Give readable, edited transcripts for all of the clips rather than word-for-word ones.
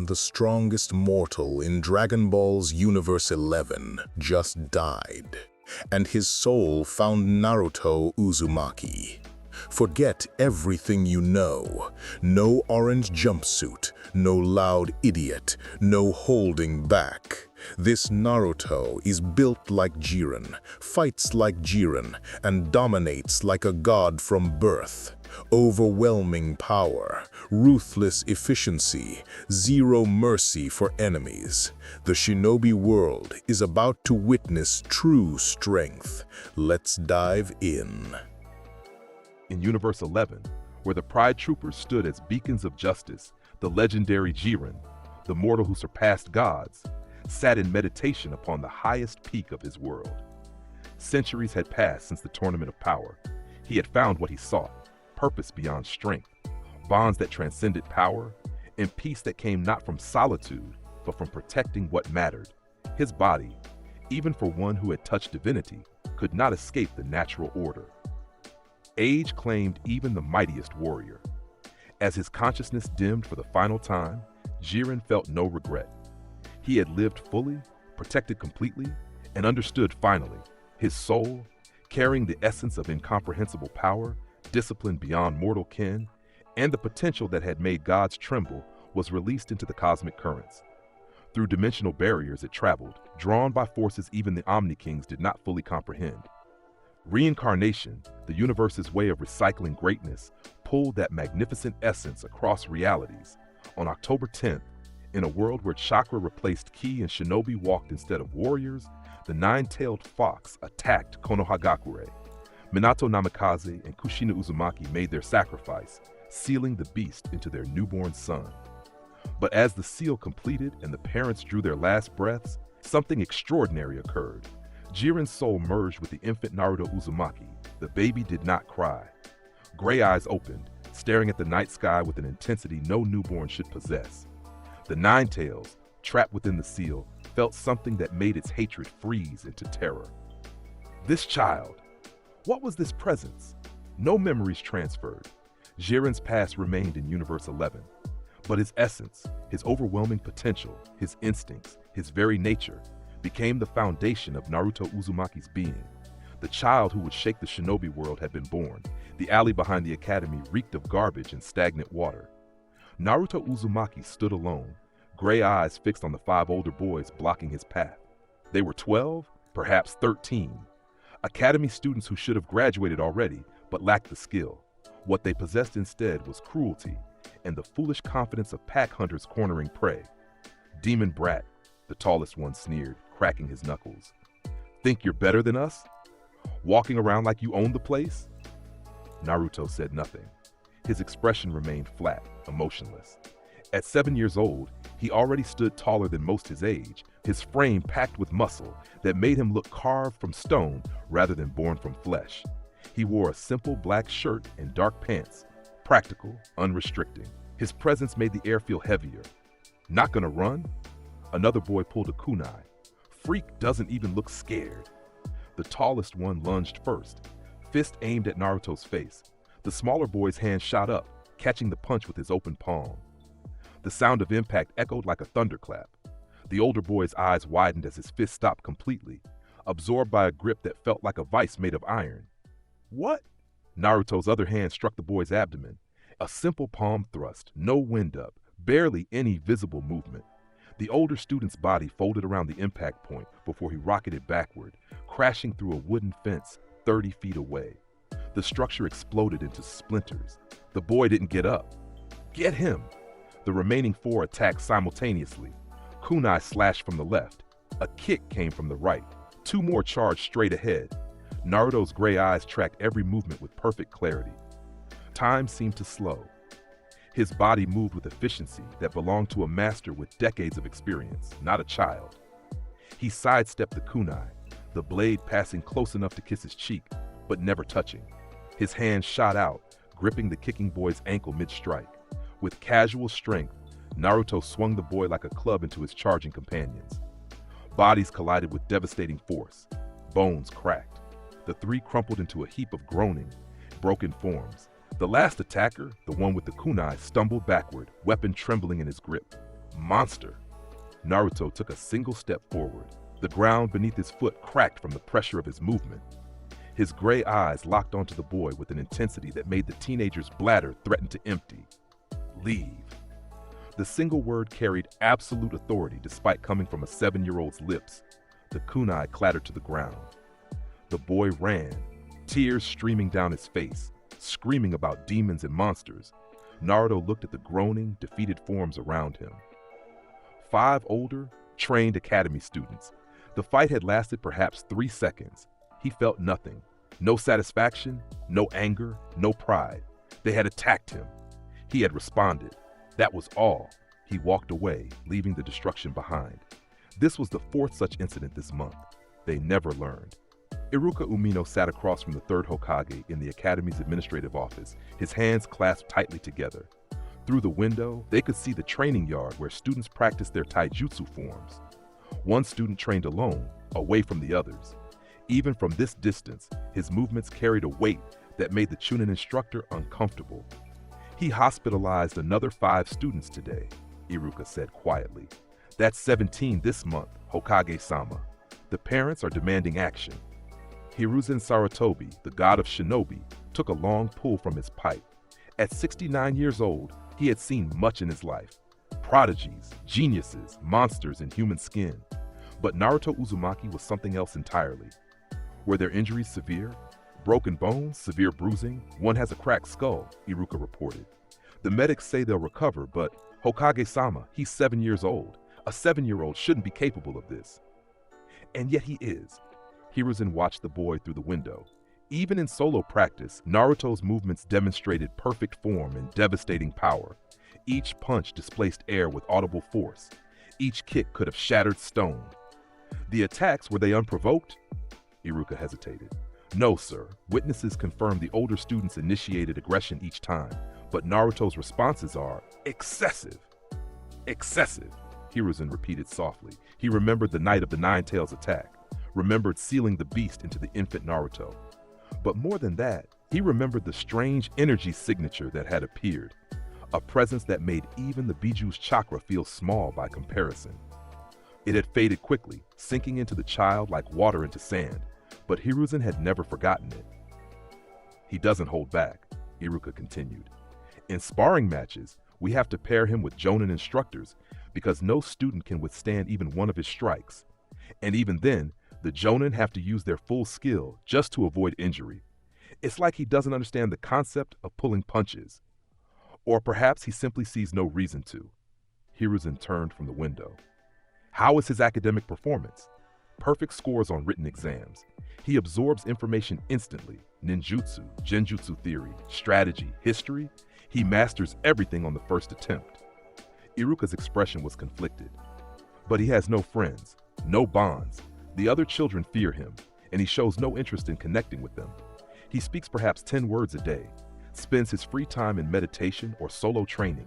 the strongest mortal in Dragon Ball's Universe 11, just died, and his soul found Naruto Uzumaki. Forget everything you know. No orange jumpsuit, no loud idiot, no holding back. This Naruto is built like Jiren, fights like Jiren, and dominates like a god from birth. Overwhelming power, ruthless efficiency, zero mercy for enemies. The shinobi world is about to witness true strength. Let's dive in. In Universe 11, where the Pride Troopers stood as beacons of justice, the legendary Jiren, the mortal who surpassed gods, sat in meditation upon the highest peak of his world. Centuries had passed since the Tournament of Power. He had found what he sought, purpose beyond strength, bonds that transcended power, and peace that came not from solitude, but from protecting what mattered. His body, even for one who had touched divinity, could not escape the natural order. Age claimed even the mightiest warrior. As his consciousness dimmed for the final time, Jiren felt no regret. He had lived fully, protected completely, and understood finally. His soul, carrying the essence of incomprehensible power, discipline beyond mortal ken, and the potential that had made gods tremble, was released into the cosmic currents. Through dimensional barriers it traveled, drawn by forces even the Omni-Kings did not fully comprehend. Reincarnation, the universe's way of recycling greatness, pulled that magnificent essence across realities. On October 10th, in a world where chakra replaced ki and shinobi walked instead of warriors, the nine-tailed fox attacked Konoha. Minato Namikaze and Kushina Uzumaki made their sacrifice, sealing the beast into their newborn son. But as the seal completed and the parents drew their last breaths, something extraordinary occurred. Jiren's soul merged with the infant Naruto Uzumaki. The baby did not cry. Gray eyes opened, staring at the night sky with an intensity no newborn should possess. The Nine-Tails, trapped within the seal, felt something that made its hatred freeze into terror. This child, what was this presence? No memories transferred. Jiren's past remained in Universe 11, but his essence, his overwhelming potential, his instincts, his very nature, became the foundation of Naruto Uzumaki's being. The child who would shake the shinobi world had been born. The alley behind the academy reeked of garbage and stagnant water. Naruto Uzumaki stood alone, gray eyes fixed on the 5 older boys blocking his path. They were 12, perhaps 13. Academy students who should have graduated already, but lacked the skill. What they possessed instead was cruelty and the foolish confidence of pack hunters cornering prey. Demon brat, the tallest one sneered, cracking his knuckles. Think you're better than us? Walking around like you own the place? Naruto said nothing. His expression remained flat, emotionless. At 7 years old, he already stood taller than most his age, his frame packed with muscle that made him look carved from stone rather than born from flesh. He wore a simple black shirt and dark pants, practical, unrestricting. His presence made the air feel heavier. Not gonna run? Another boy pulled a kunai. Freak doesn't even look scared. The tallest one lunged first, fist aimed at Naruto's face. The smaller boy's hand shot up, catching the punch with his open palm. The sound of impact echoed like a thunderclap. The older boy's eyes widened as his fist stopped completely, absorbed by a grip that felt like a vice made of iron. What? Naruto's other hand struck the boy's abdomen. A simple palm thrust, no wind up, barely any visible movement. The older student's body folded around the impact point before he rocketed backward, crashing through a wooden fence 30 feet away. The structure exploded into splinters. The boy didn't get up. Get him! The remaining 4 attacked simultaneously. Kunai slashed from the left. A kick came from the right. 2 more charged straight ahead. Naruto's gray eyes tracked every movement with perfect clarity. Time seemed to slow. His body moved with efficiency that belonged to a master with decades of experience, not a child. He sidestepped the kunai, the blade passing close enough to kiss his cheek, but never touching. His hand shot out, gripping the kicking boy's ankle mid-strike. With casual strength, Naruto swung the boy like a club into his charging companions. Bodies collided with devastating force. Bones cracked. The 3 crumpled into a heap of groaning, broken forms. The last attacker, the one with the kunai, stumbled backward, weapon trembling in his grip. Monster! Naruto took a single step forward. The ground beneath his foot cracked from the pressure of his movement. His gray eyes locked onto the boy with an intensity that made the teenager's bladder threaten to empty. Leave. The single word carried absolute authority despite coming from a 7-year-old's lips. The kunai clattered to the ground. The boy ran, tears streaming down his face, screaming about demons and monsters. Naruto looked at the groaning, defeated forms around him. 5 older, trained academy students. The fight had lasted perhaps 3 seconds. He felt nothing. No satisfaction, no anger, no pride. They had attacked him. He had responded. That was all. He walked away, leaving the destruction behind. This was the 4th such incident this month. They never learned. Iruka Umino sat across from the 3rd Hokage in the academy's administrative office, his hands clasped tightly together. Through the window, they could see the training yard where students practiced their taijutsu forms. One student trained alone, away from the others. Even from this distance, his movements carried a weight that made the Chunin instructor uncomfortable. He hospitalized another 5 students today, Iruka said quietly. That's 17 this month, Hokage-sama. The parents are demanding action. Hiruzen Sarutobi, the god of shinobi, took a long pull from his pipe. At 69 years old, he had seen much in his life. Prodigies, geniuses, monsters in human skin. But Naruto Uzumaki was something else entirely. Were their injuries severe? Broken bones, severe bruising, one has a cracked skull, Iruka reported. The medics say they'll recover, but Hokage-sama, he's 7 years old. A 7-year-old shouldn't be capable of this. And yet he is. Hiruzen watched the boy through the window. Even in solo practice, Naruto's movements demonstrated perfect form and devastating power. Each punch displaced air with audible force. Each kick could have shattered stone. The attacks, were they unprovoked? Iruka hesitated. No, sir. Witnesses confirm the older students initiated aggression each time, but Naruto's responses are excessive. Excessive, Hiruzen repeated softly. He remembered the night of the Nine-Tails attack, remembered sealing the beast into the infant Naruto. But more than that, he remembered the strange energy signature that had appeared, a presence that made even the Biju's chakra feel small by comparison. It had faded quickly, sinking into the child like water into sand, but Hiruzen had never forgotten it. He doesn't hold back, Iruka continued. In sparring matches, we have to pair him with Jonin instructors because no student can withstand even one of his strikes. And even then, the Jonin have to use their full skill just to avoid injury. It's like he doesn't understand the concept of pulling punches. Or perhaps he simply sees no reason to. Hiruzen turned from the window. How is his academic performance? Perfect scores on written exams. He absorbs information instantly. Ninjutsu, genjutsu theory, strategy, history. He masters everything on the first attempt. Iruka's expression was conflicted. But he has no friends, no bonds. The other children fear him, and he shows no interest in connecting with them. He speaks perhaps 10 words a day, spends his free time in meditation or solo training.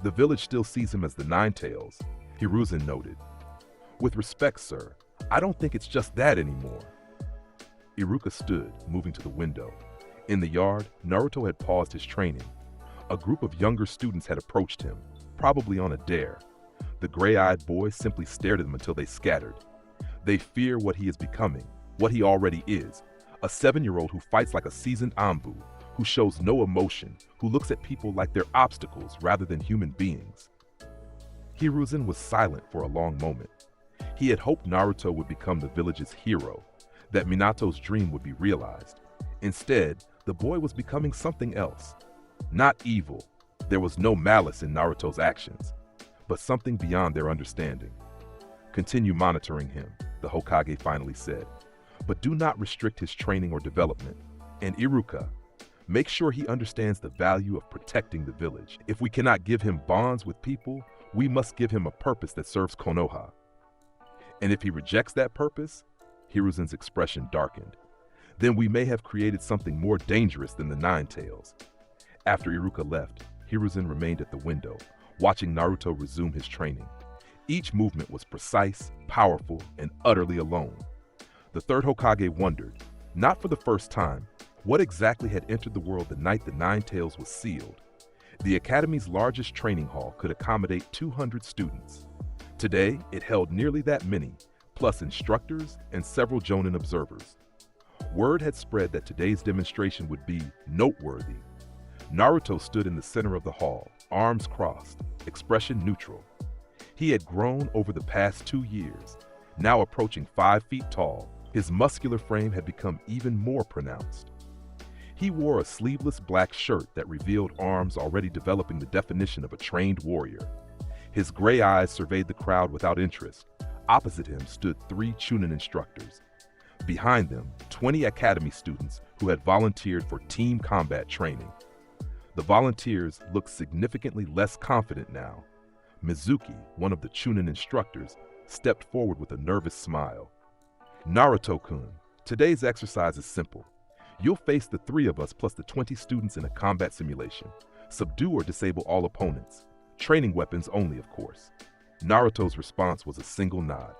The village still sees him as the Nine-Tails, Hiruzen noted. With respect, sir, I don't think it's just that anymore. Iruka stood, moving to the window. In the yard, Naruto had paused his training. A group of younger students had approached him, probably on a dare. The gray-eyed boys simply stared at him until they scattered. They fear what he is becoming, what he already is, a 7-year-old who fights like a seasoned Anbu, who shows no emotion, who looks at people like they're obstacles rather than human beings. Hiruzen was silent for a long moment. He had hoped Naruto would become the village's hero, that Minato's dream would be realized. Instead, the boy was becoming something else. Not evil. There was no malice in Naruto's actions, but something beyond their understanding. Continue monitoring him, the Hokage finally said, but do not restrict his training or development. And Iruka, make sure he understands the value of protecting the village. If we cannot give him bonds with people, we must give him a purpose that serves Konoha. And if he rejects that purpose, Hiruzen's expression darkened, then we may have created something more dangerous than the Nine-Tails. After Iruka left, Hiruzen remained at the window, watching Naruto resume his training. Each movement was precise, powerful, and utterly alone. The 3rd Hokage wondered, not for the first time, what exactly had entered the world the night the Nine-Tails was sealed. The academy's largest training hall could accommodate 200 students. Today, it held nearly that many, plus instructors and several Jonin observers. Word had spread that today's demonstration would be noteworthy. Naruto stood in the center of the hall, arms crossed, expression neutral. He had grown over the past 2 years. Now approaching 5 feet tall, his muscular frame had become even more pronounced. He wore a sleeveless black shirt that revealed arms already developing the definition of a trained warrior. His gray eyes surveyed the crowd without interest. Opposite him stood 3 Chunin instructors. Behind them, 20 academy students who had volunteered for team combat training. The volunteers looked significantly less confident now. Mizuki, one of the Chunin instructors, stepped forward with a nervous smile. "Naruto-kun, today's exercise is simple. You'll face the 3 of us plus the 20 students in a combat simulation. Subdue or disable all opponents. Training weapons only, of course." Naruto's response was a single nod.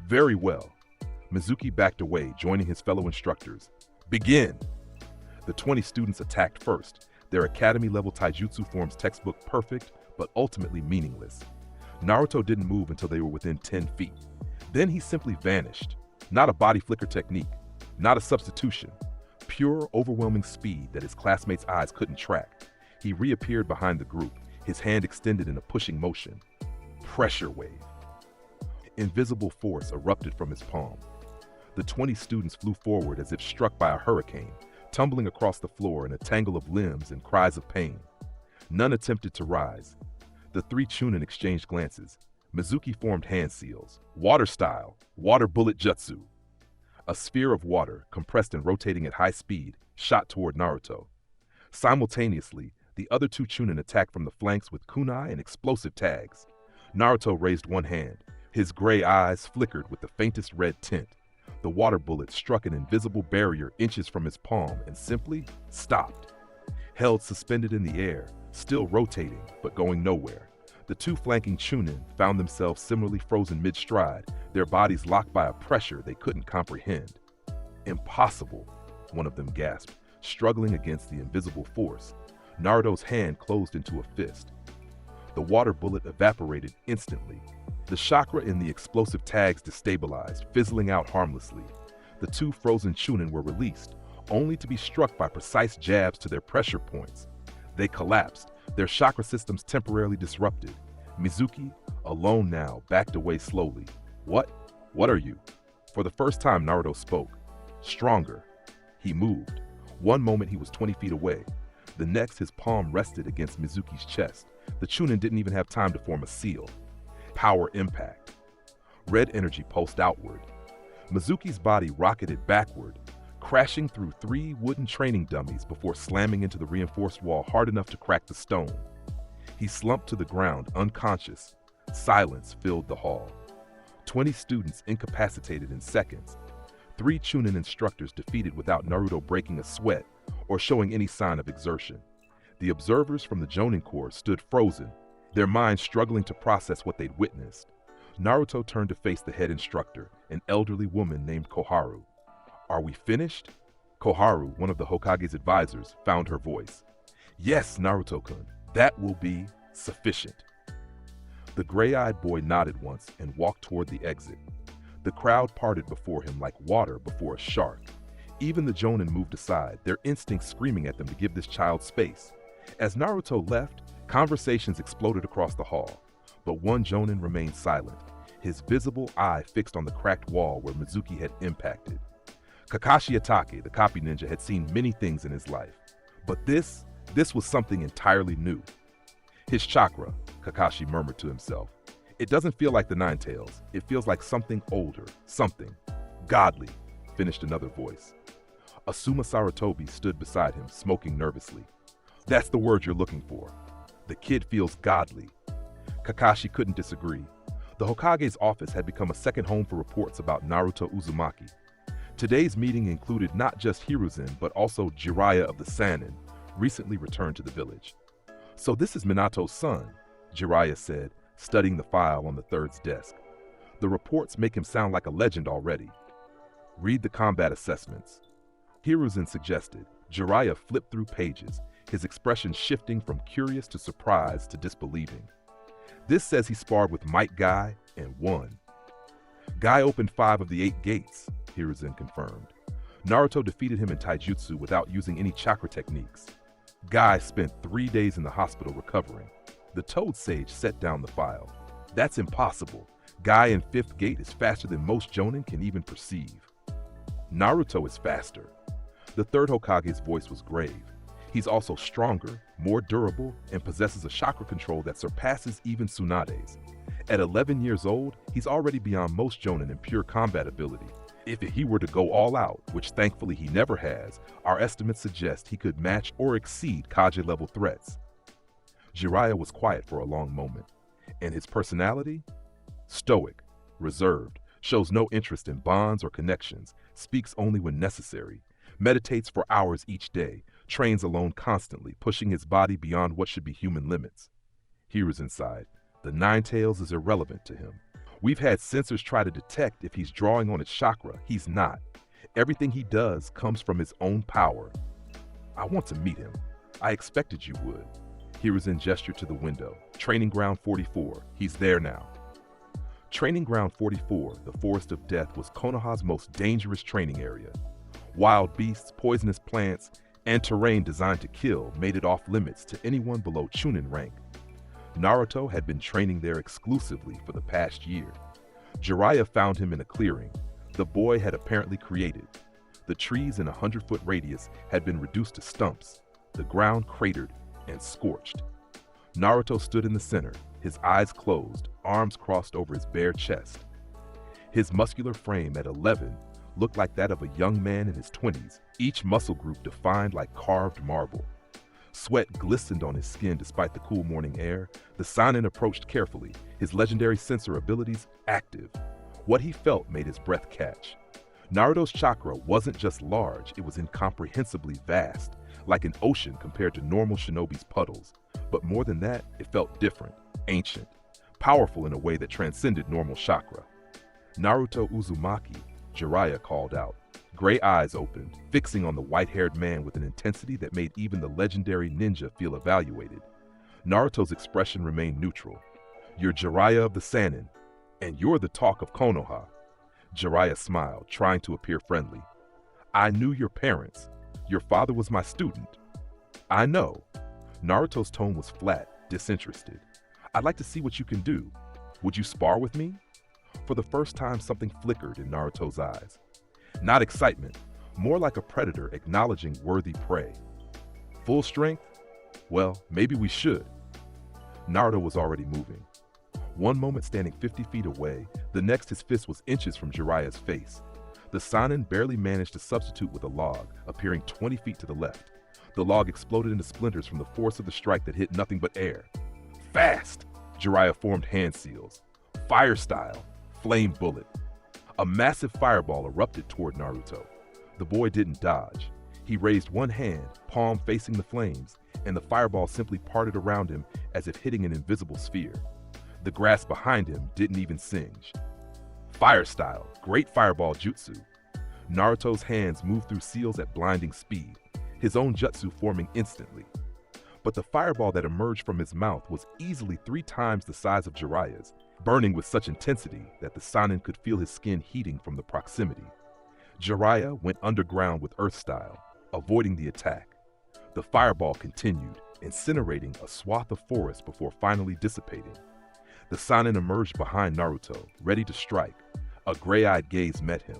"Very well." Mizuki backed away, joining his fellow instructors. "Begin!" The 20 students attacked first, their academy-level taijutsu forms textbook perfect, but ultimately meaningless. Naruto didn't move until they were within 10 feet. Then he simply vanished. Not a body flicker technique, not a substitution. Pure, overwhelming speed that his classmates' eyes couldn't track. He reappeared behind the group, his hand extended in a pushing motion. Pressure wave. Invisible force erupted from his palm. The 20 students flew forward as if struck by a hurricane, tumbling across the floor in a tangle of limbs and cries of pain. None attempted to rise. The 3 Chunin exchanged glances. Mizuki formed hand seals. Water style, water bullet jutsu. A sphere of water, compressed and rotating at high speed, shot toward Naruto. Simultaneously, the other 2 Chunin attacked from the flanks with kunai and explosive tags. Naruto raised one hand. His gray eyes flickered with the faintest red tint. The water bullet struck an invisible barrier inches from his palm and simply stopped. Held suspended in the air, still rotating, but going nowhere. The 2 flanking Chunin found themselves similarly frozen mid-stride, their bodies locked by a pressure they couldn't comprehend. "Impossible," one of them gasped, struggling against the invisible force. Naruto's hand closed into a fist. The water bullet evaporated instantly. The chakra in the explosive tags destabilized, fizzling out harmlessly. The 2 frozen Chunin were released, only to be struck by precise jabs to their pressure points. They collapsed, their chakra systems temporarily disrupted. Mizuki, alone now, backed away slowly. What? What are you?" For the first time, Naruto spoke. Stronger. He moved. One moment he was 20 feet away. The next, his palm rested against Mizuki's chest. The Chunin didn't even have time to form a seal. Power impact. Red energy pulsed outward. Mizuki's body rocketed backward, crashing through 3 wooden training dummies before slamming into the reinforced wall hard enough to crack the stone. He slumped to the ground, unconscious. Silence filled the hall. 20 students incapacitated in seconds. 3 Chunin instructors defeated without Naruto breaking a sweat or showing any sign of exertion. The observers from the Jonin Corps stood frozen, their minds struggling to process what they'd witnessed. Naruto turned to face the head instructor, an elderly woman named Koharu. "Are we finished?" Koharu, one of the Hokage's advisors, found her voice. "Yes, Naruto-kun, that will be sufficient." The gray-eyed boy nodded once and walked toward the exit. The crowd parted before him like water before a shark. Even the Jonin moved aside, their instincts screaming at them to give this child space. As Naruto left, conversations exploded across the hall, but one Jonin remained silent, his visible eye fixed on the cracked wall where Mizuki had impacted. Kakashi Atake, the copy ninja, had seen many things in his life, but this was something entirely new. "His chakra," Kakashi murmured to himself. "It doesn't feel like the Nine Tails. It feels like something older, something godly," finished another voice. Asuma Sarutobi stood beside him, smoking nervously. "That's the word you're looking for. The kid feels godly." Kakashi couldn't disagree. The Hokage's office had become a second home for reports about Naruto Uzumaki. Today's meeting included not just Hiruzen, but also Jiraiya of the Sannin, recently returned to the village. "So this is Minato's son," Jiraiya said, studying the file on the third's desk. "The reports make him sound like a legend already." "Read the combat assessments," Hiruzen suggested. Jiraiya flipped through pages, his expression shifting from curious to surprised to disbelieving. This says he sparred with Might Guy and won. Guy opened 5 of the 8 gates, Hiruzen confirmed. Naruto defeated him in taijutsu without using any chakra techniques. Guy spent 3 days in the hospital recovering. The Toad Sage set down the file. That's impossible. Guy in 5th gate is faster than most Jonin can even perceive. Naruto is faster. The 3rd Hokage's voice was grave. He's also stronger, more durable, and possesses a chakra control that surpasses even Tsunade's. At 11 years old, he's already beyond most Jonin in pure combat ability. If he were to go all out, which thankfully he never has, our estimates suggest he could match or exceed Kage-level threats. Jiraiya was quiet for a long moment, and his personality? Stoic, reserved, shows no interest in bonds or connections, speaks only when necessary, meditates for hours each day, trains alone constantly, pushing his body beyond what should be human limits. Hiruzen sighed. The Nine Tails is irrelevant to him. We've had sensors try to detect if he's drawing on his chakra. He's not. Everything he does comes from his own power. I want to meet him. I expected you would. Hiruzen gestured to the window. Training Ground 44. He's there now. Training Ground 44, the Forest of Death, was Konoha's most dangerous training area. Wild beasts, poisonous plants, and terrain designed to kill made it off limits to anyone below Chunin rank. Naruto had been training there exclusively for the past year. Jiraiya found him in a clearing the boy had apparently created. The trees in a 100-foot radius had been reduced to stumps, the ground cratered and scorched. Naruto stood in the center, his eyes closed, arms crossed over his bare chest. His muscular frame at 11 looked like that of a young man in his 20s, each muscle group defined like carved marble. Sweat glistened on his skin despite the cool morning air. The Sannin approached carefully, his legendary sensor abilities active. What he felt made his breath catch. Naruto's chakra wasn't just large, it was incomprehensibly vast, like an ocean compared to normal shinobi's puddles. But more than that, it felt different, ancient, powerful in a way that transcended normal chakra. Naruto Uzumaki, Jiraiya called out. Gray eyes opened, fixing on the white-haired man with an intensity that made even the legendary ninja feel evaluated. Naruto's expression remained neutral. You're Jiraiya of the Sannin, and you're the talk of Konoha. Jiraiya smiled, trying to appear friendly. I knew your parents. Your father was my student. I know. Naruto's tone was flat, disinterested. I'd like to see what you can do. Would you spar with me? For the first time, something flickered in Naruto's eyes. Not excitement, more like a predator acknowledging worthy prey. Full strength? Well, maybe we should. Naruto was already moving. One moment standing 50 feet away, the next his fist was inches from Jiraiya's face. The Sannin barely managed to substitute with a log, appearing 20 feet to the left. The log exploded into splinters from the force of the strike that hit nothing but air. Fast! Jiraiya formed hand seals. Fire style, flame bullet. A massive fireball erupted toward Naruto. The boy didn't dodge. He raised one hand, palm facing the flames, and the fireball simply parted around him as if hitting an invisible sphere. The grass behind him didn't even singe. Fire style, great fireball jutsu. Naruto's hands moved through seals at blinding speed, his own jutsu forming instantly. But the fireball that emerged from his mouth was easily 3 times the size of Jiraiya's, burning with such intensity that the Sannin could feel his skin heating from the proximity. Jiraiya went underground with Earth style, avoiding the attack. The fireball continued, incinerating a swath of forest before finally dissipating. The Sannin emerged behind Naruto, ready to strike. A gray-eyed gaze met him.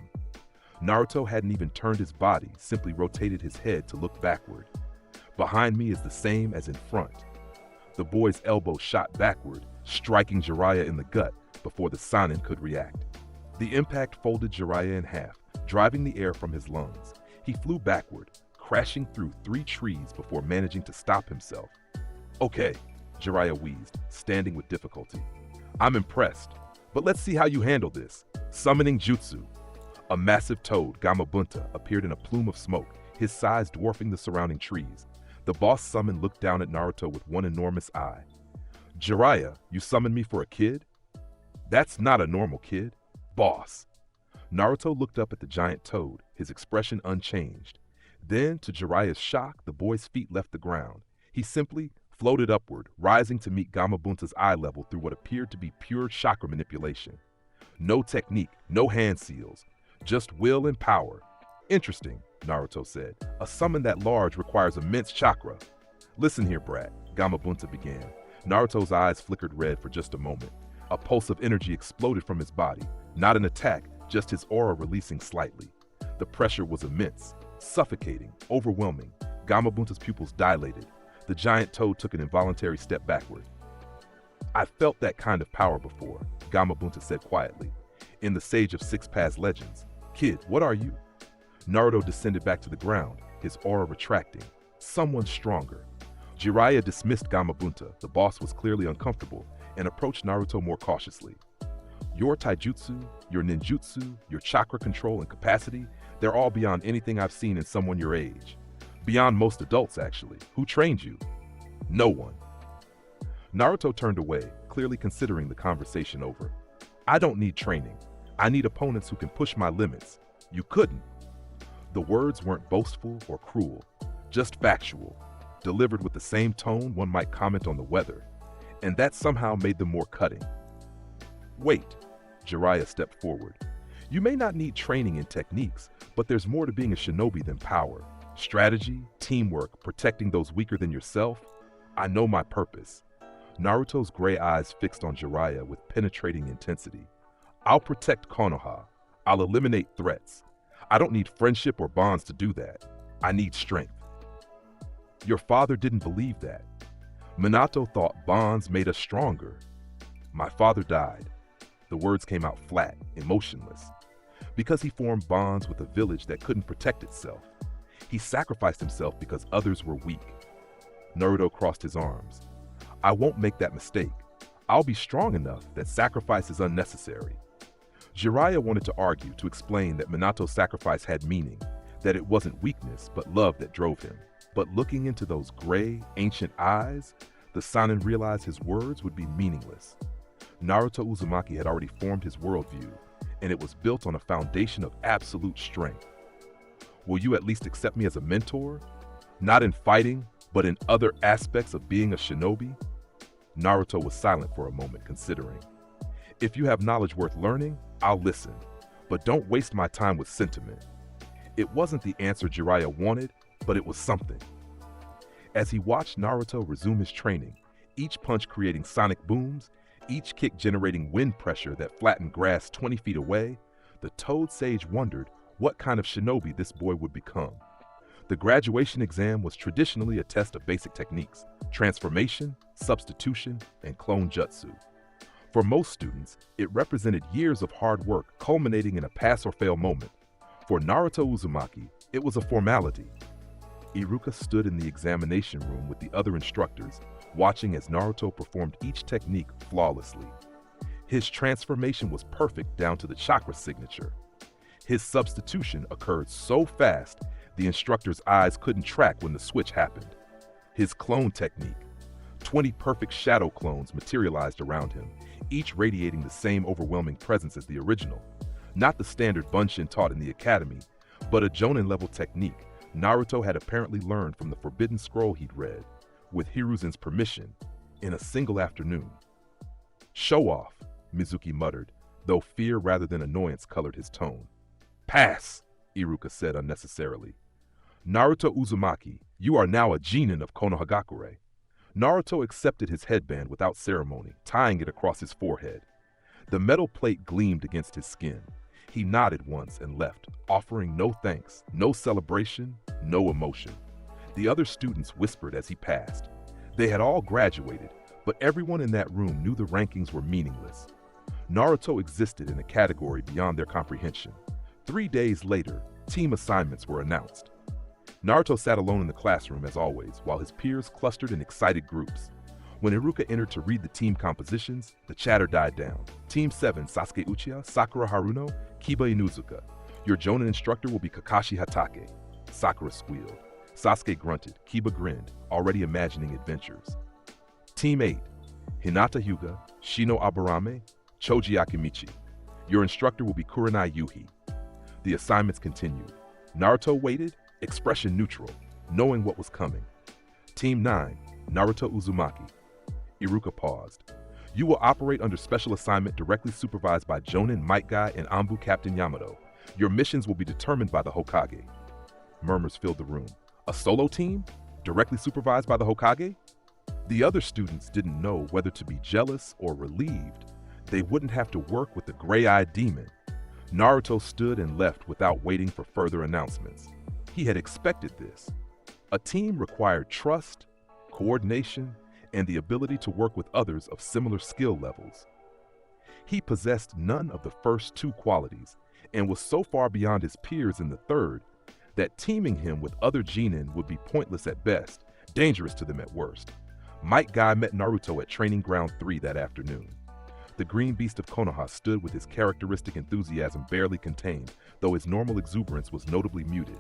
Naruto hadn't even turned his body, simply rotated his head to look backward. Behind me is the same as in front. The boy's elbow shot backward, striking Jiraiya in the gut before the Sannin could react. The impact folded Jiraiya in half, driving the air from his lungs. He flew backward, crashing through 3 trees before managing to stop himself. Okay, Jiraiya wheezed, standing with difficulty. I'm impressed, but let's see how you handle this. Summoning Jutsu. A massive toad, Gamabunta, appeared in a plume of smoke, his size dwarfing the surrounding trees. The boss summon looked down at Naruto with one enormous eye. Jiraiya, you summoned me for a kid? That's not a normal kid. Boss. Naruto looked up at the giant toad, his expression unchanged. Then, to Jiraiya's shock, the boy's feet left the ground. He simply floated upward, rising to meet Gamabunta's eye level through what appeared to be pure chakra manipulation. No technique, no hand seals, just will and power. Interesting, Naruto said. A summon that large requires immense chakra. Listen here, brat, Gamabunta began. Naruto's eyes flickered red for just a moment. A pulse of energy exploded from his body. Not an attack, just his aura releasing slightly. The pressure was immense, suffocating, overwhelming. Gamabunta's pupils dilated. The giant toad took an involuntary step backward. I felt that kind of power before, Gamabunta said quietly. In the Sage of Six Paths Legends. Kid, what are you? Naruto descended back to the ground, his aura retracting. Someone stronger. Jiraiya dismissed Gamabunta, the boss was clearly uncomfortable, and approached Naruto more cautiously. Your taijutsu, your ninjutsu, your chakra control and capacity, they're all beyond anything I've seen in someone your age. Beyond most adults, actually. Who trained you? No one. Naruto turned away, clearly considering the conversation over. I don't need training. I need opponents who can push my limits. You couldn't. The words weren't boastful or cruel, just factual, delivered with the same tone one might comment on the weather, and that somehow made them more cutting. Wait, Jiraiya stepped forward. You may not need training in techniques, but there's more to being a shinobi than power. Strategy, teamwork, protecting those weaker than yourself. I know my purpose. Naruto's gray eyes fixed on Jiraiya with penetrating intensity. I'll protect Konoha. I'll eliminate threats. I don't need friendship or bonds to do that. I need strength. Your father didn't believe that. Minato thought bonds made us stronger. My father died. The words came out flat, emotionless. Because he formed bonds with a village that couldn't protect itself. He sacrificed himself because others were weak. Naruto crossed his arms. I won't make that mistake. I'll be strong enough that sacrifice is unnecessary. Jiraiya wanted to argue, to explain that Minato's sacrifice had meaning, that it wasn't weakness but love that drove him. But looking into those gray, ancient eyes, the Sannin realized his words would be meaningless. Naruto Uzumaki had already formed his worldview, and it was built on a foundation of absolute strength. Will you at least accept me as a mentor? Not in fighting, but in other aspects of being a shinobi? Naruto was silent for a moment, considering. If you have knowledge worth learning, I'll listen, but don't waste my time with sentiment. It wasn't the answer Jiraiya wanted, but it was something. As he watched Naruto resume his training, each punch creating sonic booms, each kick generating wind pressure that flattened grass 20 feet away, the Toad Sage wondered what kind of shinobi this boy would become. The graduation exam was traditionally a test of basic techniques, transformation, substitution, and clone jutsu. For most students, it represented years of hard work culminating in a pass or fail moment. For Naruto Uzumaki, it was a formality. Iruka stood in the examination room with the other instructors, watching as Naruto performed each technique flawlessly. His transformation was perfect down to the chakra signature. His substitution occurred so fast, the instructor's eyes couldn't track when the switch happened. His clone technique. 20 perfect shadow clones materialized around him, each radiating the same overwhelming presence as the original. Not the standard bunshin taught in the academy, but a Jonin-level technique Naruto had apparently learned from the forbidden scroll he'd read, with Hiruzen's permission, in a single afternoon. Show off, Mizuki muttered, though fear rather than annoyance colored his tone. Pass, Iruka said unnecessarily. Naruto Uzumaki, you are now a genin of Konohagakure. Naruto accepted his headband without ceremony, tying it across his forehead. The metal plate gleamed against his skin. He nodded once and left, offering no thanks, no celebration, no emotion. The other students whispered as he passed. They had all graduated, but everyone in that room knew the rankings were meaningless. Naruto existed in a category beyond their comprehension. 3 days later, team assignments were announced. Naruto sat alone in the classroom as always, while his peers clustered in excited groups. When Iruka entered to read the team compositions, the chatter died down. Team 7, Sasuke Uchiha, Sakura Haruno, Kiba Inuzuka. Your Jonin instructor will be Kakashi Hatake. Sakura squealed. Sasuke grunted, Kiba grinned, already imagining adventures. Team 8, Hinata Hyuga, Shino Aburame, Choji Akimichi. Your instructor will be Kurenai Yuhi. The assignments continued. Naruto waited, expression neutral, knowing what was coming. Team 9, Naruto Uzumaki. Iruka paused. You will operate under special assignment directly supervised by Jonin, Might Guy, and Anbu Captain Yamato. Your missions will be determined by the Hokage. Murmurs filled the room. A solo team? Directly supervised by the Hokage? The other students didn't know whether to be jealous or relieved. They wouldn't have to work with the gray-eyed demon. Naruto stood and left without waiting for further announcements. He had expected this. A team required trust, coordination, and the ability to work with others of similar skill levels. He possessed none of the first two qualities and was so far beyond his peers in the third that teaming him with other genin would be pointless at best, dangerous to them at worst. Might Guy met Naruto at Training Ground 3 that afternoon. The green beast of Konoha stood with his characteristic enthusiasm barely contained, though his normal exuberance was notably muted.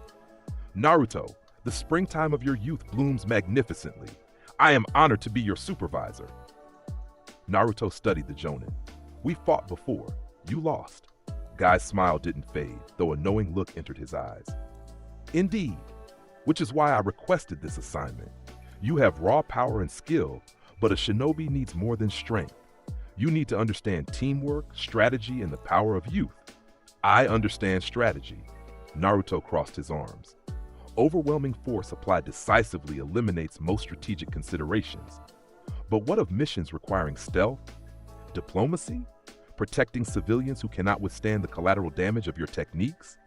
Naruto, the springtime of your youth blooms magnificently. I am honored to be your supervisor. Naruto studied the Jonin. We fought before. You lost. Guy's smile didn't fade, though a knowing look entered his eyes. Indeed, which is why I requested this assignment. You have raw power and skill, but a shinobi needs more than strength. You need to understand teamwork, strategy, and the power of youth. I understand strategy. Naruto crossed his arms. Overwhelming force applied decisively eliminates most strategic considerations. But what of missions requiring stealth, diplomacy, protecting civilians who cannot withstand the collateral damage of your techniques?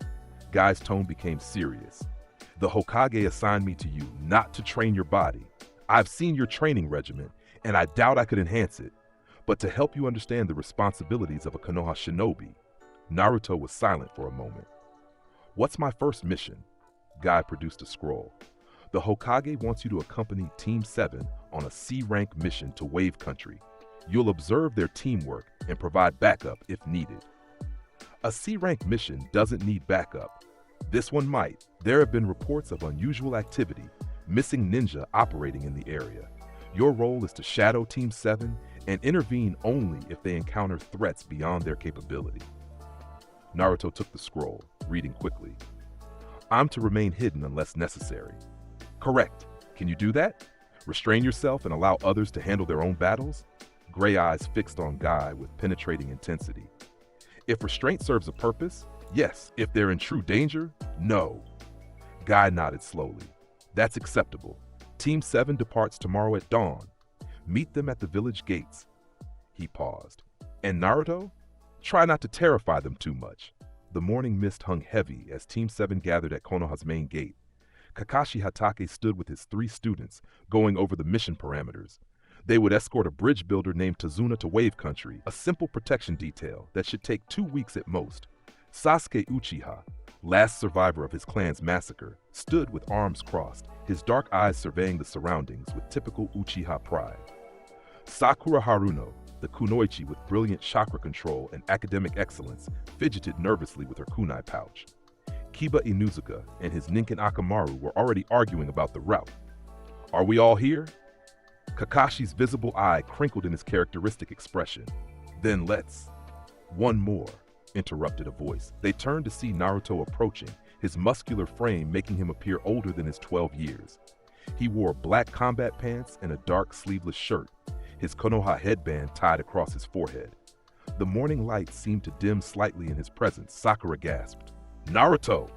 Guy's tone became serious. The Hokage assigned me to you not to train your body. I've seen your training regimen, and I doubt I could enhance it, but to help you understand the responsibilities of a Konoha shinobi. Naruto was silent for a moment. What's my first mission? Guy produced a scroll. The Hokage wants you to accompany Team 7 on a C-rank mission to Wave Country. You'll observe their teamwork and provide backup if needed. A C-rank mission doesn't need backup. This one might. There have been reports of unusual activity, missing ninja operating in the area. Your role is to shadow Team 7 and intervene only if they encounter threats beyond their capability. Naruto took the scroll, reading quickly. I'm to remain hidden unless necessary. Correct. Can you do that? Restrain yourself and allow others to handle their own battles? Gray eyes fixed on Guy with penetrating intensity. If restraint serves a purpose, yes. If they're in true danger, no. Guy nodded slowly. That's acceptable. Team 7 departs tomorrow at dawn. Meet them at the village gates. He paused. And Naruto? Try not to terrify them too much. The morning mist hung heavy as Team 7 gathered at Konoha's main gate. Kakashi Hatake stood with his 3 students, going over the mission parameters. They would escort a bridge builder named Tazuna to Wave Country, a simple protection detail that should take 2 weeks at most. Sasuke Uchiha, last survivor of his clan's massacre, stood with arms crossed, his dark eyes surveying the surroundings with typical Uchiha pride. Sakura Haruno, the kunoichi with brilliant chakra control and academic excellence, fidgeted nervously with her kunai pouch. Kiba Inuzuka and his Ninken Akamaru were already arguing about the route. Are we all here? Kakashi's visible eye crinkled in his characteristic expression. Then let's. One more, interrupted a voice. They turned to see Naruto approaching, his muscular frame making him appear older than his 12 years. He wore black combat pants and a dark sleeveless shirt, his Konoha headband tied across his forehead. The morning light seemed to dim slightly in his presence. Sakura gasped. Naruto!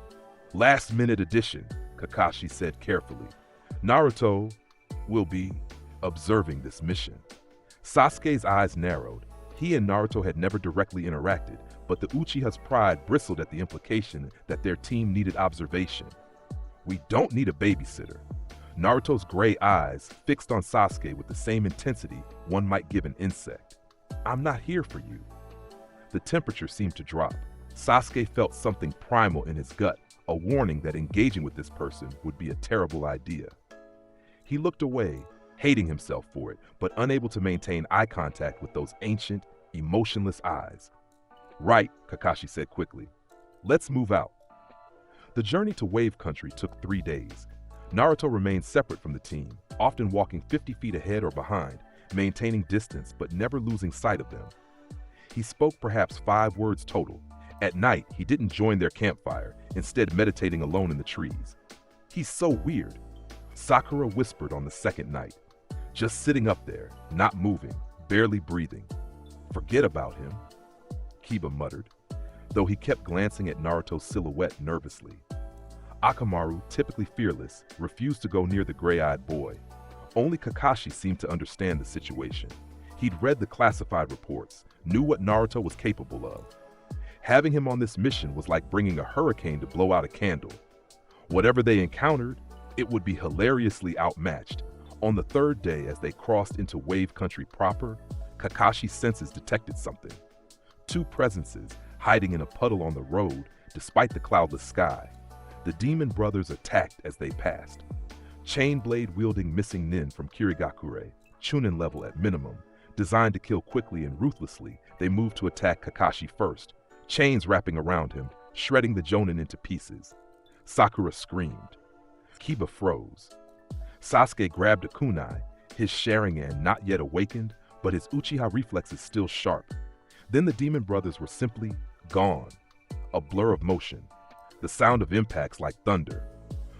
Last-minute addition, Kakashi said carefully. Naruto will be observing this mission. Sasuke's eyes narrowed. He and Naruto had never directly interacted, but the Uchiha's pride bristled at the implication that their team needed observation. We don't need a babysitter. Naruto's gray eyes fixed on Sasuke with the same intensity one might give an insect. I'm not here for you. The temperature seemed to drop. Sasuke felt something primal in his gut, a warning that engaging with this person would be a terrible idea. He looked away, hating himself for it, but unable to maintain eye contact with those ancient, emotionless eyes. Right, Kakashi said quickly. Let's move out. The journey to Wave Country took 3 days. Naruto remained separate from the team, often walking 50 feet ahead or behind, maintaining distance but never losing sight of them. He spoke perhaps 5 words total. At night, he didn't join their campfire, instead meditating alone in the trees. He's so weird, Sakura whispered on the second night. Just sitting up there, not moving, barely breathing. Forget about him, Kiba muttered, though he kept glancing at Naruto's silhouette nervously. Akamaru, typically fearless, refused to go near the gray-eyed boy. Only Kakashi seemed to understand the situation. He'd read the classified reports, knew what Naruto was capable of. Having him on this mission was like bringing a hurricane to blow out a candle. Whatever they encountered, it would be hilariously outmatched. On the third day, as they crossed into Wave Country proper, Kakashi's senses detected something. Two presences hiding in a puddle on the road despite the cloudless sky. The demon brothers attacked as they passed. Chain blade-wielding missing nin from Kirigakure, Chunin level at minimum, designed to kill quickly and ruthlessly, they moved to attack Kakashi first, chains wrapping around him, shredding the Jonin into pieces. Sakura screamed. Kiba froze. Sasuke grabbed a kunai, his Sharingan not yet awakened, but his Uchiha reflexes still sharp. Then the demon brothers were simply gone. A blur of motion. The sound of impacts like thunder.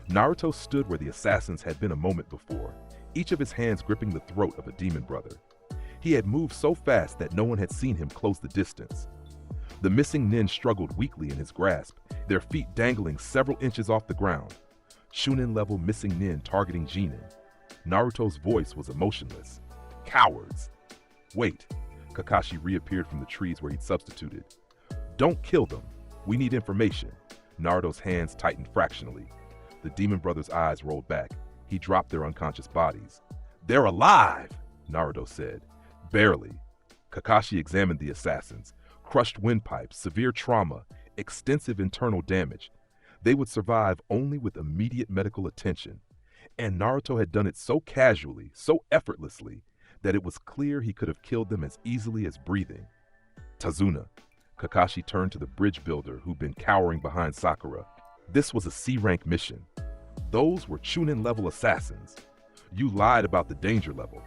Naruto stood where the assassins had been a moment before, each of his hands gripping the throat of a demon brother. He had moved so fast that no one had seen him close the distance. The missing nin struggled weakly in his grasp, their feet dangling several inches off the ground. Chunin-level missing nin targeting Jiren. Naruto's voice was emotionless. Cowards! Wait, Kakashi reappeared from the trees where he'd substituted. Don't kill them. We need information. Naruto's hands tightened fractionally. The demon brother's eyes rolled back. He dropped their unconscious bodies. They're alive, Naruto said. Barely. Kakashi examined the assassins. Crushed windpipes, severe trauma, extensive internal damage. They would survive only with immediate medical attention. And Naruto had done it so casually, so effortlessly, that it was clear he could have killed them as easily as breathing. Tazuna. Kakashi turned to the bridge builder who'd been cowering behind Sakura. This was a C-rank mission. Those were Chunin-level assassins. You lied about the danger level.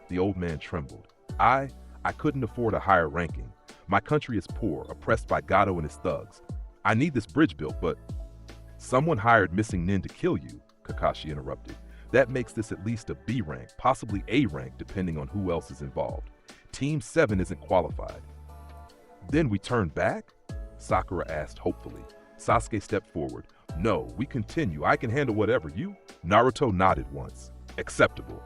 The old man trembled. I couldn't afford a higher ranking. My country is poor, oppressed by Gato and his thugs. I need this bridge built, but... Someone hired missing nin to kill you, Kakashi interrupted. That makes this at least a B rank, possibly A rank, depending on who else is involved. Team 7 isn't qualified. Then we turn back? Sakura asked hopefully. Sasuke stepped forward. No, we continue. I can handle whatever. You? Naruto nodded once. Acceptable.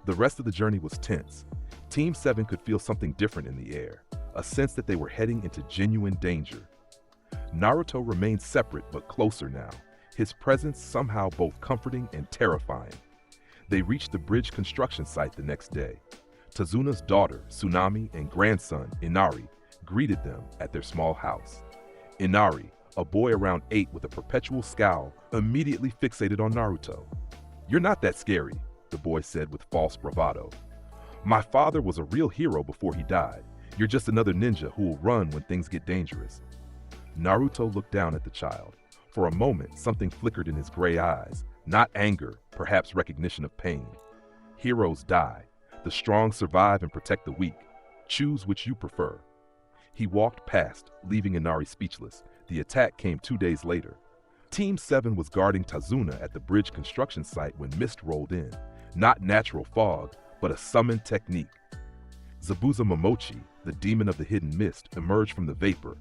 The rest of the journey was tense. Team 7 could feel something different in the air, a sense that they were heading into genuine danger. Naruto remained separate but closer now, his presence somehow both comforting and terrifying. They reached the bridge construction site the next day. Tazuna's daughter, Tsunami, and grandson, Inari, greeted them at their small house. Inari, a boy around 8 with a perpetual scowl, immediately fixated on Naruto. "You're not that scary," the boy said with false bravado. "My father was a real hero before he died. You're just another ninja who will run when things get dangerous." Naruto looked down at the child. For a moment, something flickered in his gray eyes. Not anger, perhaps recognition of pain. Heroes die. The strong survive and protect the weak. Choose which you prefer. He walked past, leaving Inari speechless. The attack came 2 days later. Team 7 was guarding Tazuna at the bridge construction site when mist rolled in. Not natural fog, but a summoned technique. Zabuza Momochi, the demon of the hidden mist, emerged from the vapor.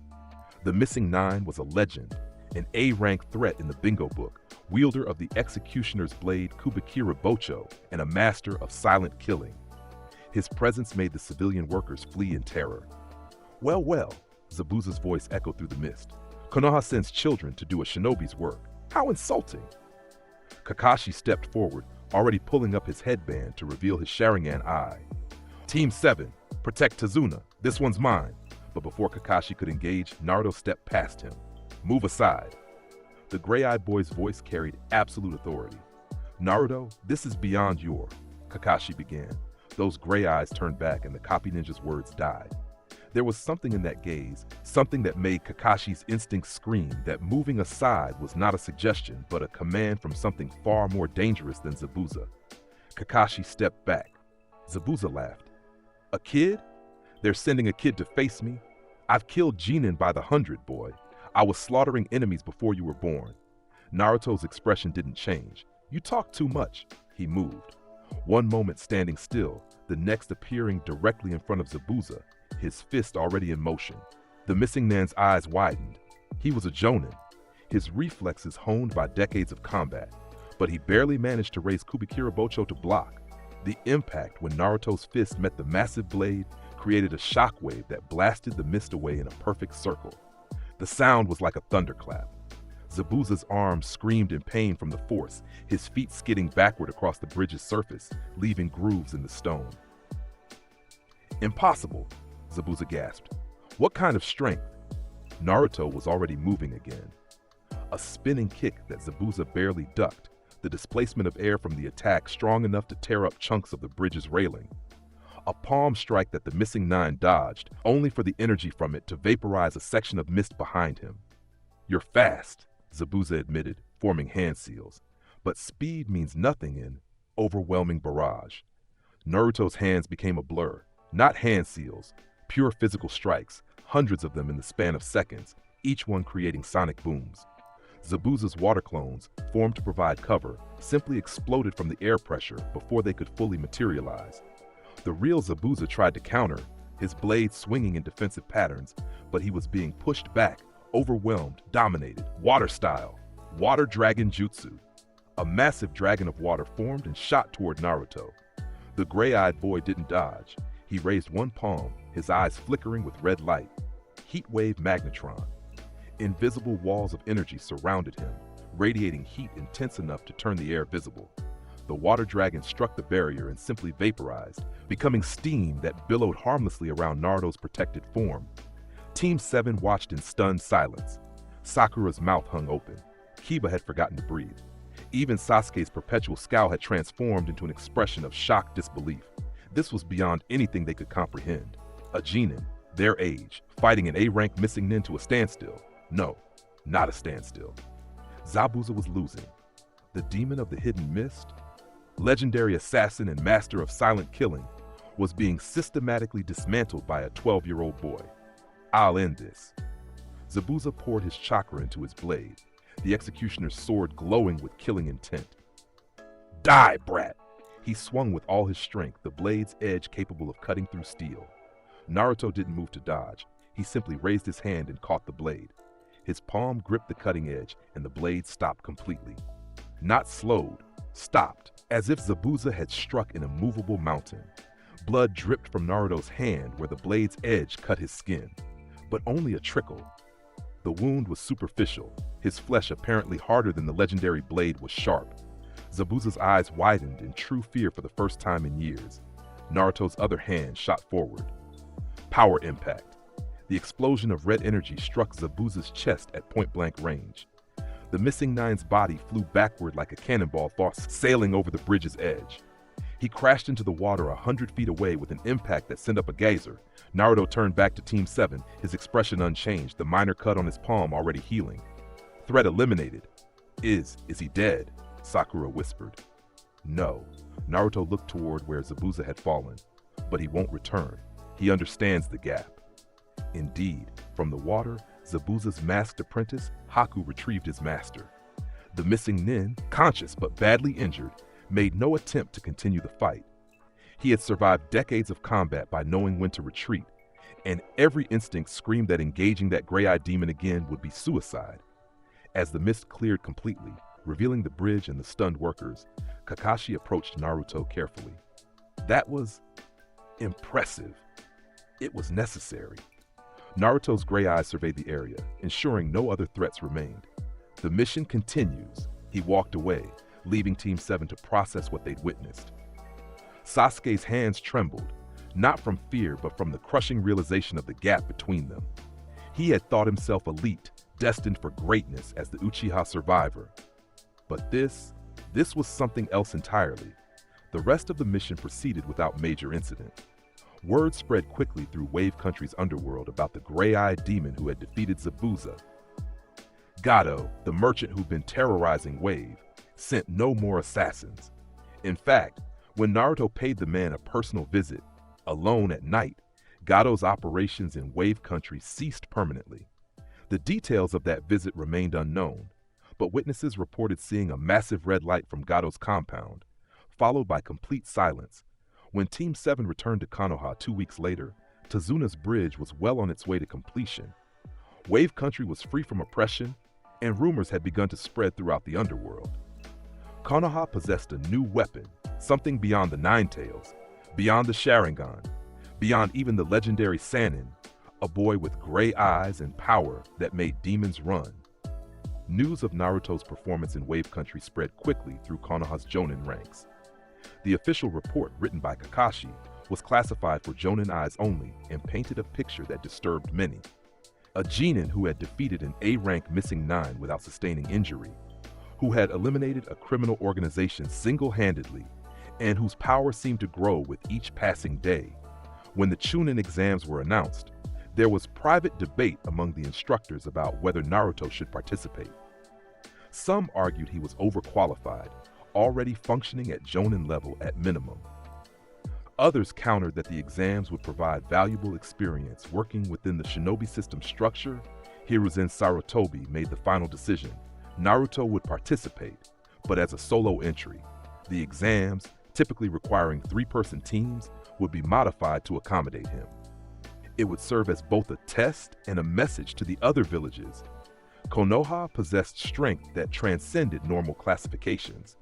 The missing 9 was a legend, an A-rank threat in the bingo book, wielder of the executioner's blade Kubikira Bocho, and a master of silent killing. His presence made the civilian workers flee in terror. Well, well, Zabuza's voice echoed through the mist. Konoha sends children to do a shinobi's work. How insulting! Kakashi stepped forward, already pulling up his headband to reveal his Sharingan eye. Team 7, protect Tazuna. This one's mine. But before Kakashi could engage, Naruto stepped past him. Move aside. The gray-eyed boy's voice carried absolute authority. Naruto, this is beyond your... Kakashi began. Those gray eyes turned back and the copy ninja's words died. There was something in that gaze, something that made Kakashi's instincts scream that moving aside was not a suggestion, but a command from something far more dangerous than Zabuza. Kakashi stepped back. Zabuza laughed. A kid? They're sending a kid to face me? I've killed Jiren by the 100, boy. I was slaughtering enemies before you were born. Naruto's expression didn't change. "You talk too much." He moved. One moment standing still, the next appearing directly in front of Zabuza, his fist already in motion. The missing man's eyes widened. He was a jonin, his reflexes honed by decades of combat, but he barely managed to raise Kubikira Bocho to block. The impact when Naruto's fist met the massive blade created a shockwave that blasted the mist away in a perfect circle. The sound was like a thunderclap. Zabuza's arms screamed in pain from the force, his feet skidding backward across the bridge's surface, leaving grooves in the stone. "Impossible," Zabuza gasped. "What kind of strength?" Naruto was already moving again. A spinning kick that Zabuza barely ducked, the displacement of air from the attack strong enough to tear up chunks of the bridge's railing. A palm strike that the missing nine dodged, only for the energy from it to vaporize a section of mist behind him. "You're fast," Zabuza admitted, forming hand seals. "But speed means nothing in overwhelming barrage." Naruto's hands became a blur. Not hand seals, pure physical strikes, hundreds of them in the span of seconds, each one creating sonic booms. Zabuza's water clones, formed to provide cover, simply exploded from the air pressure before they could fully materialize. The real Zabuza tried to counter, his blade swinging in defensive patterns, but he was being pushed back, overwhelmed, dominated, water style, water dragon jutsu. A massive dragon of water formed and shot toward Naruto. The gray-eyed boy didn't dodge. He raised one palm, his eyes flickering with red light. Heat wave magnetron. Invisible walls of energy surrounded him, radiating heat intense enough to turn the air visible. The water dragon struck the barrier and simply vaporized, becoming steam that billowed harmlessly around Naruto's protected form. Team 7 watched in stunned silence. Sakura's mouth hung open. Kiba had forgotten to breathe. Even Sasuke's perpetual scowl had transformed into an expression of shocked disbelief. This was beyond anything they could comprehend. A genin, their age, fighting an A-rank missing nin to a standstill. No, not a standstill. Zabuza was losing. The demon of the hidden mist, legendary assassin and master of silent killing, was being systematically dismantled by a 12-year-old boy. "I'll end this." Zabuza poured his chakra into his blade, the executioner's sword glowing with killing intent. "Die, brat!" He swung with all his strength, the blade's edge capable of cutting through steel. Naruto didn't move to dodge. He simply raised his hand and caught the blade. His palm gripped the cutting edge, and the blade stopped completely. Not slowed, stopped, as if Zabuza had struck an immovable mountain. Blood dripped from Naruto's hand where the blade's edge cut his skin, but only a trickle. The wound was superficial, his flesh apparently harder than the legendary blade was sharp. Zabuza's eyes widened in true fear for the first time in years. Naruto's other hand shot forward. Power impact. The explosion of red energy struck Zabuza's chest at point-blank range. The missing nine's body flew backward like a cannonball sailing over the bridge's edge. He crashed into the water 100 feet away with an impact that sent up a geyser. Naruto turned back to Team 7, his expression unchanged, the minor cut on his palm already healing. Threat eliminated. Is he dead? Sakura whispered. No. Naruto looked toward where Zabuza had fallen. But he won't return. He understands the gap. Indeed, from the water, Zabuza's masked apprentice, Haku, retrieved his master. The missing nin, conscious but badly injured, made no attempt to continue the fight. He had survived decades of combat by knowing when to retreat, and every instinct screamed that engaging that gray-eyed demon again would be suicide. As the mist cleared completely, revealing the bridge and the stunned workers, Kakashi approached Naruto carefully. That was impressive. It was necessary. Naruto's gray eyes surveyed the area, ensuring no other threats remained. The mission continues. He walked away, leaving Team 7 to process what they'd witnessed. Sasuke's hands trembled, not from fear but from the crushing realization of the gap between them. He had thought himself elite, destined for greatness as the Uchiha survivor. But this was something else entirely. The rest of the mission proceeded without major incident. Word spread quickly through Wave Country's underworld about the gray-eyed demon who had defeated Zabuza. Gato, the merchant who'd been terrorizing Wave, sent no more assassins. In fact, when Naruto paid the man a personal visit, alone at night, Gato's operations in Wave Country ceased permanently. The details of that visit remained unknown, but witnesses reported seeing a massive red light from Gado's compound, followed by complete silence. When Team 7 returned to Konoha 2 weeks later, Tazuna's bridge was well on its way to completion. Wave Country was free from oppression, and rumors had begun to spread throughout the underworld. Konoha possessed a new weapon, something beyond the Nine Tails, beyond the Sharingan, beyond even the legendary Sannin, a boy with gray eyes and power that made demons run. News of Naruto's performance in Wave Country spread quickly through Konoha's Jonin ranks. The official report, written by Kakashi, was classified for Jonin eyes only and painted a picture that disturbed many. A genin who had defeated an A-rank missing 9 without sustaining injury, who had eliminated a criminal organization single-handedly, and whose power seemed to grow with each passing day. When the Chunin exams were announced, there was private debate among the instructors about whether Naruto should participate. Some argued he was overqualified, already functioning at Jonin level at minimum. Others countered that the exams would provide valuable experience working within the shinobi system structure. Hiruzen Sarutobi made the final decision. Naruto would participate, but as a solo entry. The exams, typically requiring 3-person teams, would be modified to accommodate him. It would serve as both a test and a message to the other villages. Konoha possessed strength that transcended normal classifications.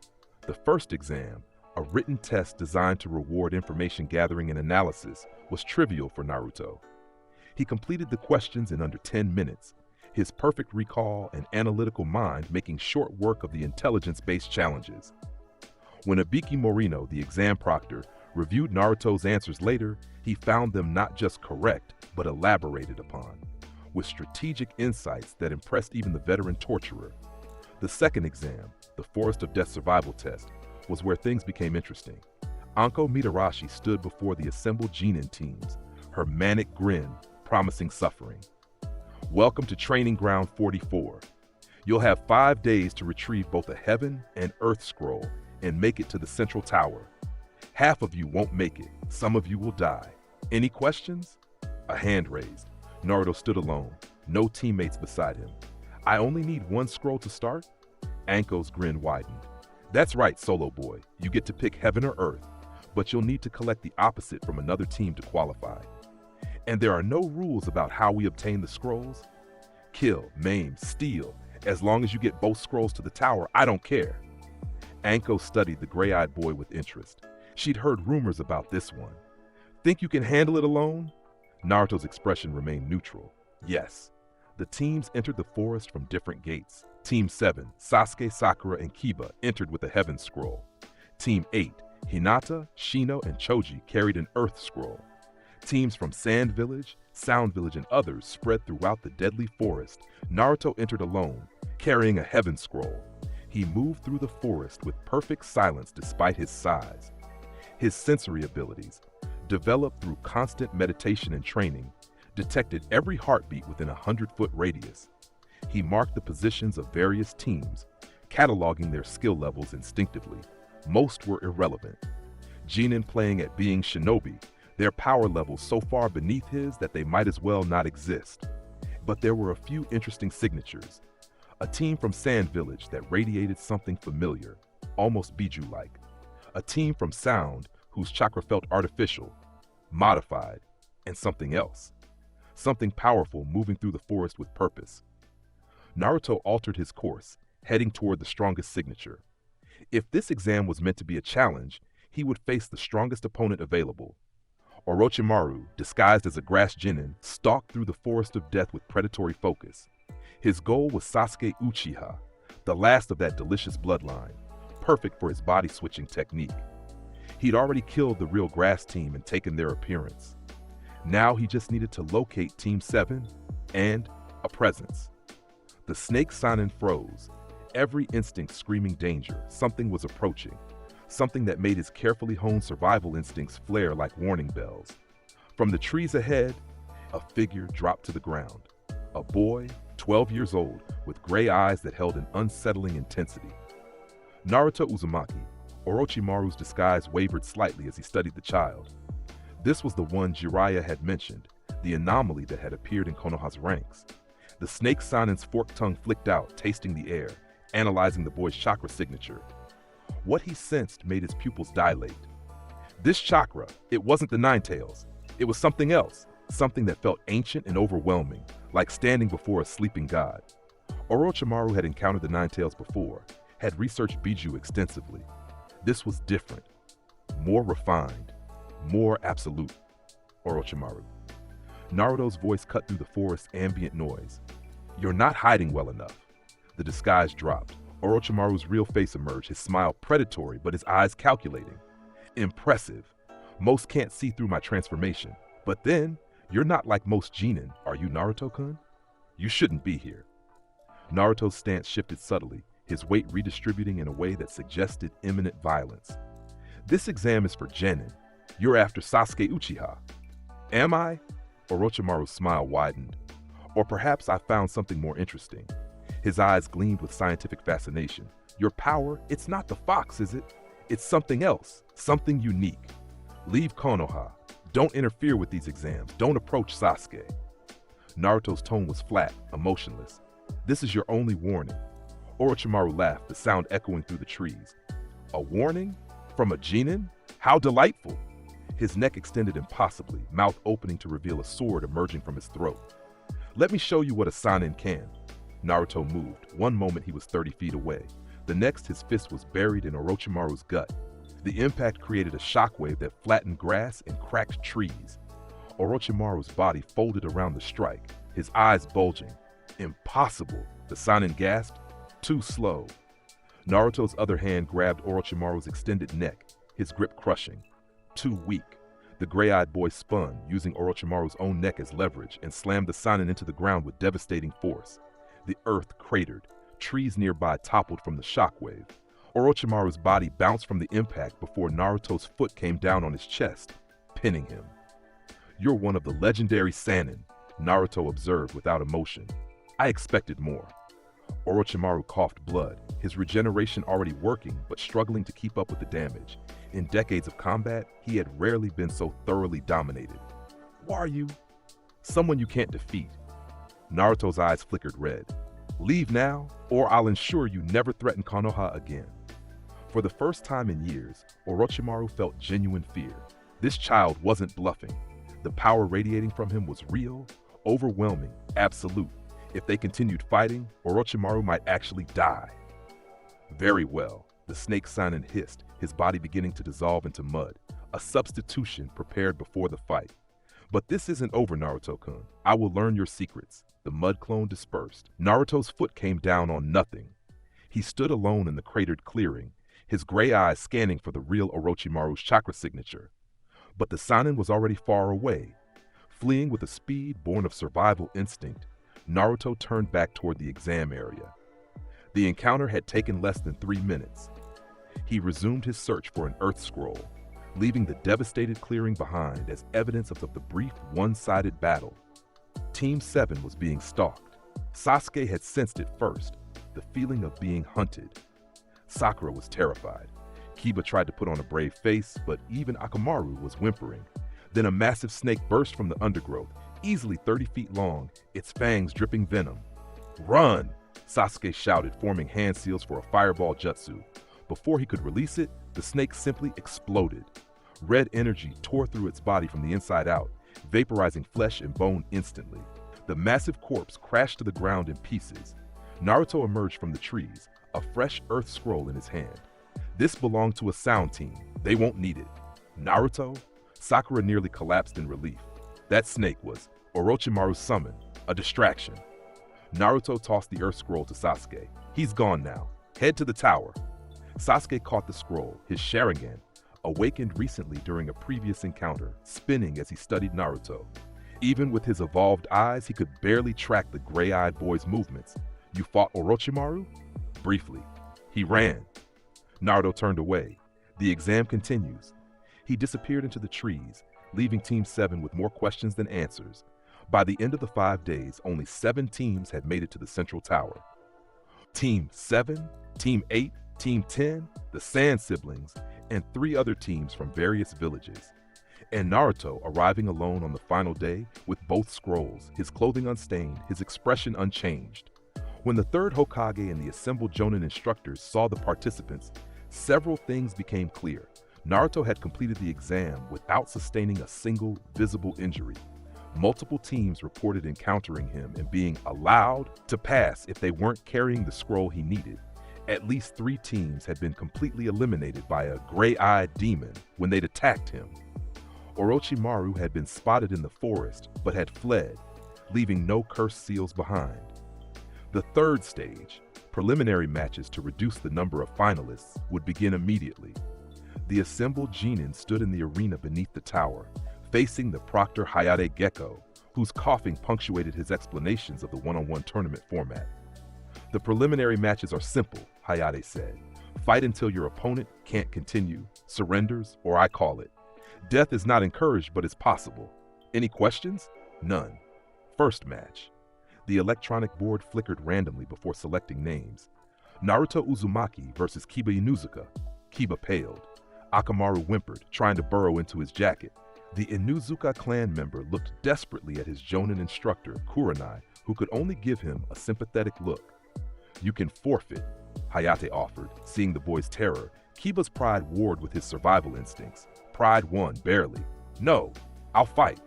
The first exam, a written test designed to reward information gathering and analysis, was trivial for Naruto. He completed the questions in under 10 minutes, his perfect recall and analytical mind making short work of the intelligence-based challenges. When Ibiki Morino, the exam proctor, reviewed Naruto's answers later, he found them not just correct, but elaborated upon, with strategic insights that impressed even the veteran torturer. The second exam, the Forest of Death survival test, was where things became interesting. Anko Mitarashi stood before the assembled genin teams, her manic grin promising suffering. Welcome to Training Ground 44. You'll have 5 days to retrieve both a Heaven and Earth scroll and make it to the Central Tower. Half of you won't make it. Some of you will die. Any questions? A hand raised. Naruto stood alone, no teammates beside him. I only need 1 scroll to start? Anko's grin widened. That's right, Solo Boy. You get to pick Heaven or Earth, but you'll need to collect the opposite from another team to qualify. And there are no rules about how we obtain the scrolls. Kill, maim, steal. As long as you get both scrolls to the tower, I don't care. Anko studied the gray-eyed boy with interest. She'd heard rumors about this one. Think you can handle it alone? Naruto's expression remained neutral. Yes. The teams entered the forest from different gates. Team 7, Sasuke, Sakura, and Kiba entered with a Heaven scroll. Team 8, Hinata, Shino, and Choji carried an Earth scroll. Teams from Sand Village, Sound Village, and others spread throughout the deadly forest. Naruto entered alone, carrying a Heaven scroll. He moved through the forest with perfect silence despite his size. His sensory abilities, developed through constant meditation and training, detected every heartbeat within a 100-foot radius. He marked the positions of various teams, cataloging their skill levels instinctively. Most were irrelevant. Genin playing at being shinobi, their power levels so far beneath his that they might as well not exist. But there were a few interesting signatures. A team from Sand Village that radiated something familiar, almost Biju-like. A team from Sound whose chakra felt artificial, modified, and something else. Something powerful moving through the forest with purpose. Naruto altered his course, heading toward the strongest signature. If this exam was meant to be a challenge, he would face the strongest opponent available. Orochimaru, disguised as a grass genin, stalked through the forest of death with predatory focus. His goal was Sasuke Uchiha, the last of that delicious bloodline, perfect for his body-switching technique. He'd already killed the real grass team and taken their appearance. Now he just needed to locate Team 7 and a presence. The snake Sannin froze, every instinct screaming danger. Something was approaching, something that made his carefully honed survival instincts flare like warning bells. From the trees ahead, a figure dropped to the ground. A boy, 12 years old, with gray eyes that held an unsettling intensity. Naruto Uzumaki, Orochimaru's disguise wavered slightly as he studied the child. This was the one Jiraiya had mentioned, the anomaly that had appeared in Konoha's ranks. The snake Sannin's forked tongue flicked out, tasting the air, analyzing the boy's chakra signature. What he sensed made his pupils dilate. This chakra, it wasn't the Nine Tails. It was something else, something that felt ancient and overwhelming, like standing before a sleeping god. Orochimaru had encountered the Nine Tails before, had researched Biju extensively. This was different, more refined, more absolute. Orochimaru. Naruto's voice cut through the forest's ambient noise. You're not hiding well enough. The disguise dropped. Orochimaru's real face emerged, his smile predatory, but his eyes calculating. Impressive. Most can't see through my transformation. But then, you're not like most Genin, are you, Naruto-kun? You shouldn't be here. Naruto's stance shifted subtly, his weight redistributing in a way that suggested imminent violence. This exam is for Genin. You're after Sasuke Uchiha. Am I? Orochimaru's smile widened. Or perhaps I found something more interesting. His eyes gleamed with scientific fascination. Your power, it's not the fox, is it? It's something else, something unique. Leave Konoha. Don't interfere with these exams. Don't approach Sasuke. Naruto's tone was flat, emotionless. This is your only warning. Orochimaru laughed, the sound echoing through the trees. A warning? From a Genin? How delightful! His neck extended impossibly, mouth opening to reveal a sword emerging from his throat. Let me show you what a Sannin can. Naruto moved. One moment he was 30 feet away. The next, his fist was buried in Orochimaru's gut. The impact created a shockwave that flattened grass and cracked trees. Orochimaru's body folded around the strike, his eyes bulging. Impossible, the Sannin gasped. Too slow. Naruto's other hand grabbed Orochimaru's extended neck, his grip crushing. Too weak. The gray-eyed boy spun, using Orochimaru's own neck as leverage, and slammed the Sannin into the ground with devastating force. The earth cratered. Trees nearby toppled from the shockwave. Orochimaru's body bounced from the impact before Naruto's foot came down on his chest, pinning him. You're one of the legendary Sannin, Naruto observed without emotion. I expected more. Orochimaru coughed blood, his regeneration already working but struggling to keep up with the damage. In decades of combat, he had rarely been so thoroughly dominated. Who are you? Someone you can't defeat. Naruto's eyes flickered red. Leave now, or I'll ensure you never threaten Konoha again. For the first time in years, Orochimaru felt genuine fear. This child wasn't bluffing. The power radiating from him was real, overwhelming, absolute. If they continued fighting, Orochimaru might actually die. Very well, the snake Sannin hissed, his body beginning to dissolve into mud, a substitution prepared before the fight. But this isn't over, Naruto-kun. I will learn your secrets. The mud clone dispersed. Naruto's foot came down on nothing. He stood alone in the cratered clearing, his gray eyes scanning for the real Orochimaru's chakra signature. But the Sannin was already far away. Fleeing with a speed born of survival instinct, Naruto turned back toward the exam area. The encounter had taken less than 3 minutes. He resumed his search for an earth scroll, leaving the devastated clearing behind as evidence of the brief one-sided battle. Team 7 was being stalked. Sasuke had sensed it first, the feeling of being hunted. Sakura was terrified. Kiba tried to put on a brave face, but even Akamaru was whimpering. Then a massive snake burst from the undergrowth, easily 30 feet long, its fangs dripping venom. Run! Sasuke shouted, forming hand seals for a fireball jutsu. Before he could release it, the snake simply exploded. Red energy tore through its body from the inside out, vaporizing flesh and bone instantly. The massive corpse crashed to the ground in pieces. Naruto emerged from the trees, a fresh earth scroll in his hand. This belonged to a sound team. They won't need it. Naruto? Sakura nearly collapsed in relief. That snake was Orochimaru's summon, a distraction. Naruto tossed the earth scroll to Sasuke. He's gone now. Head to the tower. Sasuke caught the scroll, his Sharingan, awakened recently during a previous encounter, spinning as he studied Naruto. Even with his evolved eyes, he could barely track the gray-eyed boy's movements. You fought Orochimaru? Briefly. He ran. Naruto turned away. The exam continues. He disappeared into the trees, leaving Team 7 with more questions than answers. By the end of the 5 days, only 7 teams had made it to the central tower. Team 7, Team 8, Team 10, the Sand siblings, and 3 other teams from various villages. And Naruto arriving alone on the final day with both scrolls, his clothing unstained, his expression unchanged. When the third Hokage and the assembled Jonin instructors saw the participants, several things became clear. Naruto had completed the exam without sustaining a single visible injury. Multiple teams reported encountering him and being allowed to pass if they weren't carrying the scroll he needed. At least 3 teams had been completely eliminated by a gray-eyed demon when they'd attacked him. Orochimaru had been spotted in the forest but had fled, leaving no cursed seals behind. The third stage, preliminary matches to reduce the number of finalists, would begin immediately. The assembled Genin stood in the arena beneath the tower, facing the proctor Hayate Gecko, whose coughing punctuated his explanations of the one-on-one tournament format. The preliminary matches are simple, Hayate said. Fight until your opponent can't continue, surrenders, or I call it. Death is not encouraged, but is possible. Any questions? None. First match. The electronic board flickered randomly before selecting names. Naruto Uzumaki versus Kiba Inuzuka. Kiba paled. Akamaru whimpered, trying to burrow into his jacket. The Inuzuka clan member looked desperately at his Jonin instructor, Kurenai, who could only give him a sympathetic look. You can forfeit, Hayate offered, seeing the boy's terror. Kiba's pride warred with his survival instincts. Pride won, barely. No, I'll fight.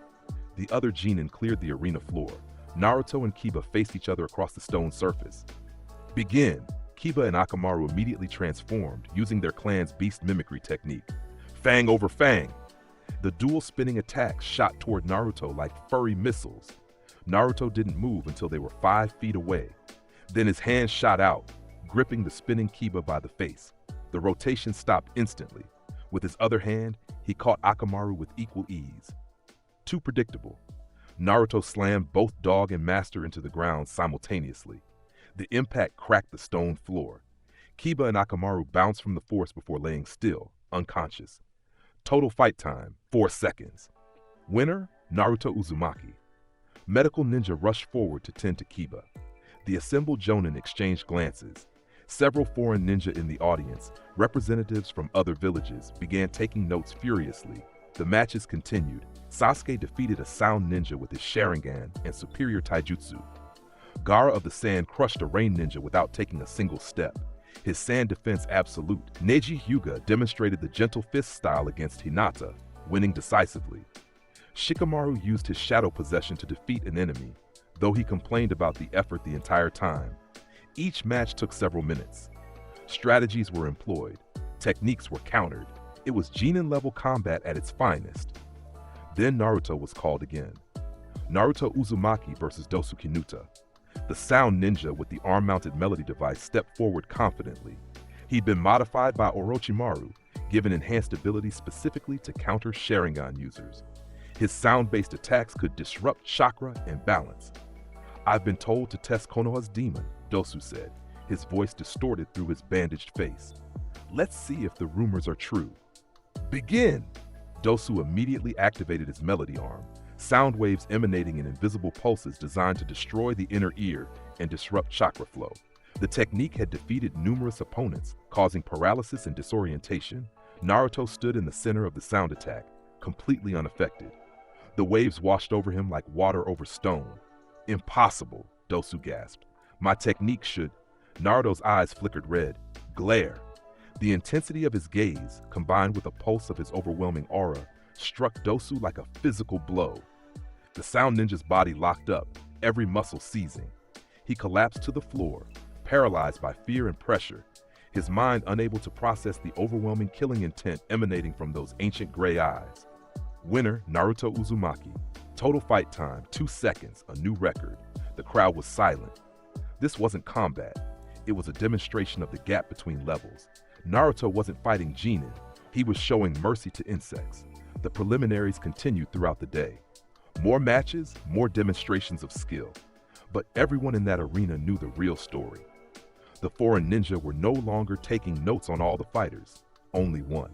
The other Genin cleared the arena floor. Naruto and Kiba faced each other across the stone surface. Begin! Kiba and Akamaru immediately transformed, using their clan's beast mimicry technique. Fang over fang! The dual spinning attacks shot toward Naruto like furry missiles. Naruto didn't move until they were 5 feet away. Then his hand shot out, gripping the spinning Kiba by the face. The rotation stopped instantly. With his other hand, he caught Akamaru with equal ease. Too predictable. Naruto slammed both dog and master into the ground simultaneously. The impact cracked the stone floor. Kiba and Akamaru bounced from the force before laying still, unconscious. Total fight time, 4 seconds. Winner, Naruto Uzumaki. Medical ninja rushed forward to tend to Kiba. The assembled Jonin exchanged glances. Several foreign ninja in the audience, representatives from other villages, began taking notes furiously. The matches continued. Sasuke defeated a sound ninja with his Sharingan and superior taijutsu. Gaara of the Sand crushed a rain ninja without taking a single step. His sand defense absolute. Neji Hyuga demonstrated the gentle fist style against Hinata, winning decisively. Shikamaru used his shadow possession to defeat an enemy, though he complained about the effort the entire time. Each match took several minutes. Strategies were employed. Techniques were countered. It was Genin-level combat at its finest. Then Naruto was called again. Naruto Uzumaki versus Dosuke Nuta. The sound ninja with the arm-mounted melody device stepped forward confidently. He'd been modified by Orochimaru, given enhanced ability specifically to counter Sharingan users. His sound-based attacks could disrupt chakra and balance. I've been told to test Konoha's demon, Dosu said, his voice distorted through his bandaged face. Let's see if the rumors are true. Begin! Dosu immediately activated his melody arm, sound waves emanating in invisible pulses designed to destroy the inner ear and disrupt chakra flow. The technique had defeated numerous opponents, causing paralysis and disorientation. Naruto stood in the center of the sound attack, completely unaffected. The waves washed over him like water over stone. Impossible, Dosu gasped. My technique should... Naruto's eyes flickered red. Glare. The intensity of his gaze, combined with a pulse of his overwhelming aura, struck Dosu like a physical blow. The sound ninja's body locked up, every muscle seizing. He collapsed to the floor, paralyzed by fear and pressure, his mind unable to process the overwhelming killing intent emanating from those ancient gray eyes. Winner, Naruto Uzumaki. Total fight time, 2 seconds, a new record. The crowd was silent. This wasn't combat. It was a demonstration of the gap between levels. Naruto wasn't fighting Genin. He was showing mercy to insects. The preliminaries continued throughout the day. More matches, more demonstrations of skill. But everyone in that arena knew the real story. The foreign ninja were no longer taking notes on all the fighters, only one.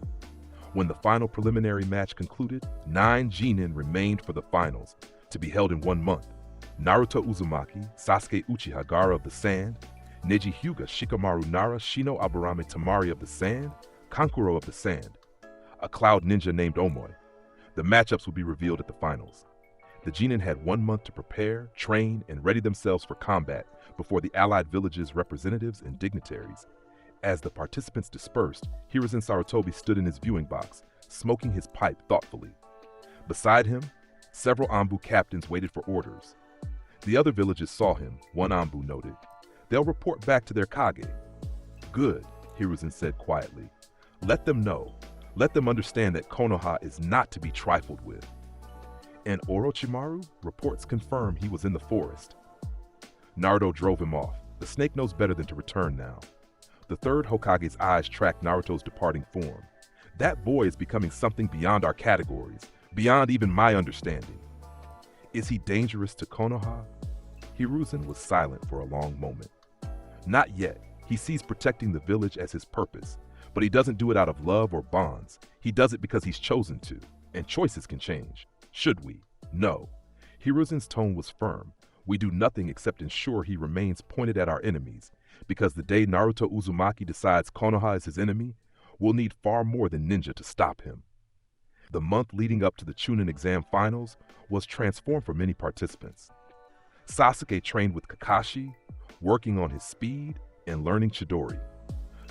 When the final preliminary match concluded, 9 Genin remained for the finals, to be held in 1 month. Naruto Uzumaki, Sasuke Uchiha Gaara of the Sand, Neji Hyuga Shikamaru Nara Shino Aburame Tamari of the Sand, Kankuro of the Sand, a cloud ninja named Omoi. The matchups would be revealed at the finals. The Genin had 1 month to prepare, train, and ready themselves for combat before the allied villages' representatives and dignitaries. As the participants dispersed, Hiruzen Sarutobi stood in his viewing box, smoking his pipe thoughtfully. Beside him, several Anbu captains waited for orders. The other villages saw him, one Anbu noted. They'll report back to their Kage. Good, Hiruzen said quietly. Let them know. Let them understand that Konoha is not to be trifled with. And Orochimaru? Reports confirm he was in the forest. Naruto drove him off. The snake knows better than to return now. The third Hokage's eyes tracked Naruto's departing form. That boy is becoming something beyond our categories, beyond even my understanding. Is he dangerous to Konoha? Hiruzen was silent for a long moment. Not yet. He sees protecting the village as his purpose, but he doesn't do it out of love or bonds. He does it because he's chosen to, and choices can change. Should we? No. Hiruzen's tone was firm. We do nothing except ensure he remains pointed at our enemies, because the day Naruto Uzumaki decides Konoha is his enemy, we'll need far more than ninja to stop him. The month leading up to the Chunin exam finals was transformed for many participants. Sasuke trained with Kakashi, working on his speed and learning Chidori.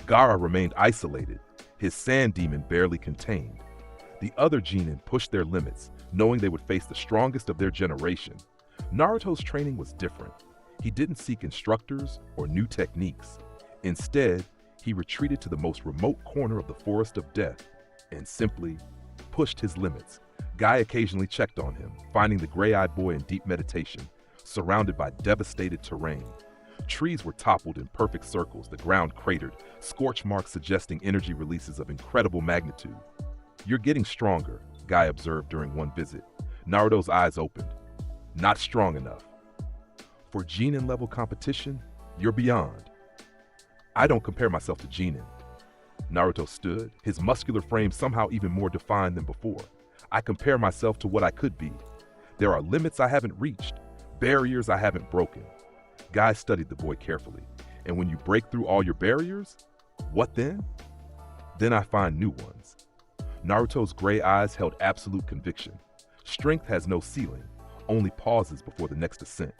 Gaara remained isolated, his sand demon barely contained. The other Genin pushed their limits, knowing they would face the strongest of their generation. Naruto's training was different. He didn't seek instructors or new techniques. Instead, he retreated to the most remote corner of the Forest of Death and simply pushed his limits. Guy occasionally checked on him, finding the gray-eyed boy in deep meditation, surrounded by devastated terrain. Trees were toppled in perfect circles, the ground cratered, scorch marks suggesting energy releases of incredible magnitude. You're getting stronger, Guy observed during one visit. Naruto's eyes opened. Not strong enough. For Genin-level competition, you're beyond. I don't compare myself to Genin. Naruto stood, his muscular frame somehow even more defined than before. I compare myself to what I could be. There are limits I haven't reached, barriers I haven't broken. Guy studied the boy carefully. And when you break through all your barriers, what then? Then I find new ones. Naruto's gray eyes held absolute conviction. Strength has no ceiling, only pauses before the next ascent.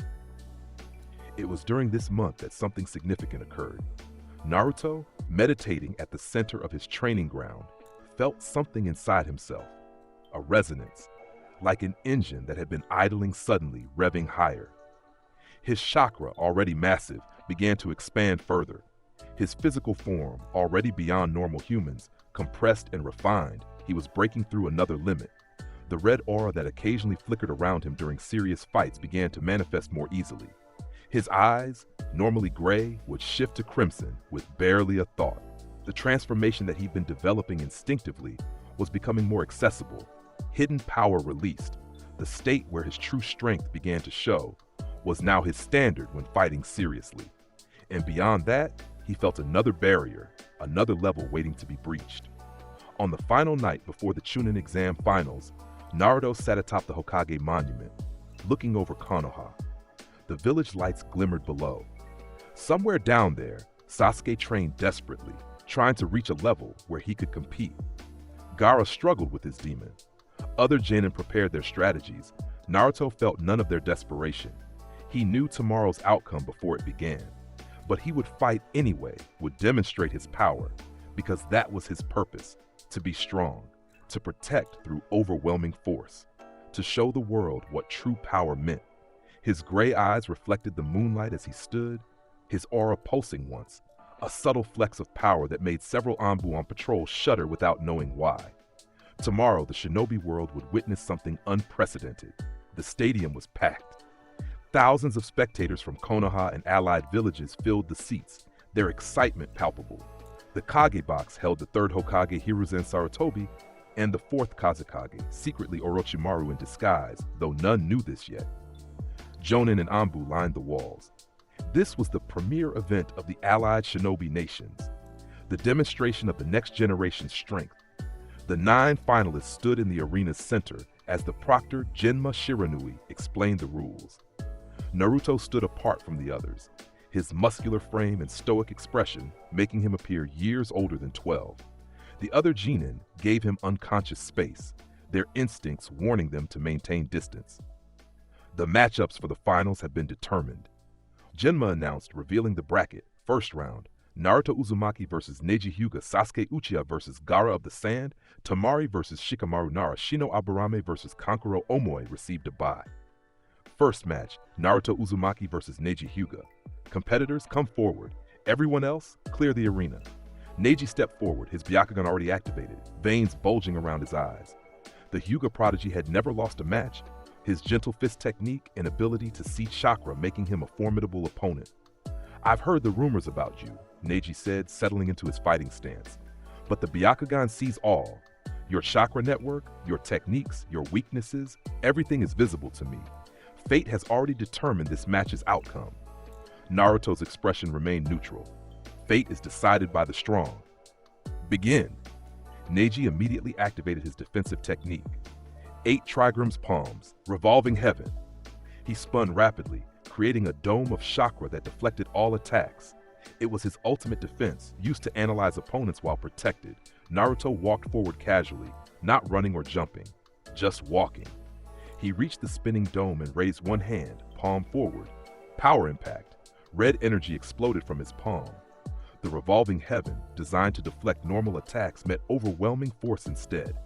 It was during this month that something significant occurred. Naruto, meditating at the center of his training ground, felt something inside himself, a resonance, like an engine that had been idling suddenly, revving higher. His chakra, already massive, began to expand further. His physical form, already beyond normal humans, compressed and refined, he was breaking through another limit. The red aura that occasionally flickered around him during serious fights began to manifest more easily. His eyes, normally gray, would shift to crimson with barely a thought. The transformation that he'd been developing instinctively was becoming more accessible. Hidden power released. The state where his true strength began to show was now his standard when fighting seriously. And beyond that, he felt another barrier, another level waiting to be breached. On the final night before the Chunin exam finals, Naruto sat atop the Hokage monument, looking over Konoha. The village lights glimmered below. Somewhere down there, Sasuke trained desperately, trying to reach a level where he could compete. Gaara struggled with his demon. Other Genin prepared their strategies. Naruto felt none of their desperation. He knew tomorrow's outcome before it began. But he would fight anyway, would demonstrate his power, because that was his purpose, to be strong, to protect through overwhelming force, to show the world what true power meant. His gray eyes reflected the moonlight as he stood, his aura pulsing once, a subtle flex of power that made several Anbu on patrol shudder without knowing why. Tomorrow, the shinobi world would witness something unprecedented. The stadium was packed. Thousands of spectators from Konoha and allied villages filled the seats, their excitement palpable. The Kage box held the third Hokage Hiruzen Sarutobi and the fourth Kazekage, secretly Orochimaru in disguise, though none knew this yet. Jonin and Anbu lined the walls. This was the premier event of the allied shinobi nations, the demonstration of the next generation's strength. The 9 finalists stood in the arena's center as the proctor Genma Shiranui explained the rules. Naruto stood apart from the others, his muscular frame and stoic expression making him appear years older than 12. The other Genin gave him unconscious space, their instincts warning them to maintain distance. The matchups for the finals have been determined. Genma announced, revealing the bracket. First round, Naruto Uzumaki versus Neji Hyuga, Sasuke Uchiha versus Gaara of the Sand, Tamari versus Shikamaru Nara, Shino Aburame versus Kankuro Omoe received a bye. First match, Naruto Uzumaki versus Neji Hyuga. Competitors, come forward. Everyone else, clear the arena. Neji stepped forward, his Byakugan already activated, veins bulging around his eyes. The Hyuga prodigy had never lost a match, his gentle fist technique and ability to see chakra making him a formidable opponent. I've heard the rumors about you, Neji said, settling into his fighting stance. But the Byakugan sees all. Your chakra network, your techniques, your weaknesses, everything is visible to me. Fate has already determined this match's outcome. Naruto's expression remained neutral. Fate is decided by the strong. Begin. Neji immediately activated his defensive technique. 8 trigrams palms, revolving heaven. He spun rapidly, creating a dome of chakra that deflected all attacks. It was his ultimate defense, used to analyze opponents while protected. Naruto walked forward casually, not running or jumping, just walking. He reached the spinning dome and raised one hand, palm forward. Power impact. Red energy exploded from his palm. The revolving heaven, designed to deflect normal attacks, met overwhelming force instead.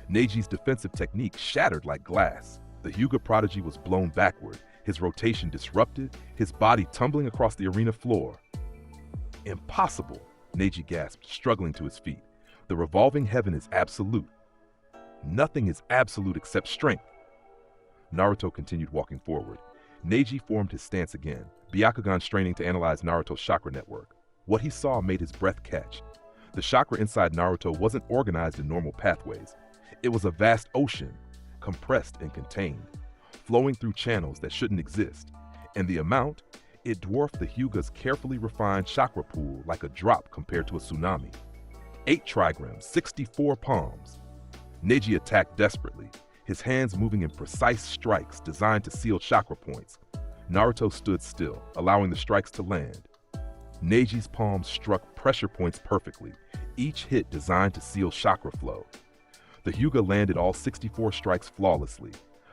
Neji's defensive technique shattered like glass. The Hyuga prodigy was blown backward, his rotation disrupted, his body tumbling across the arena floor. Impossible, Neji gasped, struggling to his feet. The revolving heaven is absolute. Nothing is absolute except strength. Naruto continued walking forward. Neji formed his stance again, Byakugan straining to analyze Naruto's chakra network. What he saw made his breath catch. The chakra inside Naruto wasn't organized in normal pathways. It was a vast ocean, compressed and contained, flowing through channels that shouldn't exist. And the amount, it dwarfed the Hyuga's carefully refined chakra pool like a drop compared to a tsunami. 8 trigrams, 64 palms. Neji attacked desperately, his hands moving in precise strikes designed to seal chakra points. Naruto stood still, allowing the strikes to land. Neji's palms struck pressure points perfectly, each hit designed to seal chakra flow. The Hyuga landed all 64 strikes flawlessly,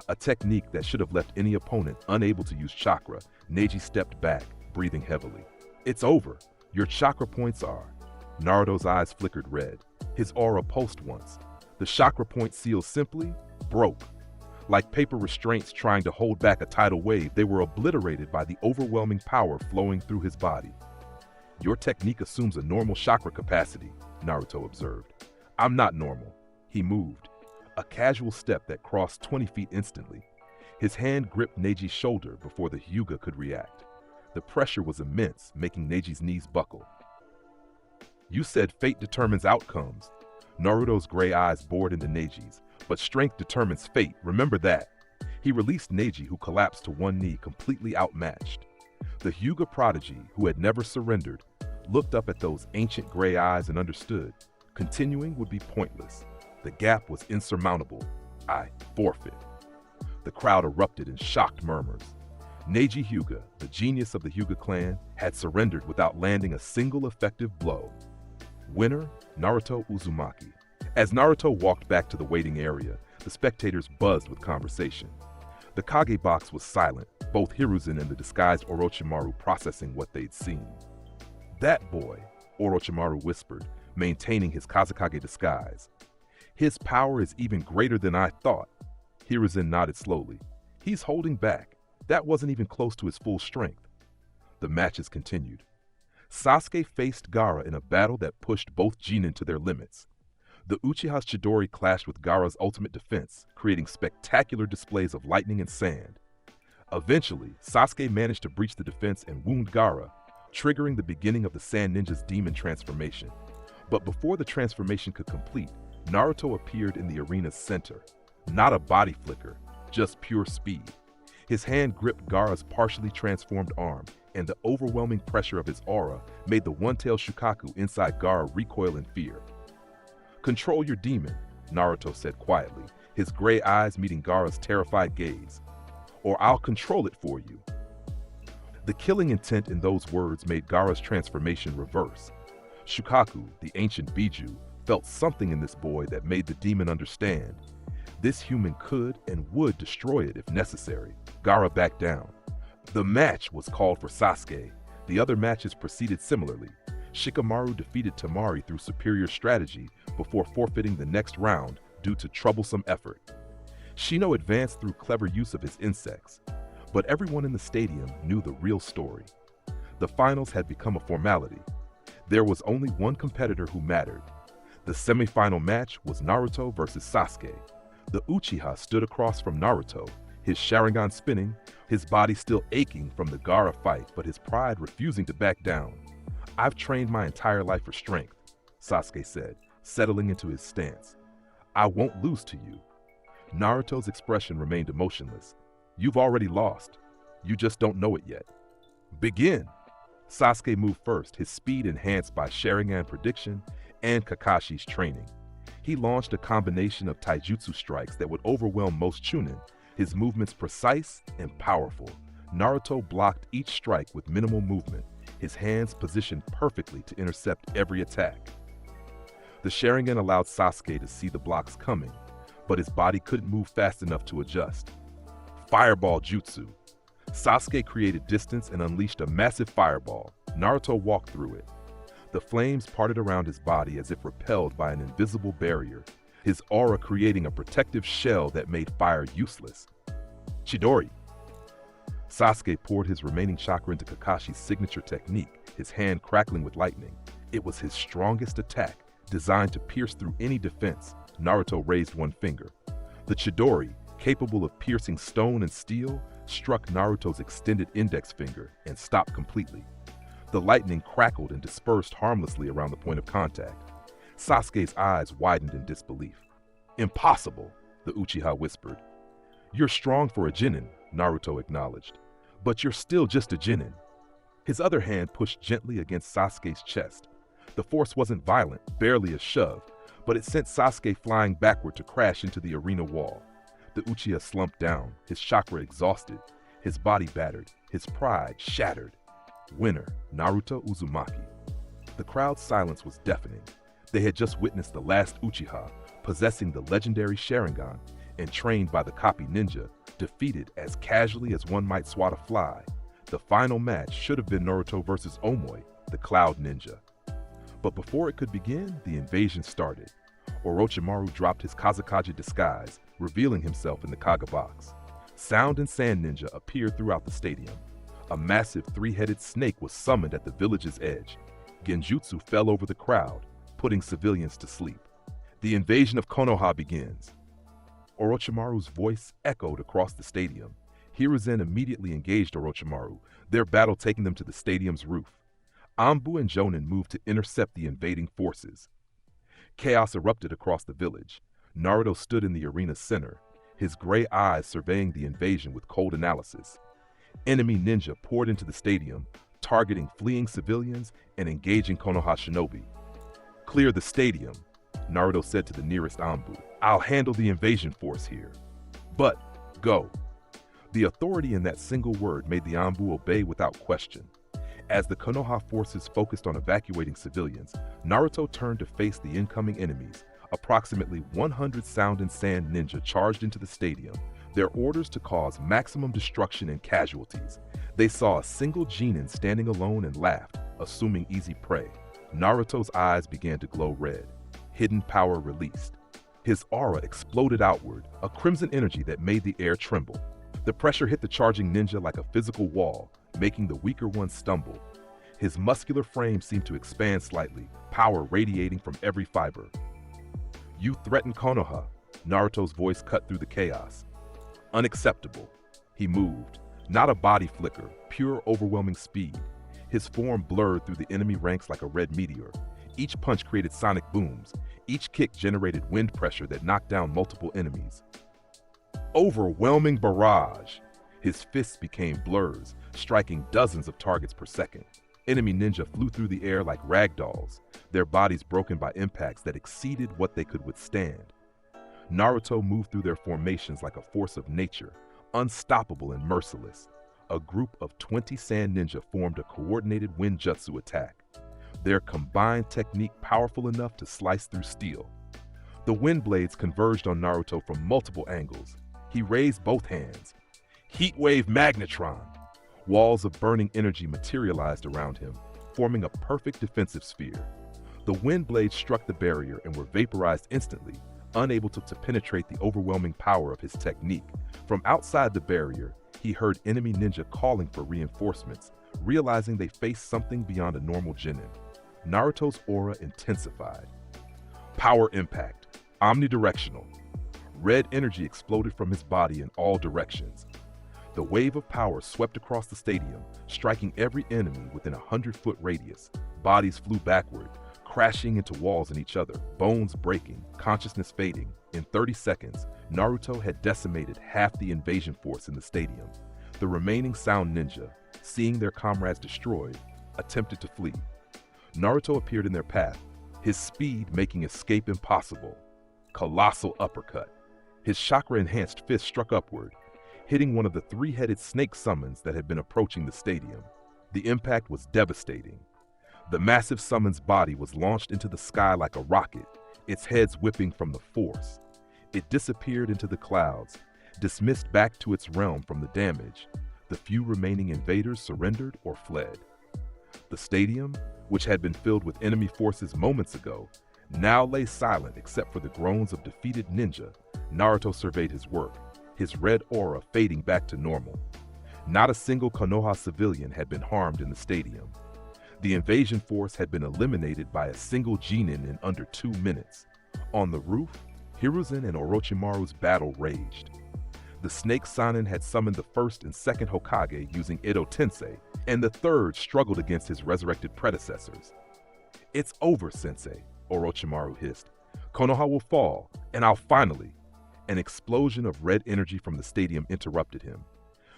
a technique that should have left any opponent unable to use chakra. Neji stepped back, breathing heavily. It's over. Your chakra points are. Naruto's eyes flickered red. His aura pulsed once. The chakra point seals simply broke. Like paper restraints trying to hold back a tidal wave, they were obliterated by the overwhelming power flowing through his body. Your technique assumes a normal chakra capacity, Naruto observed. I'm not normal. He moved, a casual step that crossed 20 feet instantly. His hand gripped Neji's shoulder before the Hyuga could react. The pressure was immense, making Neji's knees buckle. You said fate determines outcomes. Naruto's gray eyes bored into Neji's, but strength determines fate, remember that. He released Neji, who collapsed to one knee, completely outmatched. The Hyuga prodigy, who had never surrendered, looked up at those ancient gray eyes and understood. Continuing would be pointless. The gap was insurmountable. I forfeit. The crowd erupted in shocked murmurs. Neji Hyuga, the genius of the Hyuga clan, had surrendered without landing a single effective blow. Winner, Naruto Uzumaki. As Naruto walked back to the waiting area, the spectators buzzed with conversation. The Kage box was silent, both Hiruzen and the disguised Orochimaru processing what they'd seen. That boy, Orochimaru whispered, maintaining his Kazekage disguise. His power is even greater than I thought. Hiruzen nodded slowly. He's holding back. That wasn't even close to his full strength. The matches continued. Sasuke faced Gaara in a battle that pushed both Genin to their limits. The Uchiha's Chidori clashed with Gaara's ultimate defense, creating spectacular displays of lightning and sand. Eventually, Sasuke managed to breach the defense and wound Gaara, triggering the beginning of the Sand Ninja's demon transformation. But before the transformation could complete, Naruto appeared in the arena's center. Not a body flicker, just pure speed. His hand gripped Gaara's partially transformed arm, and the overwhelming pressure of his aura made the one-tailed Shukaku inside Gaara recoil in fear. Control your demon, Naruto said quietly, his gray eyes meeting Gaara's terrified gaze. Or I'll control it for you. The killing intent in those words made Gaara's transformation reverse. Shukaku, the ancient Biju, felt something in this boy that made the demon understand. This human could and would destroy it if necessary. Gaara backed down. The match was called for Sasuke. The other matches proceeded similarly. Shikamaru defeated Temari through superior strategy before forfeiting the next round due to troublesome effort. Shino advanced through clever use of his insects, but everyone in the stadium knew the real story. The finals had become a formality. There was only one competitor who mattered. The semi-final match was Naruto versus Sasuke. The Uchiha stood across from Naruto, his Sharingan spinning, his body still aching from the Gaara fight, but his pride refusing to back down. "I've trained my entire life for strength," Sasuke said, settling into his stance. "I won't lose to you." Naruto's expression remained emotionless. "You've already lost. You just don't know it yet." "Begin!" Sasuke moved first, his speed enhanced by Sharingan prediction and Kakashi's training. He launched a combination of taijutsu strikes that would overwhelm most Chunin, his movements precise and powerful. Naruto blocked each strike with minimal movement, his hands positioned perfectly to intercept every attack. The Sharingan allowed Sasuke to see the blocks coming, but his body couldn't move fast enough to adjust. Fireball Jutsu. Sasuke created distance and unleashed a massive fireball. Naruto walked through it. The flames parted around his body as if repelled by an invisible barrier, his aura creating a protective shell that made fire useless. Chidori. Sasuke poured his remaining chakra into Kakashi's signature technique, his hand crackling with lightning. It was his strongest attack, designed to pierce through any defense. Naruto raised one finger. The Chidori, capable of piercing stone and steel, struck Naruto's extended index finger and stopped completely. The lightning crackled and dispersed harmlessly around the point of contact. Sasuke's eyes widened in disbelief. "Impossible," the Uchiha whispered. "You're strong for a Genin," Naruto acknowledged. "But you're still just a Genin." His other hand pushed gently against Sasuke's chest. The force wasn't violent, barely a shove, but it sent Sasuke flying backward to crash into the arena wall. The Uchiha slumped down, his chakra exhausted, his body battered, his pride shattered. Winner, Naruto Uzumaki. The crowd's silence was deafening. They had just witnessed the last Uchiha, possessing the legendary Sharingan and trained by the copy ninja, defeated as casually as one might swat a fly. The final match should have been Naruto versus Omoi, the Cloud Ninja. But before it could begin, the invasion started. Orochimaru dropped his Kazekage disguise, revealing himself in the Kaga box. Sound and Sand Ninja appeared throughout the stadium. A massive three-headed snake was summoned at the village's edge. Genjutsu fell over the crowd, putting civilians to sleep. The invasion of Konoha begins. Orochimaru's voice echoed across the stadium. Hiruzen immediately engaged Orochimaru, their battle taking them to the stadium's roof. Anbu and Jonin moved to intercept the invading forces. Chaos erupted across the village. Naruto stood in the arena's center, his gray eyes surveying the invasion with cold analysis. Enemy ninja poured into the stadium, targeting fleeing civilians and engaging Konoha shinobi. "Clear the stadium," Naruto said to the nearest Anbu. "I'll handle the invasion force here. But, go." The authority in that single word made the Anbu obey without question. As the Konoha forces focused on evacuating civilians, Naruto turned to face the incoming enemies. Approximately 100 Sound and Sand ninja charged into the stadium, their orders to cause maximum destruction and casualties. They saw a single Genin standing alone and laughed, assuming easy prey. Naruto's eyes began to glow red. Hidden power released. His aura exploded outward, a crimson energy that made the air tremble. The pressure hit the charging ninja like a physical wall, making the weaker one stumble. His muscular frame seemed to expand slightly, power radiating from every fiber. "You threaten Konoha," Naruto's voice cut through the chaos. "Unacceptable." He moved, not a body flicker, pure overwhelming speed. His form blurred through the enemy ranks like a red meteor. Each punch created sonic booms. Each kick generated wind pressure that knocked down multiple enemies. Overwhelming barrage. His fists became blurs, striking dozens of targets per second. Enemy ninja flew through the air like ragdolls, their bodies broken by impacts that exceeded what they could withstand. Naruto moved through their formations like a force of nature, unstoppable and merciless. A group of 20 Sand Ninja formed a coordinated Winjutsu attack, their combined technique powerful enough to slice through steel. The wind blades converged on Naruto from multiple angles. He raised both hands. Heat wave magnetron! Walls of burning energy materialized around him, forming a perfect defensive sphere. The wind blades struck the barrier and were vaporized instantly, unable to penetrate the overwhelming power of his technique. From outside the barrier, he heard enemy ninja calling for reinforcements, realizing they faced something beyond a normal genin. Naruto's aura intensified. Power impact, omnidirectional. Red energy exploded from his body in all directions. The wave of power swept across the stadium, striking every enemy within a 100-foot radius. Bodies flew backward, crashing into walls and each other, bones breaking, consciousness fading. In 30 seconds, Naruto had decimated half the invasion force in the stadium. The remaining sound ninja, seeing their comrades destroyed, attempted to flee. Naruto appeared in their path, his speed making escape impossible. Colossal uppercut. His chakra-enhanced fist struck upward, hitting one of the three-headed snake summons that had been approaching the stadium. The impact was devastating. The massive summon's body was launched into the sky like a rocket, its heads whipping from the force. It disappeared into the clouds, dismissed back to its realm from the damage. The few remaining invaders surrendered or fled. The stadium, which had been filled with enemy forces moments ago, now lay silent except for the groans of defeated ninja. Naruto surveyed his work, his red aura fading back to normal. Not a single Konoha civilian had been harmed in the stadium. The invasion force had been eliminated by a single genin in under 2 minutes. On the roof, Hiruzen and Orochimaru's battle raged. The Snake Sanin had summoned the first and second Hokage using Edo Tensei, and the third struggled against his resurrected predecessors. "It's over, Sensei," Orochimaru hissed. "Konoha will fall, and I'll finally—" An explosion of red energy from the stadium interrupted him.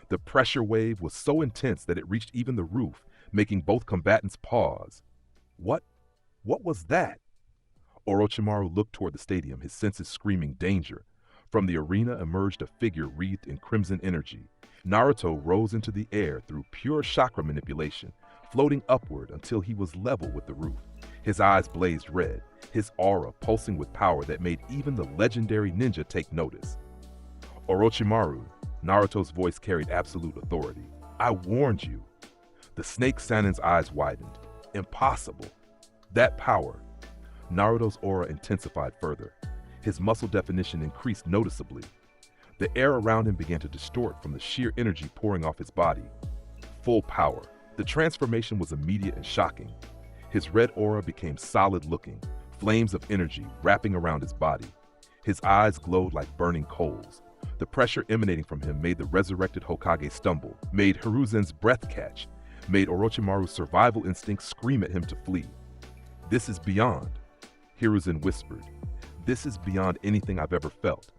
The pressure wave was so intense that it reached even the roof, making both combatants pause. What was that? Orochimaru looked toward the stadium, his senses screaming danger. From the arena emerged a figure wreathed in crimson energy. Naruto rose into the air through pure chakra manipulation, floating upward until he was level with the roof. His eyes blazed red, his aura pulsing with power that made even the legendary ninja take notice. "Orochimaru," Naruto's voice carried absolute authority. "I warned you." The Snake Sanin's eyes widened. Impossible. That power. Naruto's aura intensified further. His muscle definition increased noticeably. The air around him began to distort from the sheer energy pouring off his body. Full power. The transformation was immediate and shocking. His red aura became solid-looking, flames of energy wrapping around his body. His eyes glowed like burning coals. The pressure emanating from him made the resurrected Hokage stumble, made Hiruzen's breath catch, made Orochimaru's survival instinct scream at him to flee. "This is beyond," Hiruzen whispered. "This is beyond anything I've ever felt."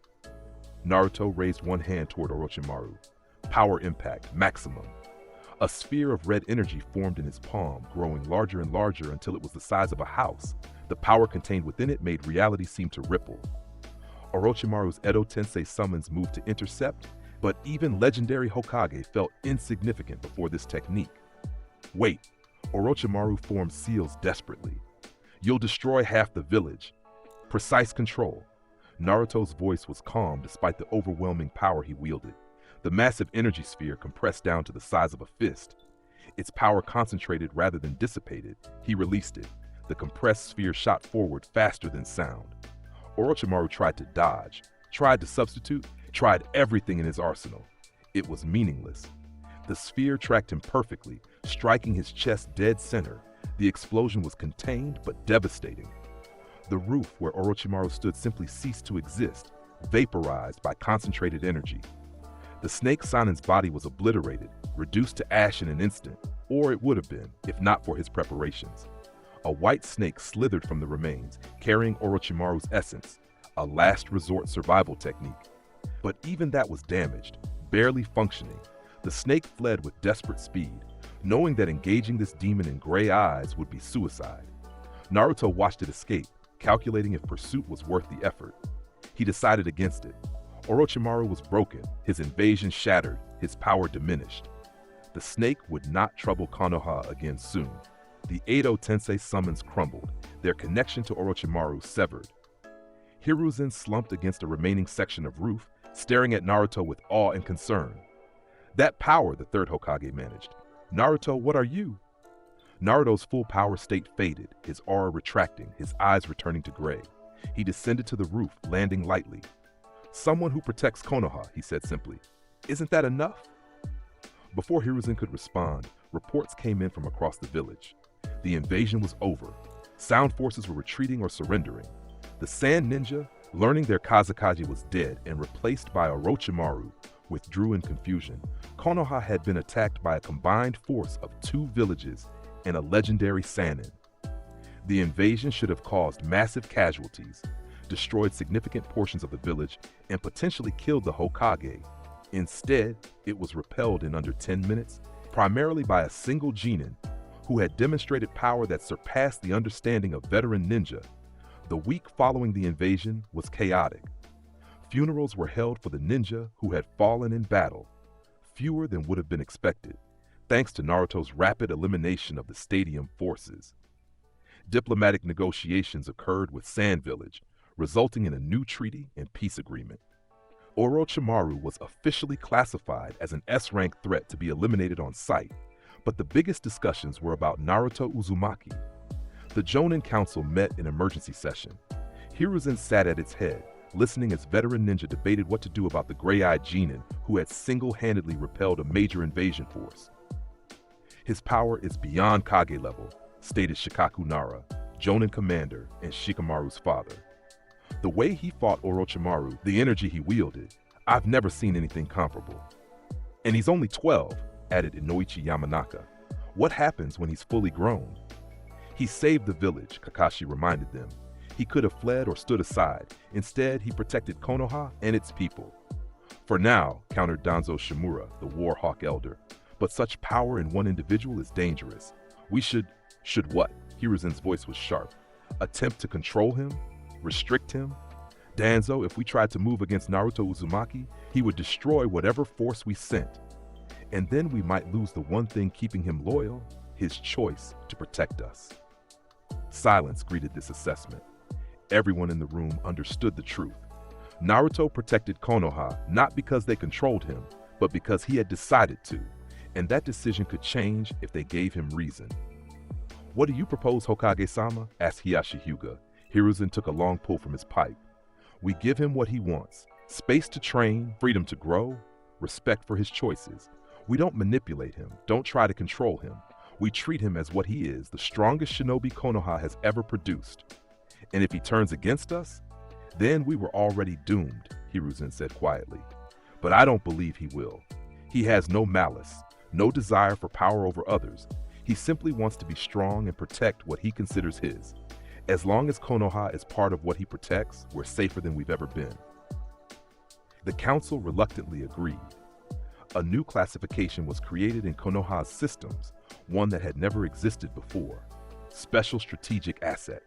Naruto raised one hand toward Orochimaru. Power impact, maximum. A sphere of red energy formed in his palm, growing larger and larger until it was the size of a house. The power contained within it made reality seem to ripple. Orochimaru's Edo Tensei summons moved to intercept, but even legendary Hokage felt insignificant before this technique. "Wait," Orochimaru formed seals desperately. "You'll destroy half the village." Precise control. Naruto's voice was calm despite the overwhelming power he wielded. The massive energy sphere compressed down to the size of a fist. Its power concentrated rather than dissipated. He released it. The compressed sphere shot forward faster than sound. Orochimaru tried to dodge, tried to substitute, tried everything in his arsenal. It was meaningless. The sphere tracked him perfectly, striking his chest dead center. The explosion was contained but devastating. The roof where Orochimaru stood simply ceased to exist, vaporized by concentrated energy. The Snake Sanin's body was obliterated, reduced to ash in an instant, or it would have been, if not for his preparations. A white snake slithered from the remains, carrying Orochimaru's essence, a last resort survival technique. But even that was damaged, barely functioning. The snake fled with desperate speed, knowing that engaging this demon in gray eyes would be suicide. Naruto watched it escape, calculating if pursuit was worth the effort. He decided against it. Orochimaru was broken, his invasion shattered, his power diminished. The snake would not trouble Konoha again soon. The Edo Tensei summons crumbled, their connection to Orochimaru severed. Hiruzen slumped against a remaining section of roof, staring at Naruto with awe and concern. That power, the third Hokage managed. Naruto, what are you? Naruto's full power state faded, his aura retracting, his eyes returning to gray. He descended to the roof, landing lightly. Someone who protects Konoha, he said simply. Isn't that enough? Before Hiruzen could respond, reports came in from across the village. The invasion was over. Sound forces were retreating or surrendering. The Sand Ninja, learning their Kazekage was dead and replaced by Orochimaru, withdrew in confusion. Konoha had been attacked by a combined force of 2 villages and a legendary Sannin. The invasion should have caused massive casualties, destroyed significant portions of the village, and potentially killed the Hokage. Instead, it was repelled in under 10 minutes, primarily by a single genin, who had demonstrated power that surpassed the understanding of veteran ninja. The week following the invasion was chaotic. Funerals were held for the ninja who had fallen in battle, fewer than would have been expected, thanks to Naruto's rapid elimination of the stadium forces. Diplomatic negotiations occurred with Sand Village, resulting in a new treaty and peace agreement. Orochimaru was officially classified as an S-rank threat to be eliminated on sight, but the biggest discussions were about Naruto Uzumaki. The Jonin Council met in emergency session. Hiruzen sat at its head, listening as veteran ninja debated what to do about the gray-eyed genin who had single-handedly repelled a major invasion force. His power is beyond Kage level, stated Shikaku Nara, Jonin commander and Shikamaru's father. The way he fought Orochimaru, the energy he wielded, I've never seen anything comparable. And he's only 12, added Inoichi Yamanaka. What happens when he's fully grown? He saved the village, Kakashi reminded them. He could have fled or stood aside. Instead, he protected Konoha and its people. For now, countered Danzo Shimura, the Warhawk elder, but such power in one individual is dangerous. We should what? Hiruzen's voice was sharp. Attempt to control him? Restrict him? Danzo, if we tried to move against Naruto Uzumaki, he would destroy whatever force we sent. And then we might lose the one thing keeping him loyal, his choice to protect us. Silence greeted this assessment. Everyone in the room understood the truth. Naruto protected Konoha not because they controlled him, but because he had decided to, and that decision could change if they gave him reason. What do you propose, Hokage-sama? Asked Hiyashi Hyuga. Hiruzen took a long pull from his pipe. We give him what he wants. Space to train, freedom to grow, respect for his choices. We don't manipulate him, don't try to control him. We treat him as what he is, the strongest shinobi Konoha has ever produced. And if he turns against us, then we were already doomed, Hiruzen said quietly. But I don't believe he will. He has no malice, no desire for power over others. He simply wants to be strong and protect what he considers his. As long as Konoha is part of what he protects, we're safer than we've ever been. The council reluctantly agreed. A new classification was created in Konoha's systems, one that had never existed before. Special Strategic Asset.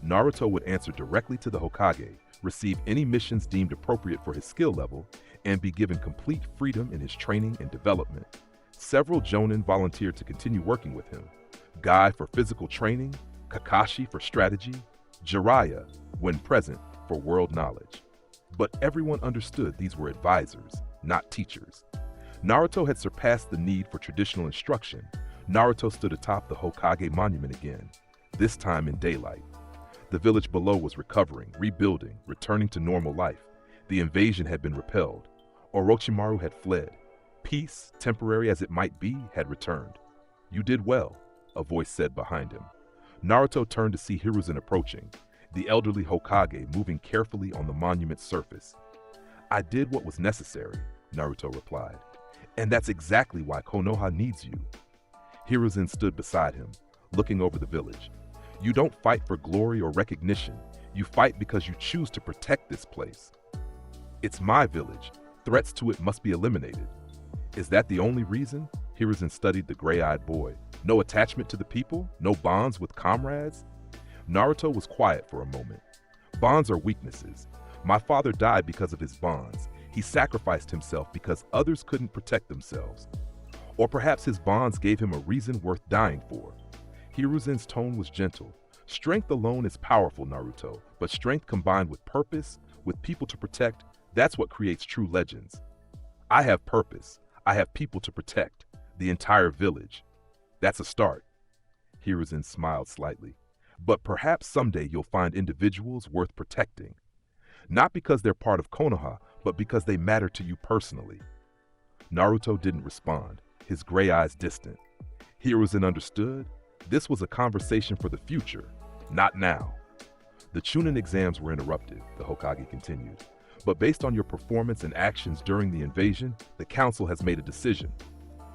Naruto would answer directly to the Hokage, receive any missions deemed appropriate for his skill level, and be given complete freedom in his training and development. Several Jonin volunteered to continue working with him. Guy for physical training, Kakashi for strategy, Jiraiya, when present, for world knowledge. But everyone understood these were advisors, not teachers. Naruto had surpassed the need for traditional instruction. Naruto stood atop the Hokage monument again, this time in daylight. The village below was recovering, rebuilding, returning to normal life. The invasion had been repelled. Orochimaru had fled. Peace, temporary as it might be, had returned. You did well, a voice said behind him. Naruto turned to see Hiruzen approaching, the elderly Hokage moving carefully on the monument's surface. I did what was necessary, Naruto replied. And that's exactly why Konoha needs you. Hiruzen stood beside him, looking over the village. You don't fight for glory or recognition. You fight because you choose to protect this place. It's my village. Threats to it must be eliminated. Is that the only reason? Hiruzen studied the gray-eyed boy. No attachment to the people? No bonds with comrades? Naruto was quiet for a moment. Bonds are weaknesses. My father died because of his bonds. He sacrificed himself because others couldn't protect themselves. Or perhaps his bonds gave him a reason worth dying for. Hiruzen's tone was gentle. Strength alone is powerful, Naruto, but strength combined with purpose, with people to protect, that's what creates true legends. I have purpose. I have people to protect. The entire village. That's a start. Hiruzen smiled slightly. But perhaps someday you'll find individuals worth protecting. Not because they're part of Konoha, but because they matter to you personally. Naruto didn't respond, his gray eyes distant. Hiruzen understood. This was a conversation for the future, not now. The Chunin exams were interrupted, the Hokage continued. But based on your performance and actions during the invasion, the council has made a decision.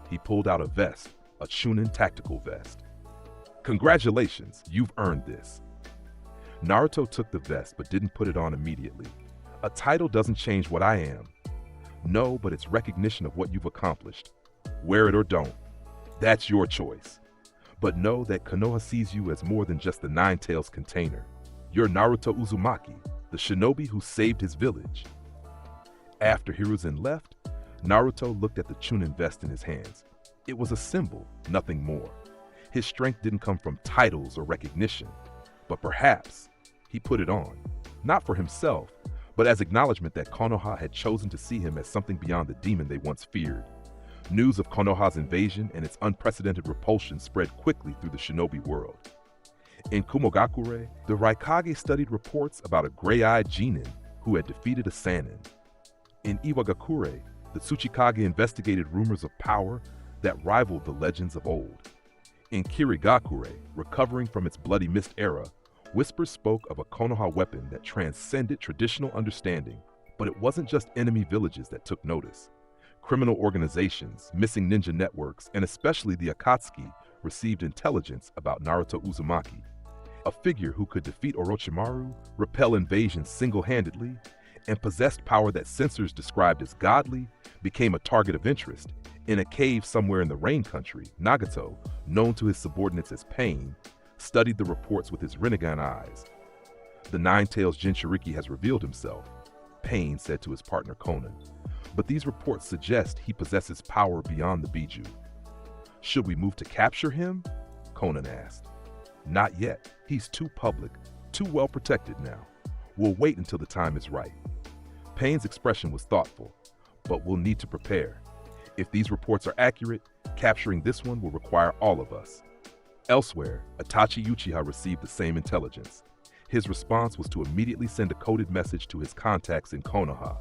He pulled out a vest, a Chunin tactical vest. Congratulations, you've earned this. Naruto took the vest but didn't put it on immediately. A title doesn't change what I am. No, but it's recognition of what you've accomplished. Wear it or don't. That's your choice. But know that Konoha sees you as more than just the Nine Tails container. You're Naruto Uzumaki, the shinobi who saved his village. After Hiruzen left, Naruto looked at the Chunin vest in his hands. It was a symbol, nothing more. His strength didn't come from titles or recognition, but perhaps he put it on, not for himself, but as acknowledgement that Konoha had chosen to see him as something beyond the demon they once feared. News of Konoha's invasion and its unprecedented repulsion spread quickly through the shinobi world. In Kumogakure, the Raikage studied reports about a gray-eyed Jiren who had defeated a Sannin. In Iwagakure, the Tsuchikage investigated rumors of power that rivaled the legends of old. In Kirigakure, recovering from its Bloody Mist era, whispers spoke of a Konoha weapon that transcended traditional understanding, but it wasn't just enemy villages that took notice. Criminal organizations, missing ninja networks, and especially the Akatsuki received intelligence about Naruto Uzumaki, a figure who could defeat Orochimaru, repel invasions single-handedly, and possessed power that censors described as godly, became a target of interest. In a cave somewhere in the Rain Country, Nagato, known to his subordinates as Pain, studied the reports with his Rinnegan eyes. The Nine Tails Jinchuriki has revealed himself, Pain said to his partner Conan, but these reports suggest he possesses power beyond the Biju. Should we move to capture him? Conan asked. Not yet. He's too public, too well protected now. We'll wait until the time is right. Pain's expression was thoughtful, but we'll need to prepare. If these reports are accurate, capturing this one will require all of us. Elsewhere, Itachi Uchiha received the same intelligence. His response was to immediately send a coded message to his contacts in Konoha.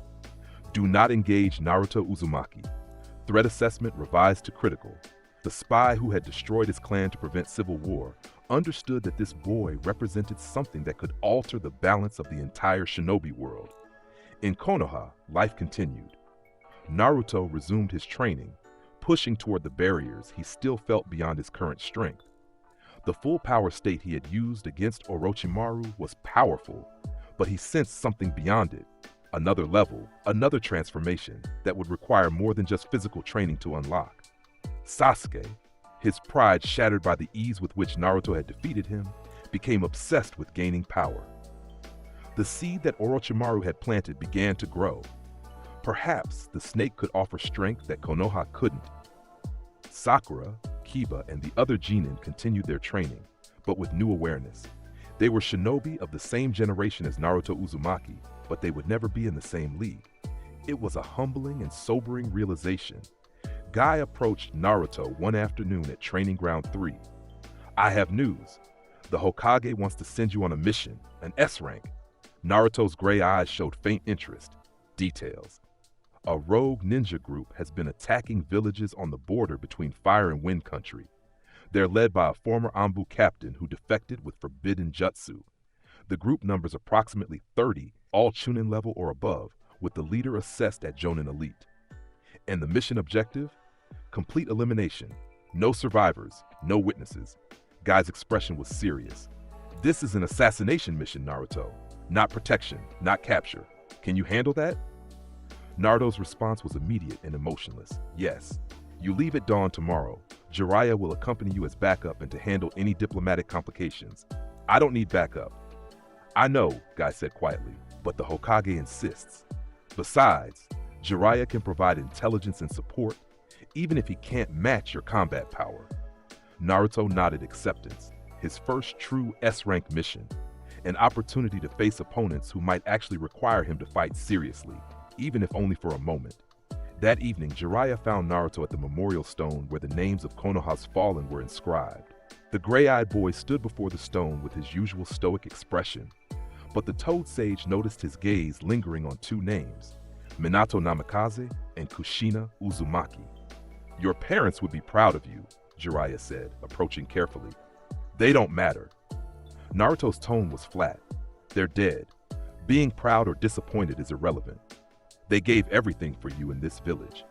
Do not engage Naruto Uzumaki. Threat assessment revised to critical. The spy who had destroyed his clan to prevent civil war understood that this boy represented something that could alter the balance of the entire shinobi world. In Konoha, life continued. Naruto resumed his training, pushing toward the barriers he still felt beyond his current strength. The full power state he had used against Orochimaru was powerful, but he sensed something beyond it, another level, another transformation that would require more than just physical training to unlock. Sasuke, his pride shattered by the ease with which Naruto had defeated him, became obsessed with gaining power. The seed that Orochimaru had planted began to grow. Perhaps the snake could offer strength that Konoha couldn't. Sakura, Kiba, and the other Genin continued their training, but with new awareness. They were shinobi of the same generation as Naruto Uzumaki, but they would never be in the same league. It was a humbling and sobering realization. Guy approached Naruto one afternoon at Training Ground 3. I have news. The Hokage wants to send you on a mission, an S rank. Naruto's gray eyes showed faint interest. Details. A rogue ninja group has been attacking villages on the border between Fire and Wind Country. They're led by a former Anbu captain who defected with forbidden jutsu. The group numbers approximately 30, all Chunin level or above, with the leader assessed at Jonin Elite. And the mission objective? Complete elimination. No survivors, no witnesses. Guy's expression was serious. This is an assassination mission, Naruto. Not protection, not capture. Can you handle that? Naruto's response was immediate and emotionless. Yes. You leave at dawn tomorrow. Jiraiya will accompany you as backup and to handle any diplomatic complications. I don't need backup. I know, Guy said quietly, but the Hokage insists. Besides, Jiraiya can provide intelligence and support, even if he can't match your combat power. Naruto nodded acceptance. his first true S-rank mission, an opportunity to face opponents who might actually require him to fight seriously, even if only for a moment. That evening, Jiraiya found Naruto at the memorial stone where the names of Konoha's fallen were inscribed. The gray-eyed boy stood before the stone with his usual stoic expression, but the Toad Sage noticed his gaze lingering on two names, Minato Namikaze and Kushina Uzumaki. "Your parents would be proud of you," Jiraiya said, approaching carefully. "They don't matter." Naruto's tone was flat. "They're dead. Being proud or disappointed is irrelevant. They gave everything for you in this village.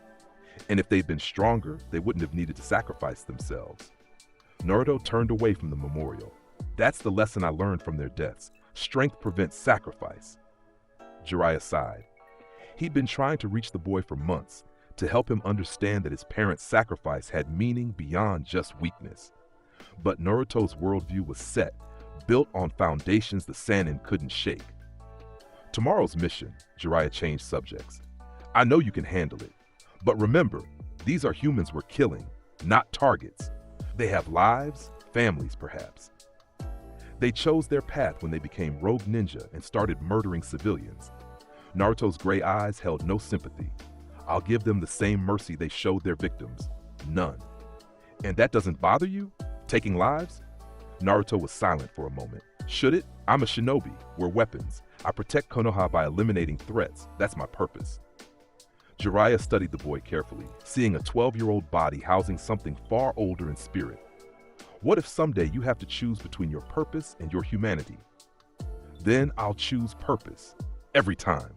And if they'd been stronger, they wouldn't have needed to sacrifice themselves." Naruto turned away from the memorial. "That's the lesson I learned from their deaths. Strength prevents sacrifice." Jiraiya sighed. He'd been trying to reach the boy for months, to help him understand that his parents' sacrifice had meaning beyond just weakness. But Naruto's worldview was set, built on foundations the Sannin couldn't shake. "Tomorrow's mission," Jiraiya changed subjects. "I know you can handle it, but remember, these are humans we're killing, not targets. They have lives, families perhaps. They chose their path when they became rogue ninja and started murdering civilians. Naruto's gray eyes held no sympathy. I'll give them the same mercy they showed their victims. None. And that doesn't bother you? Taking lives?" Naruto was silent for a moment. "Should it? I'm a shinobi. We're weapons. I protect Konoha by eliminating threats. That's my purpose." Jiraiya studied the boy carefully, seeing a 12-year-old body housing something far older in spirit. "What if someday you have to choose between your purpose and your humanity?" "Then I'll choose purpose. Every time."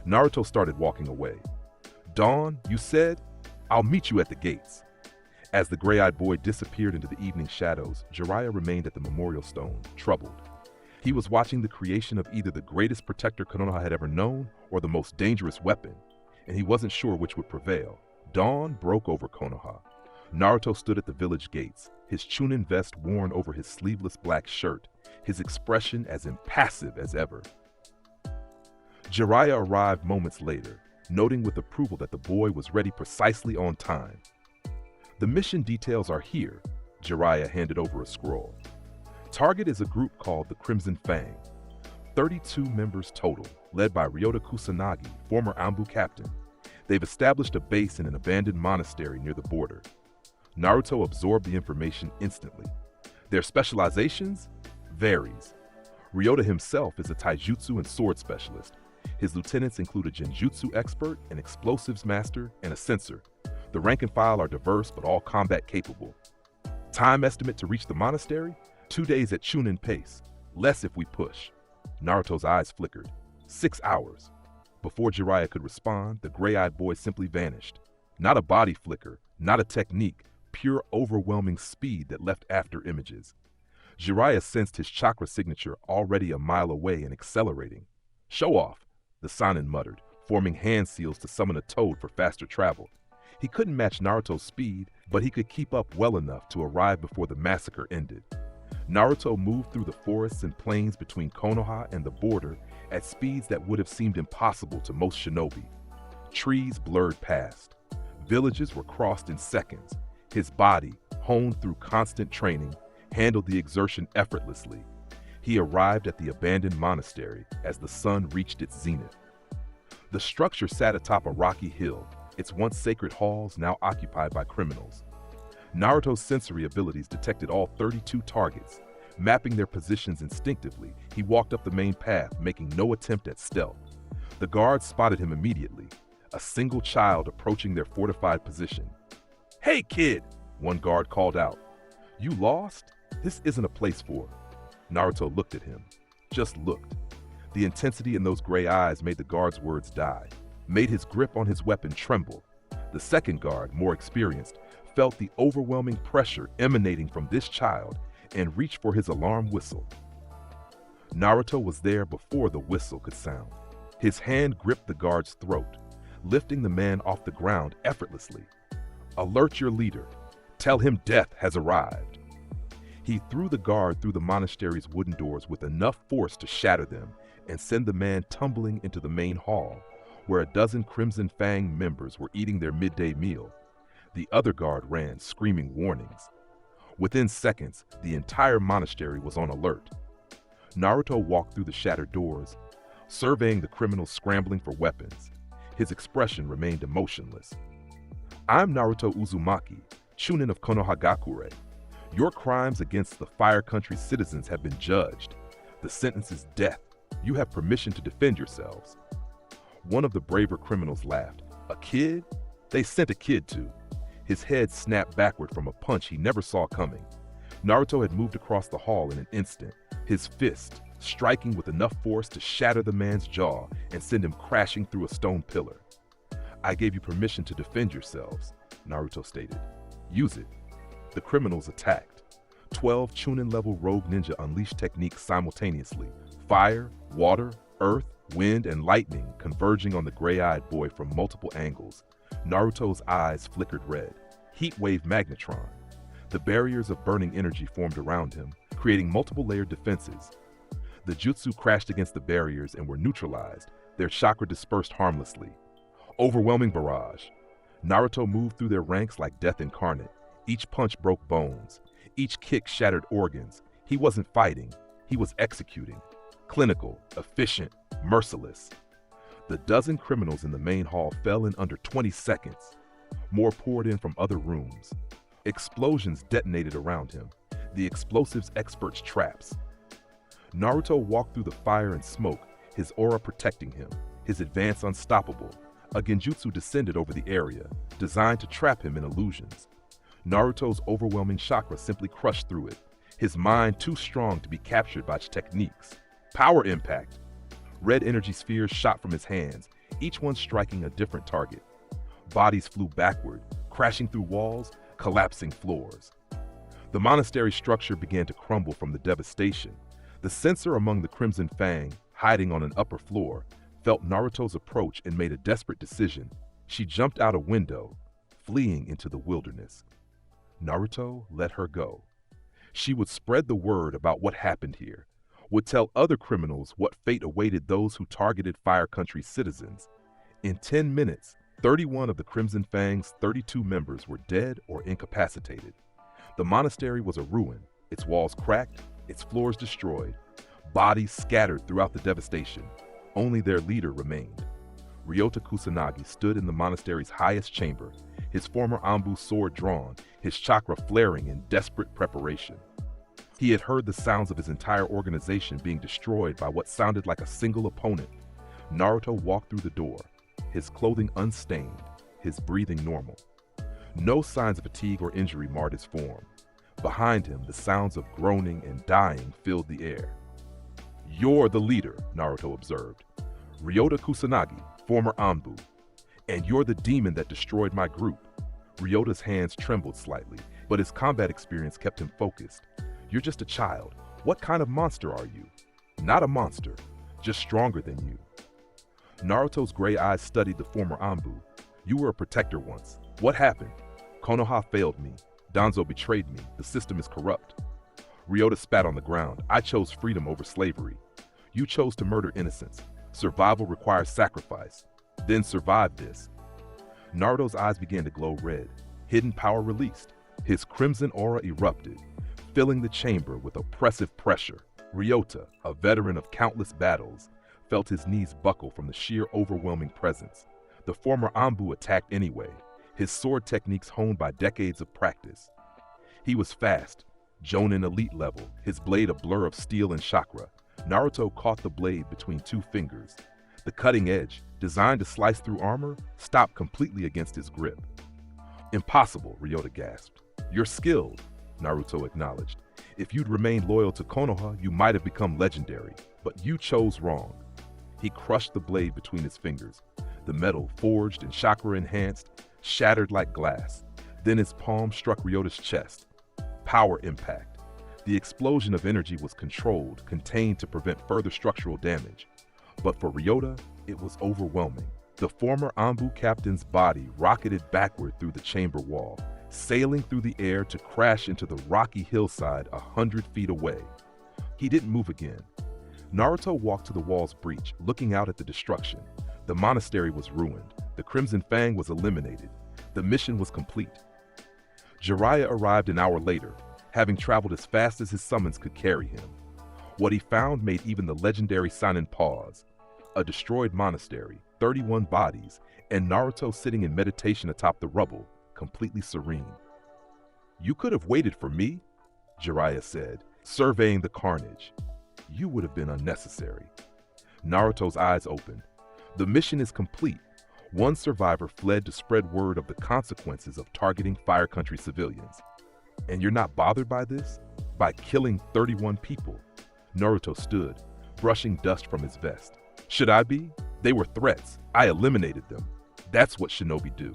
Naruto started walking away. "Dawn, you said? I'll meet you at the gates." As the gray-eyed boy disappeared into the evening shadows, Jiraiya remained at the memorial stone, troubled. He was watching the creation of either the greatest protector Konoha had ever known or the most dangerous weapon, and he wasn't sure which would prevail. Dawn broke over Konoha. Naruto stood at the village gates, his Chunin vest worn over his sleeveless black shirt, his expression as impassive as ever. Jiraiya arrived moments later, noting with approval that the boy was ready precisely on time. "The mission details are here." Jiraiya handed over a scroll. "Target is a group called the Crimson Fang. 32 members total, led by Ryota Kusanagi, former Anbu captain. They've established a base in an abandoned monastery near the border." Naruto absorbed the information instantly. "Their specializations? Varies. Ryota himself is a taijutsu and sword specialist. His lieutenants include a genjutsu expert, an explosives master, and a censor. The rank and file are diverse but all combat capable. Time estimate to reach the monastery? 2 days at Chunin pace. Less if we push." Naruto's eyes flickered. 6 hours. Before Jiraiya could respond, the gray-eyed boy simply vanished. Not a body flicker, not a technique, pure overwhelming speed that left after images. Jiraiya sensed his chakra signature already a mile away and accelerating. "Show off," the Sannin muttered, forming hand seals to summon a toad for faster travel. He couldn't match Naruto's speed, but he could keep up well enough to arrive before the massacre ended. Naruto moved through the forests and plains between Konoha and the border at speeds that would have seemed impossible to most shinobi. Trees blurred past. Villages were crossed in seconds. His body, honed through constant training, handled the exertion effortlessly. He arrived at the abandoned monastery as the sun reached its zenith. The structure sat atop a rocky hill, its once sacred halls now occupied by criminals. Naruto's sensory abilities detected all 32 targets. Mapping their positions instinctively, he walked up the main path, making no attempt at stealth. The guards spotted him immediately, a single child approaching their fortified position. "Hey, kid!" one guard called out. "You lost? This isn't a place for..." Naruto looked at him. Just looked. The intensity in those gray eyes made the guard's words die, made his grip on his weapon tremble. The second guard, more experienced, felt the overwhelming pressure emanating from this child and reached for his alarm whistle. Naruto was there before the whistle could sound. His hand gripped the guard's throat, lifting the man off the ground effortlessly. "Alert your leader. Tell him death has arrived." He threw the guard through the monastery's wooden doors with enough force to shatter them and send the man tumbling into the main hall, where a dozen Crimson Fang members were eating their midday meal. The other guard ran, screaming warnings. Within seconds, the entire monastery was on alert. Naruto walked through the shattered doors, surveying the criminals scrambling for weapons. His expression remained emotionless. "I'm Naruto Uzumaki, Chunin of Konoha Gakure. Your crimes against the Fire Country citizens have been judged. The sentence is death. You have permission to defend yourselves." One of the braver criminals laughed. "A kid? They sent a kid too." His head snapped backward from a punch he never saw coming. Naruto had moved across the hall in an instant, his fist striking with enough force to shatter the man's jaw and send him crashing through a stone pillar. "I gave you permission to defend yourselves," Naruto stated. "Use it." The criminals attacked. 12 Chunin-level rogue ninja unleashed techniques simultaneously: fire, water, earth, wind, and lightning converging on the gray-eyed boy from multiple angles. Naruto's eyes flickered red. Heat wave magnetron. The barriers of burning energy formed around him, creating multiple layered defenses. The jutsu crashed against the barriers and were neutralized, their chakra dispersed harmlessly. Overwhelming barrage. Naruto moved through their ranks like death incarnate. Each punch broke bones. Each kick shattered organs. He wasn't fighting, he was executing. Clinical, efficient, merciless. The dozen criminals in the main hall fell in under 20 seconds. More poured in from other rooms. Explosions detonated around him, the explosives expert's traps. Naruto walked through the fire and smoke, his aura protecting him, his advance unstoppable. A genjutsu descended over the area, designed to trap him in illusions. Naruto's overwhelming chakra simply crushed through it, his mind too strong to be captured by techniques. Power impact. Red energy spheres shot from his hands, each one striking a different target. Bodies flew backward, crashing through walls, collapsing floors. The monastery structure began to crumble from the devastation. The censor among the Crimson Fang, hiding on an upper floor, felt Naruto's approach and made a desperate decision. She jumped out a window, fleeing into the wilderness. Naruto let her go. She would spread the word about what happened here, would tell other criminals what fate awaited those who targeted Fire Country citizens. In 10 minutes, 31 of the Crimson Fang's 32 members were dead or incapacitated. The monastery was a ruin, its walls cracked, its floors destroyed, bodies scattered throughout the devastation. Only their leader remained. Ryota Kusanagi stood in the monastery's highest chamber, his former Anbu sword drawn, his chakra flaring in desperate preparation. He had heard the sounds of his entire organization being destroyed by what sounded like a single opponent. Naruto walked through the door, his clothing unstained, his breathing normal. No signs of fatigue or injury marred his form. Behind him, the sounds of groaning and dying filled the air. "You're the leader," Naruto observed. "Ryota Kusanagi, former Anbu. And you're the demon that destroyed my group." Ryota's hands trembled slightly, but his combat experience kept him focused. "You're just a child. What kind of monster are you?" "Not a monster, just stronger than you." Naruto's gray eyes studied the former Anbu. "You were a protector once. What happened?" "Konoha failed me. Danzo betrayed me. The system is corrupt." Ryota spat on the ground. "I chose freedom over slavery. You chose to murder innocents. Survival requires sacrifice. Then survive this." Naruto's eyes began to glow red. Hidden power released. His crimson aura erupted, filling the chamber with oppressive pressure. Ryota, a veteran of countless battles, felt his knees buckle from the sheer overwhelming presence. The former Anbu attacked anyway, his sword techniques honed by decades of practice. He was fast, Jonin elite level, his blade a blur of steel and chakra. Naruto caught the blade between two fingers. The cutting edge, designed to slice through armor, stopped completely against his grip. "Impossible," Ryota gasped. "You're skilled," Naruto acknowledged. "If you'd remained loyal to Konoha, you might have become legendary, but you chose wrong." He crushed the blade between his fingers. The metal, forged and chakra enhanced, shattered like glass. Then his palm struck Ryota's chest. Power impact. The explosion of energy was controlled, contained to prevent further structural damage. But for Ryota, it was overwhelming. The former Anbu captain's body rocketed backward through the chamber wall, sailing through the air to crash into the rocky hillside 100 feet away. He didn't move again. Naruto walked to the wall's breach, looking out at the destruction. The monastery was ruined. The Crimson Fang was eliminated. The mission was complete. Jiraiya arrived an hour later. having traveled as fast as his summons could carry him. What he found made even the legendary Sannin pause. A destroyed monastery, 31 bodies, and Naruto sitting in meditation atop the rubble, completely serene. "You could have waited for me," Jiraiya said, surveying the carnage. "You would have been unnecessary." Naruto's eyes opened. The mission is complete. One survivor fled to spread word of the consequences of targeting Fire Country civilians. And you're not bothered by this? By killing 31 people? Naruto stood, brushing dust from his vest. Should I be? They were threats. I eliminated them. That's what shinobi do.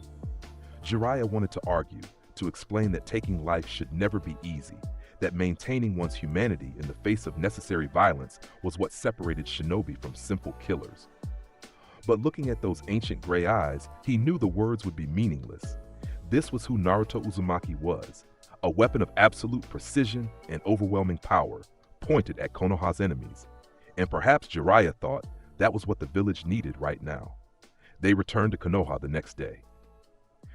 Jiraiya wanted to argue, to explain that taking life should never be easy, that maintaining one's humanity in the face of necessary violence was what separated shinobi from simple killers. But looking at those ancient gray eyes, he knew the words would be meaningless. This was who Naruto Uzumaki was, a weapon of absolute precision and overwhelming power, pointed at Konoha's enemies. And perhaps Jiraiya thought that was what the village needed right now. They returned to Konoha the next day.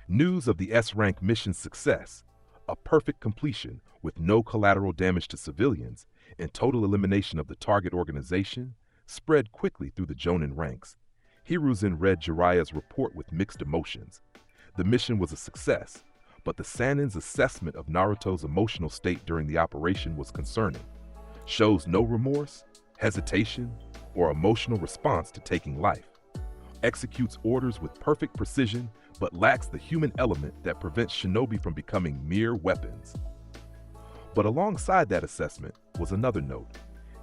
News of the S-rank mission's success, a perfect completion with no collateral damage to civilians and total elimination of the target organization, spread quickly through the Jonin ranks. Hiruzen read Jiraiya's report with mixed emotions. The mission was a success, but the Sannin's assessment of Naruto's emotional state during the operation was concerning. Shows no remorse, hesitation, or emotional response to taking life. Executes orders with perfect precision, but lacks the human element that prevents shinobi from becoming mere weapons. But alongside that assessment was another note.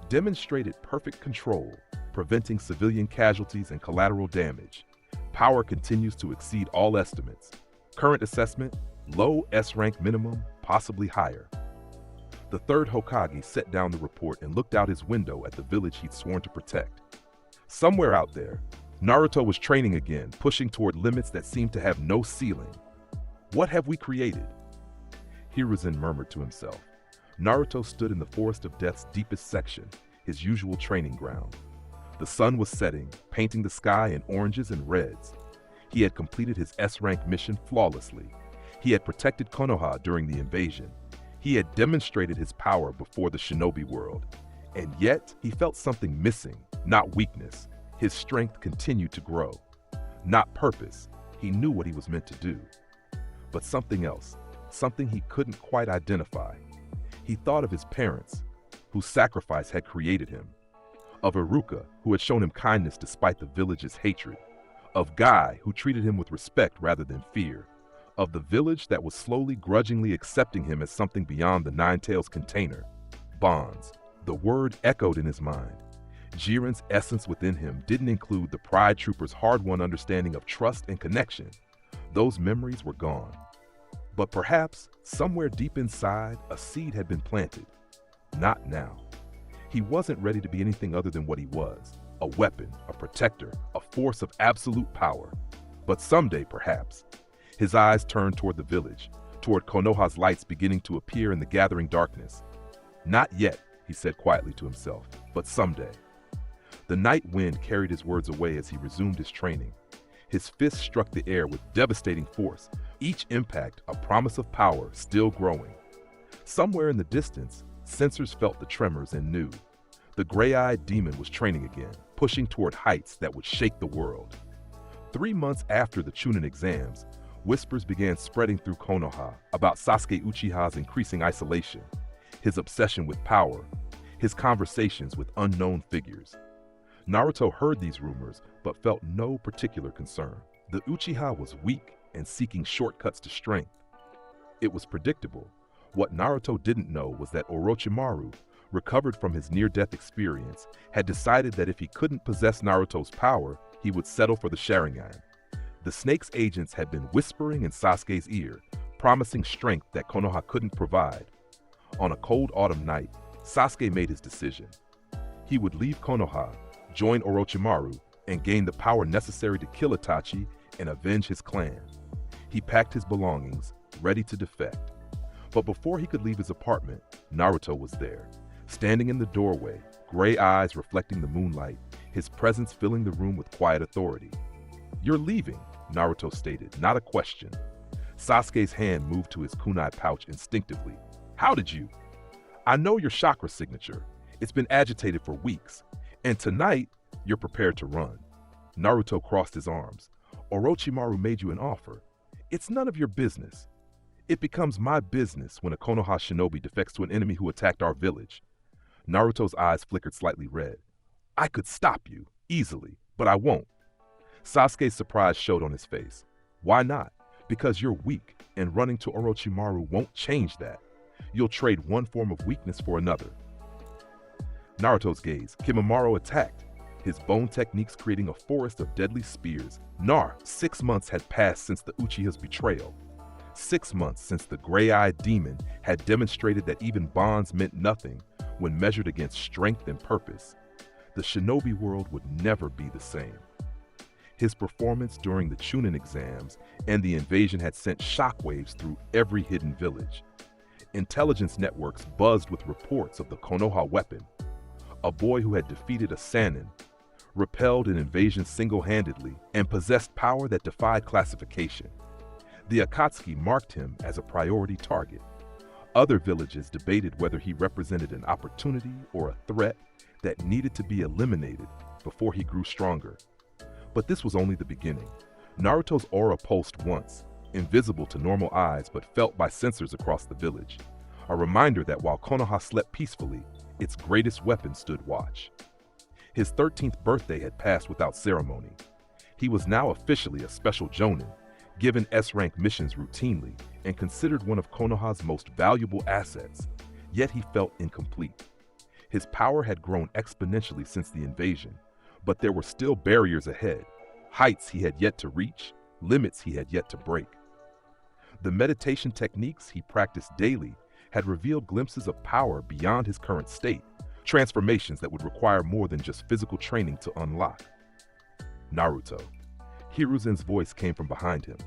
Demonstrated perfect control, preventing civilian casualties and collateral damage. Power continues to exceed all estimates. Current assessment, low S-rank minimum, possibly higher. The third Hokage set down the report and looked out his window at the village he'd sworn to protect. Somewhere out there, Naruto was training again, pushing toward limits that seemed to have no ceiling. What have we created? Hiruzen murmured to himself. Naruto stood in the Forest of Death's deepest section, his usual training ground. The sun was setting, painting the sky in oranges and reds. He had completed his S-rank mission flawlessly. He had protected Konoha during the invasion. He had demonstrated his power before the shinobi world. And yet, he felt something missing, not weakness. His strength continued to grow. Not purpose. He knew what he was meant to do. But something else, something he couldn't quite identify. He thought of his parents, whose sacrifice had created him. Of Iruka, who had shown him kindness despite the village's hatred. Of Guy, who treated him with respect rather than fear. Of the village that was slowly grudgingly accepting him as something beyond the Nine-Tails container. Bonds. The word echoed in his mind. Jiren's essence within him didn't include the Pride Trooper's hard-won understanding of trust and connection. Those memories were gone. But perhaps, somewhere deep inside, a seed had been planted. Not now. He wasn't ready to be anything other than what he was. A weapon, a protector, a force of absolute power. But someday, perhaps. His eyes turned toward the village, toward Konoha's lights beginning to appear in the gathering darkness. Not yet, he said quietly to himself, but someday. The night wind carried his words away as he resumed his training. His fists struck the air with devastating force, each impact a promise of power still growing. Somewhere in the distance, sensors felt the tremors and knew. The gray-eyed demon was training again, pushing toward heights that would shake the world. 3 months after the Chunin exams, whispers began spreading through Konoha about Sasuke Uchiha's increasing isolation, his obsession with power, his conversations with unknown figures. Naruto heard these rumors, but felt no particular concern. The Uchiha was weak and seeking shortcuts to strength. It was predictable. What Naruto didn't know was that Orochimaru, recovered from his near-death experience, had decided that if he couldn't possess Naruto's power, he would settle for the Sharingan. The Snake's agents had been whispering in Sasuke's ear, promising strength that Konoha couldn't provide. On a cold autumn night, Sasuke made his decision. He would leave Konoha, join Orochimaru, and gain the power necessary to kill Itachi and avenge his clan. He packed his belongings, ready to defect. But before he could leave his apartment, Naruto was there, standing in the doorway, gray eyes reflecting the moonlight, his presence filling the room with quiet authority. "You're leaving," Naruto stated, not a question. Sasuke's hand moved to his kunai pouch instinctively. How did you? I know your chakra signature. It's been agitated for weeks. And tonight, you're prepared to run. Naruto crossed his arms. Orochimaru made you an offer. It's none of your business. It becomes my business when a Konoha shinobi defects to an enemy who attacked our village. Naruto's eyes flickered slightly red. I could stop you, easily, but I won't. Sasuke's surprise showed on his face. Why not? Because you're weak, and running to Orochimaru won't change that. You'll trade one form of weakness for another. Naruto's gaze. Kimimaro attacked, his bone techniques creating a forest of deadly spears. 6 months had passed since the Uchiha's betrayal. 6 months since the gray-eyed demon had demonstrated that even bonds meant nothing when measured against strength and purpose. The shinobi world would never be the same. His performance during the Chunin exams and the invasion had sent shockwaves through every hidden village. Intelligence networks buzzed with reports of the Konoha weapon, a boy who had defeated a Sannin, repelled an invasion single-handedly, and possessed power that defied classification. The Akatsuki marked him as a priority target. Other villages debated whether he represented an opportunity or a threat that needed to be eliminated before he grew stronger. But this was only the beginning. Naruto's aura pulsed once, invisible to normal eyes but felt by sensors across the village. A reminder that while Konoha slept peacefully, its greatest weapon stood watch. His 13th birthday had passed without ceremony. He was now officially a special Jonin, given S-rank missions routinely, and considered one of Konoha's most valuable assets, yet he felt incomplete. His power had grown exponentially since the invasion, but there were still barriers ahead, heights he had yet to reach, limits he had yet to break. The meditation techniques he practiced daily had revealed glimpses of power beyond his current state, transformations that would require more than just physical training to unlock. Naruto. Hiruzen's voice came from behind him.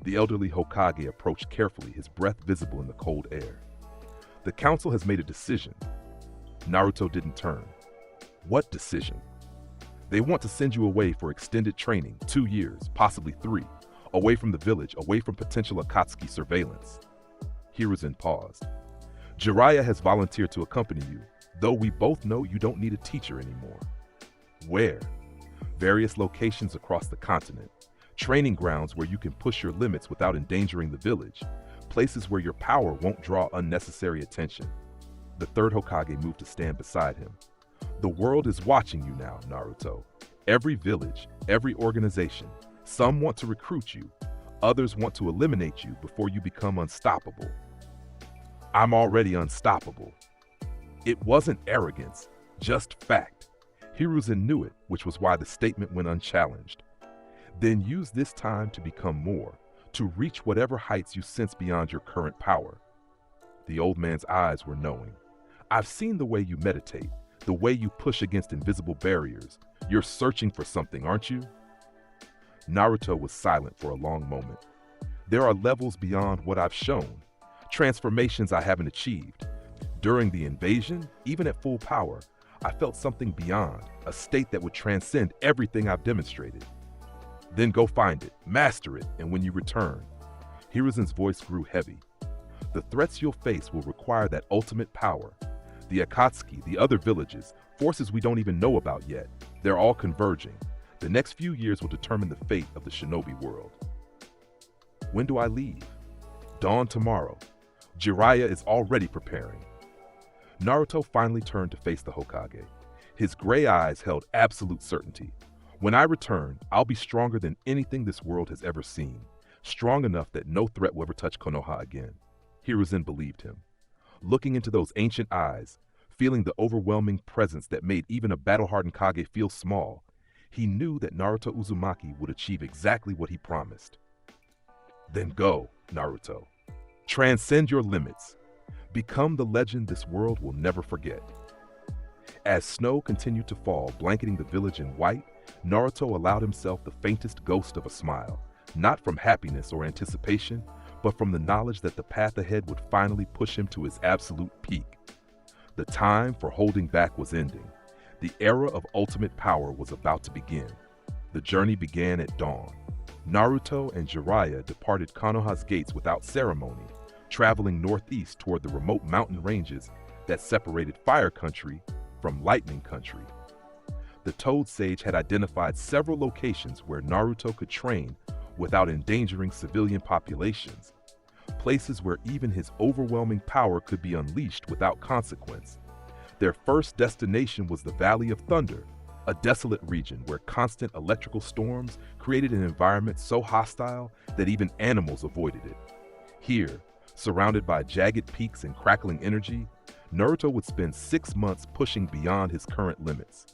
The elderly Hokage approached carefully, his breath visible in the cold air. The council has made a decision. Naruto didn't turn. What decision? They want to send you away for extended training, 2 years, possibly 3, away from the village, away from potential Akatsuki surveillance. Hiruzen paused. Jiraiya has volunteered to accompany you, though we both know you don't need a teacher anymore. Where? Various locations across the continent. Training grounds where you can push your limits without endangering the village. Places where your power won't draw unnecessary attention. The third Hokage moved to stand beside him. The world is watching you now, Naruto. Every village, every organization. Some want to recruit you. Others want to eliminate you before you become unstoppable. I'm already unstoppable. It wasn't arrogance, just fact. Hiruzen knew it, which was why the statement went unchallenged. Then use this time to become more, to reach whatever heights you sense beyond your current power. The old man's eyes were knowing. I've seen the way you meditate, the way you push against invisible barriers. You're searching for something, aren't you? Naruto was silent for a long moment. There are levels beyond what I've shown, transformations I haven't achieved. During the invasion, even at full power, I felt something beyond, a state that would transcend everything I've demonstrated. Then go find it, master it, and when you return. Hiruzen's voice grew heavy. The threats you'll face will require that ultimate power. The Akatsuki, the other villages, forces we don't even know about yet. They're all converging. The next few years will determine the fate of the shinobi world. When do I leave? Dawn tomorrow. Jiraiya is already preparing. Naruto finally turned to face the Hokage. His gray eyes held absolute certainty. When I return, I'll be stronger than anything this world has ever seen. Strong enough that no threat will ever touch Konoha again. Hiruzen believed him. Looking into those ancient eyes, feeling the overwhelming presence that made even a battle-hardened Kage feel small, he knew that Naruto Uzumaki would achieve exactly what he promised. Then go, Naruto. Transcend your limits. Become the legend this world will never forget. As snow continued to fall, blanketing the village in white, Naruto allowed himself the faintest ghost of a smile, not from happiness or anticipation, but from the knowledge that the path ahead would finally push him to his absolute peak. The time for holding back was ending. The era of ultimate power was about to begin. The journey began at dawn. Naruto and Jiraiya departed Konoha's gates without ceremony, traveling northeast toward the remote mountain ranges that separated Fire Country from Lightning Country. The Toad Sage had identified several locations where Naruto could train without endangering civilian populations, places where even his overwhelming power could be unleashed without consequence. Their first destination was the Valley of Thunder, a desolate region where constant electrical storms created an environment so hostile that even animals avoided it. Here, surrounded by jagged peaks and crackling energy, Naruto would spend 6 months pushing beyond his current limits.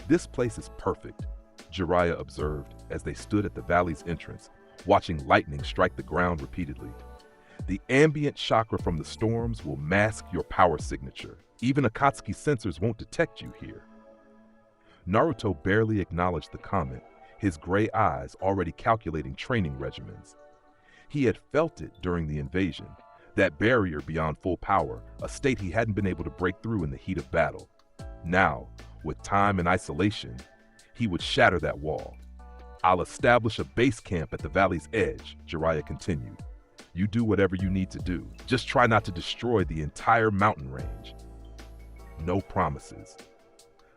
"This place is perfect," Jiraiya observed as they stood at the valley's entrance, watching lightning strike the ground repeatedly. "The ambient chakra from the storms will mask your power signature. Even Akatsuki sensors won't detect you here." Naruto barely acknowledged the comment, his gray eyes already calculating training regimens. He had felt it during the invasion, that barrier beyond full power, a state he hadn't been able to break through in the heat of battle. Now, with time and isolation, he would shatter that wall. "I'll establish a base camp at the valley's edge," Jiraiya continued. "You do whatever you need to do. Just try not to destroy the entire mountain range." No promises.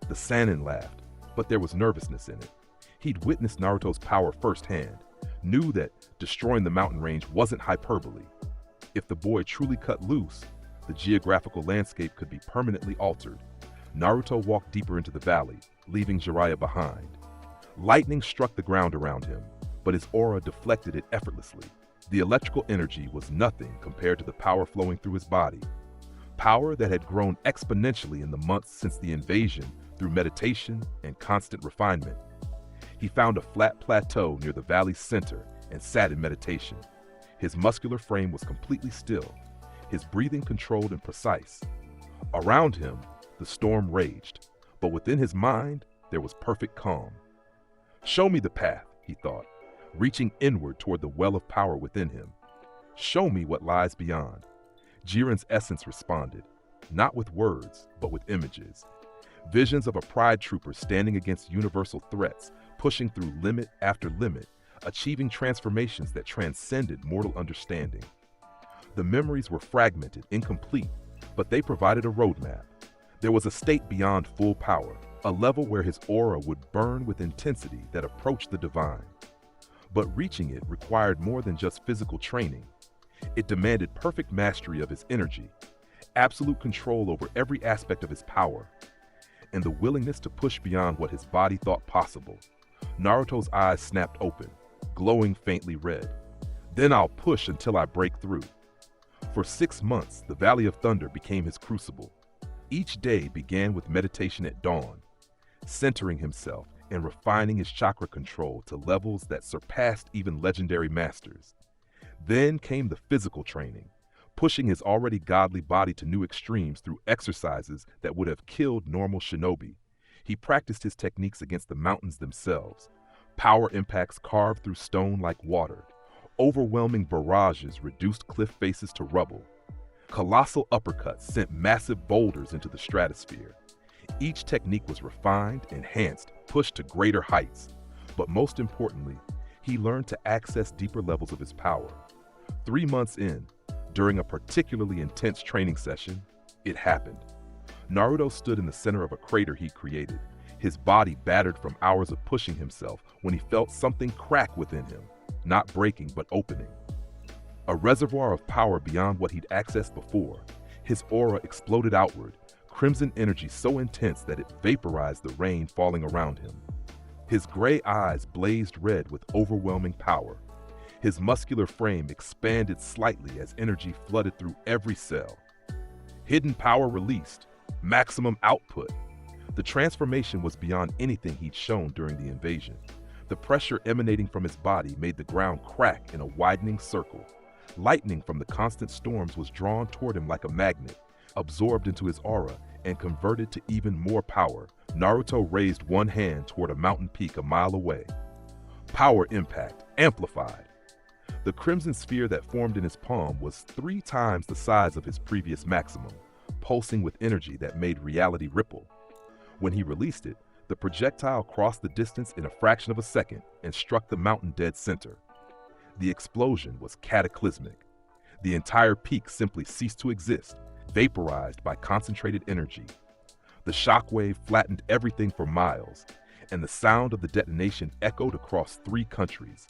The Sannin laughed, but there was nervousness in it. He'd witnessed Naruto's power firsthand, knew that destroying the mountain range wasn't hyperbole. If the boy truly cut loose, the geographical landscape could be permanently altered. Naruto walked deeper into the valley, leaving Jiraiya behind. Lightning struck the ground around him, but his aura deflected it effortlessly. The electrical energy was nothing compared to the power flowing through his body. Power that had grown exponentially in the months since the invasion through meditation and constant refinement. He found a flat plateau near the valley's center and sat in meditation. His muscular frame was completely still, his breathing controlled and precise. Around him, the storm raged, but within his mind, there was perfect calm. "Show me the path," he thought, reaching inward toward the well of power within him. "Show me what lies beyond." Jiren's essence responded, not with words, but with images. Visions of a pride trooper standing against universal threats, pushing through limit after limit, achieving transformations that transcended mortal understanding. The memories were fragmented, incomplete, but they provided a roadmap. There was a state beyond full power, a level where his aura would burn with intensity that approached the divine. But reaching it required more than just physical training. It demanded perfect mastery of his energy, absolute control over every aspect of his power, and the willingness to push beyond what his body thought possible. Naruto's eyes snapped open, glowing faintly red. "Then I'll push until I break through." For 6 months, the Valley of Thunder became his crucible. Each day began with meditation at dawn, centering himself and refining his chakra control to levels that surpassed even legendary masters. Then came the physical training, pushing his already godly body to new extremes through exercises that would have killed normal shinobi. He practiced his techniques against the mountains themselves. Power impacts carved through stone like water. Overwhelming barrages reduced cliff faces to rubble. Colossal uppercuts sent massive boulders into the stratosphere. Each technique was refined, enhanced, pushed to greater heights. But most importantly, he learned to access deeper levels of his power. 3 months in, during a particularly intense training session, it happened. Naruto stood in the center of a crater he'd created, his body battered from hours of pushing himself when he felt something crack within him, not breaking but opening. A reservoir of power beyond what he'd accessed before. His aura exploded outward, crimson energy so intense that it vaporized the rain falling around him. His gray eyes blazed red with overwhelming power. His muscular frame expanded slightly as energy flooded through every cell. Hidden power released, maximum output. The transformation was beyond anything he'd shown during the invasion. The pressure emanating from his body made the ground crack in a widening circle. Lightning from the constant storms was drawn toward him like a magnet, absorbed into his aura, and converted to even more power. Naruto raised one hand toward a mountain peak a mile away. Power impact, amplified. The crimson sphere that formed in his palm was 3 times the size of his previous maximum, pulsing with energy that made reality ripple. When he released it, the projectile crossed the distance in a fraction of a second and struck the mountain dead center. The explosion was cataclysmic. The entire peak simply ceased to exist, vaporized by concentrated energy. The shockwave flattened everything for miles, and the sound of the detonation echoed across 3 countries.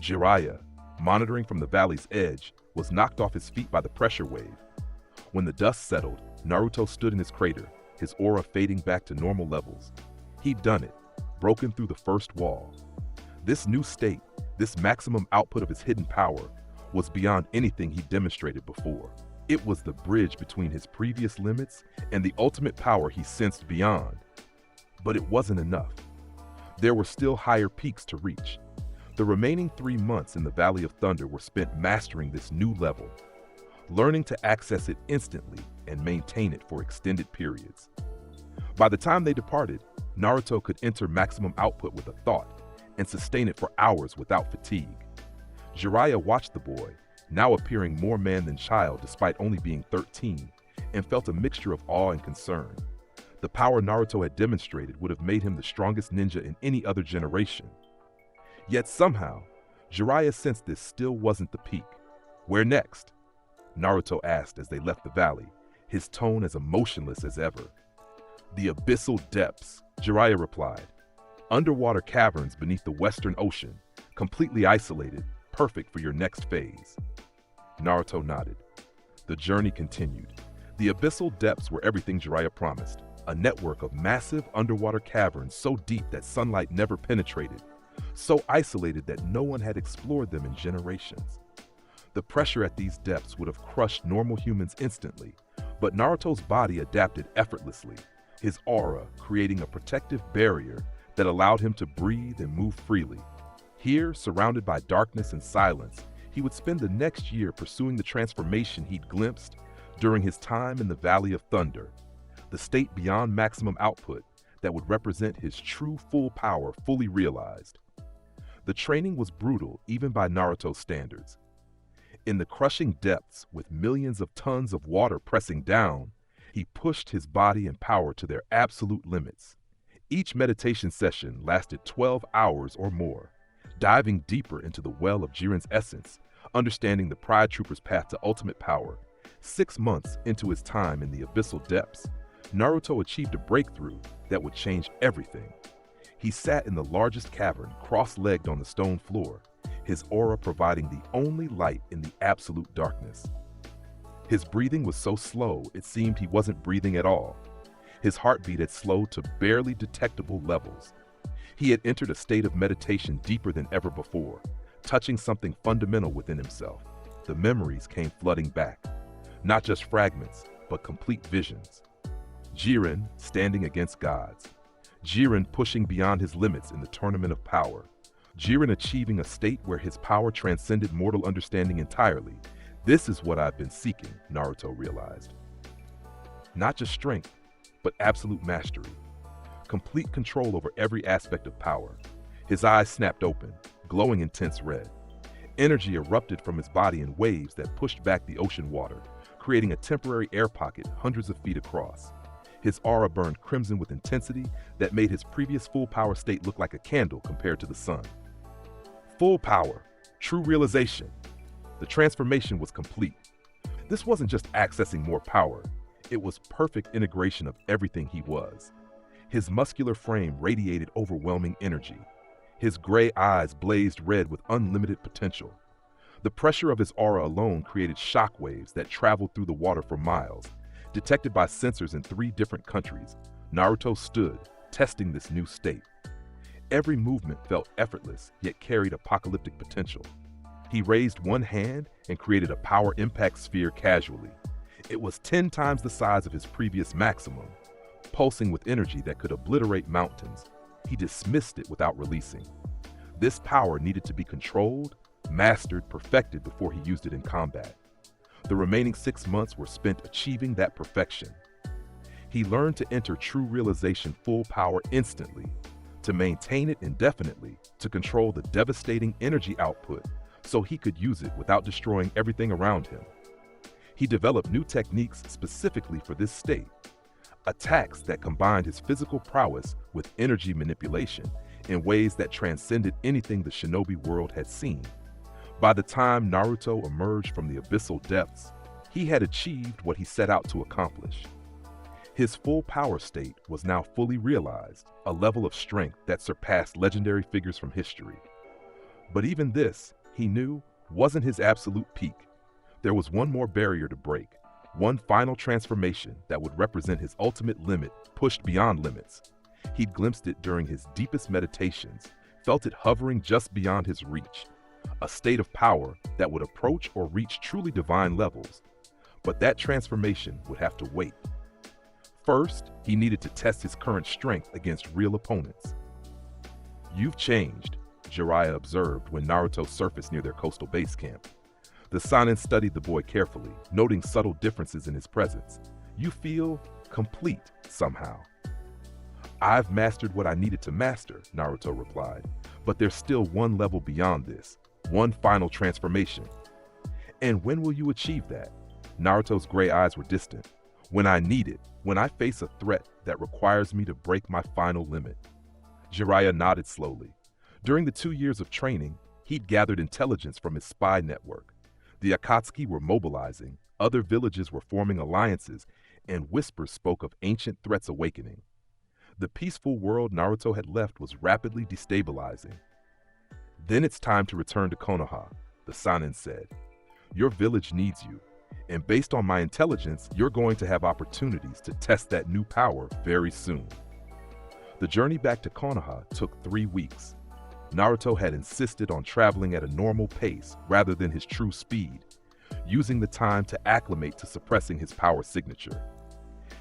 Jiraiya, monitoring from the valley's edge, was knocked off his feet by the pressure wave. When the dust settled, Naruto stood in his crater, his aura fading back to normal levels. He'd done it, broken through the first wall. This new state, this maximum output of his hidden power, was beyond anything he demonstrated before. It was the bridge between his previous limits and the ultimate power he sensed beyond. But it wasn't enough. There were still higher peaks to reach. The remaining 3 months in the Valley of Thunder were spent mastering this new level, learning to access it instantly and maintain it for extended periods. By the time they departed, Naruto could enter maximum output with a thought and sustain it for hours without fatigue. Jiraiya watched the boy, now appearing more man than child despite only being 13, and felt a mixture of awe and concern. The power Naruto had demonstrated would have made him the strongest ninja in any other generation. Yet somehow, Jiraiya sensed this still wasn't the peak. Where next? Naruto asked as they left the valley, his tone as emotionless as ever. The abyssal depths, Jiraiya replied. Underwater caverns beneath the Western Ocean, completely isolated, perfect for your next phase. Naruto nodded. The journey continued. The abyssal depths were everything Jiraiya promised, a network of massive underwater caverns so deep that sunlight never penetrated, so isolated that no one had explored them in generations. The pressure at these depths would have crushed normal humans instantly, but Naruto's body adapted effortlessly, his aura creating a protective barrier that allowed him to breathe and move freely. Here, surrounded by darkness and silence, he would spend the next year pursuing the transformation he'd glimpsed during his time in the Valley of Thunder, the state beyond maximum output that would represent his true full power fully realized. The training was brutal even by Naruto's standards. In the crushing depths, with millions of tons of water pressing down, he pushed his body and power to their absolute limits. Each meditation session lasted 12 hours or more, diving deeper into the well of Jiren's essence, understanding the Pride Trooper's path to ultimate power. 6 months into his time in the abyssal depths, Naruto achieved a breakthrough that would change everything. He sat in the largest cavern, cross-legged on the stone floor, his aura providing the only light in the absolute darkness. His breathing was so slow, it seemed he wasn't breathing at all. His heartbeat had slowed to barely detectable levels. He had entered a state of meditation deeper than ever before, touching something fundamental within himself. The memories came flooding back, not just fragments, but complete visions. Jiren standing against gods. Jiren pushing beyond his limits in the tournament of power. Jiren achieving a state where his power transcended mortal understanding entirely. This is what I've been seeking, Naruto realized. Not just strength, but absolute mastery. Complete control over every aspect of power. His eyes snapped open, glowing intense red. Energy erupted from his body in waves that pushed back the ocean water, creating a temporary air pocket hundreds of feet across. His aura burned crimson with intensity that made his previous full power state look like a candle compared to the sun. Full power, true realization. The transformation was complete. This wasn't just accessing more power, it was perfect integration of everything he was. His muscular frame radiated overwhelming energy. His gray eyes blazed red with unlimited potential. The pressure of his aura alone created shockwaves that traveled through the water for miles. Detected by sensors in 3 different countries, Naruto stood, testing this new state. Every movement felt effortless, yet carried apocalyptic potential. He raised one hand and created a power impact sphere casually. It was 10 times the size of his previous maximum, pulsing with energy that could obliterate mountains. He dismissed it without releasing. This power needed to be controlled, mastered, perfected before he used it in combat. The remaining 6 months were spent achieving that perfection. He learned to enter true realization full power instantly, to maintain it indefinitely, to control the devastating energy output so he could use it without destroying everything around him. He developed new techniques specifically for this state, attacks that combined his physical prowess with energy manipulation in ways that transcended anything the shinobi world had seen. By the time Naruto emerged from the abyssal depths, he had achieved what he set out to accomplish. His full power state was now fully realized, a level of strength that surpassed legendary figures from history. But even this, he knew, wasn't his absolute peak. There was one more barrier to break, one final transformation that would represent his ultimate limit, pushed beyond limits. He'd glimpsed it during his deepest meditations, felt it hovering just beyond his reach, a state of power that would approach or reach truly divine levels. But that transformation would have to wait. First, he needed to test his current strength against real opponents. "You've changed," Jiraiya observed when Naruto surfaced near their coastal base camp. The Sannin studied the boy carefully, noting subtle differences in his presence. "You feel complete somehow." "I've mastered what I needed to master," Naruto replied, "but there's still one level beyond this, one final transformation." "And when will you achieve that?" Naruto's gray eyes were distant. "When I need it, when I face a threat that requires me to break my final limit." Jiraiya nodded slowly. During the 2 years of training, he'd gathered intelligence from his spy network. The Akatsuki were mobilizing, other villages were forming alliances, and whispers spoke of ancient threats awakening. The peaceful world Naruto had left was rapidly destabilizing. "Then it's time to return to Konoha," the Sannin said. "Your village needs you, and based on my intelligence, you're going to have opportunities to test that new power very soon." The journey back to Konoha took 3 weeks. Naruto had insisted on traveling at a normal pace rather than his true speed, using the time to acclimate to suppressing his power signature.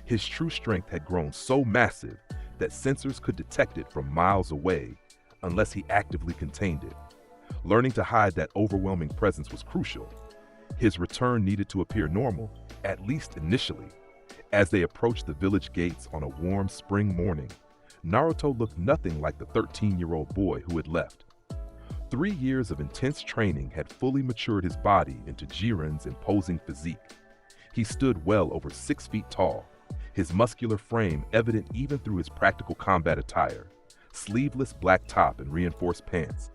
His true strength had grown so massive that sensors could detect it from miles away unless he actively contained it. Learning to hide that overwhelming presence was crucial. His return needed to appear normal, at least initially. As they approached the village gates on a warm spring morning, Naruto looked nothing like the 13-year-old boy who had left. 3 years of intense training had fully matured his body into Jiren's imposing physique. He stood well over 6 feet tall, his muscular frame evident even through his practical combat attire, sleeveless black top and reinforced pants.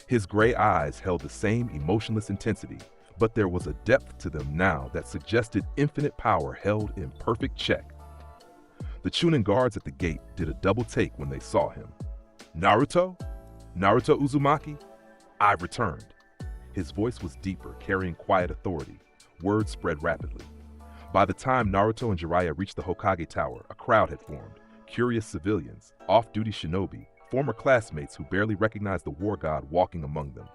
His gray eyes held the same emotionless intensity, but there was a depth to them now that suggested infinite power held in perfect check. The Chunin guards at the gate did a double take when they saw him. "Naruto? Naruto Uzumaki? I've returned." His voice was deeper, carrying quiet authority. Words spread rapidly. By the time Naruto and Jiraiya reached the Hokage Tower, a crowd had formed. Curious civilians, off-duty shinobi, former classmates who barely recognized the war god walking among them.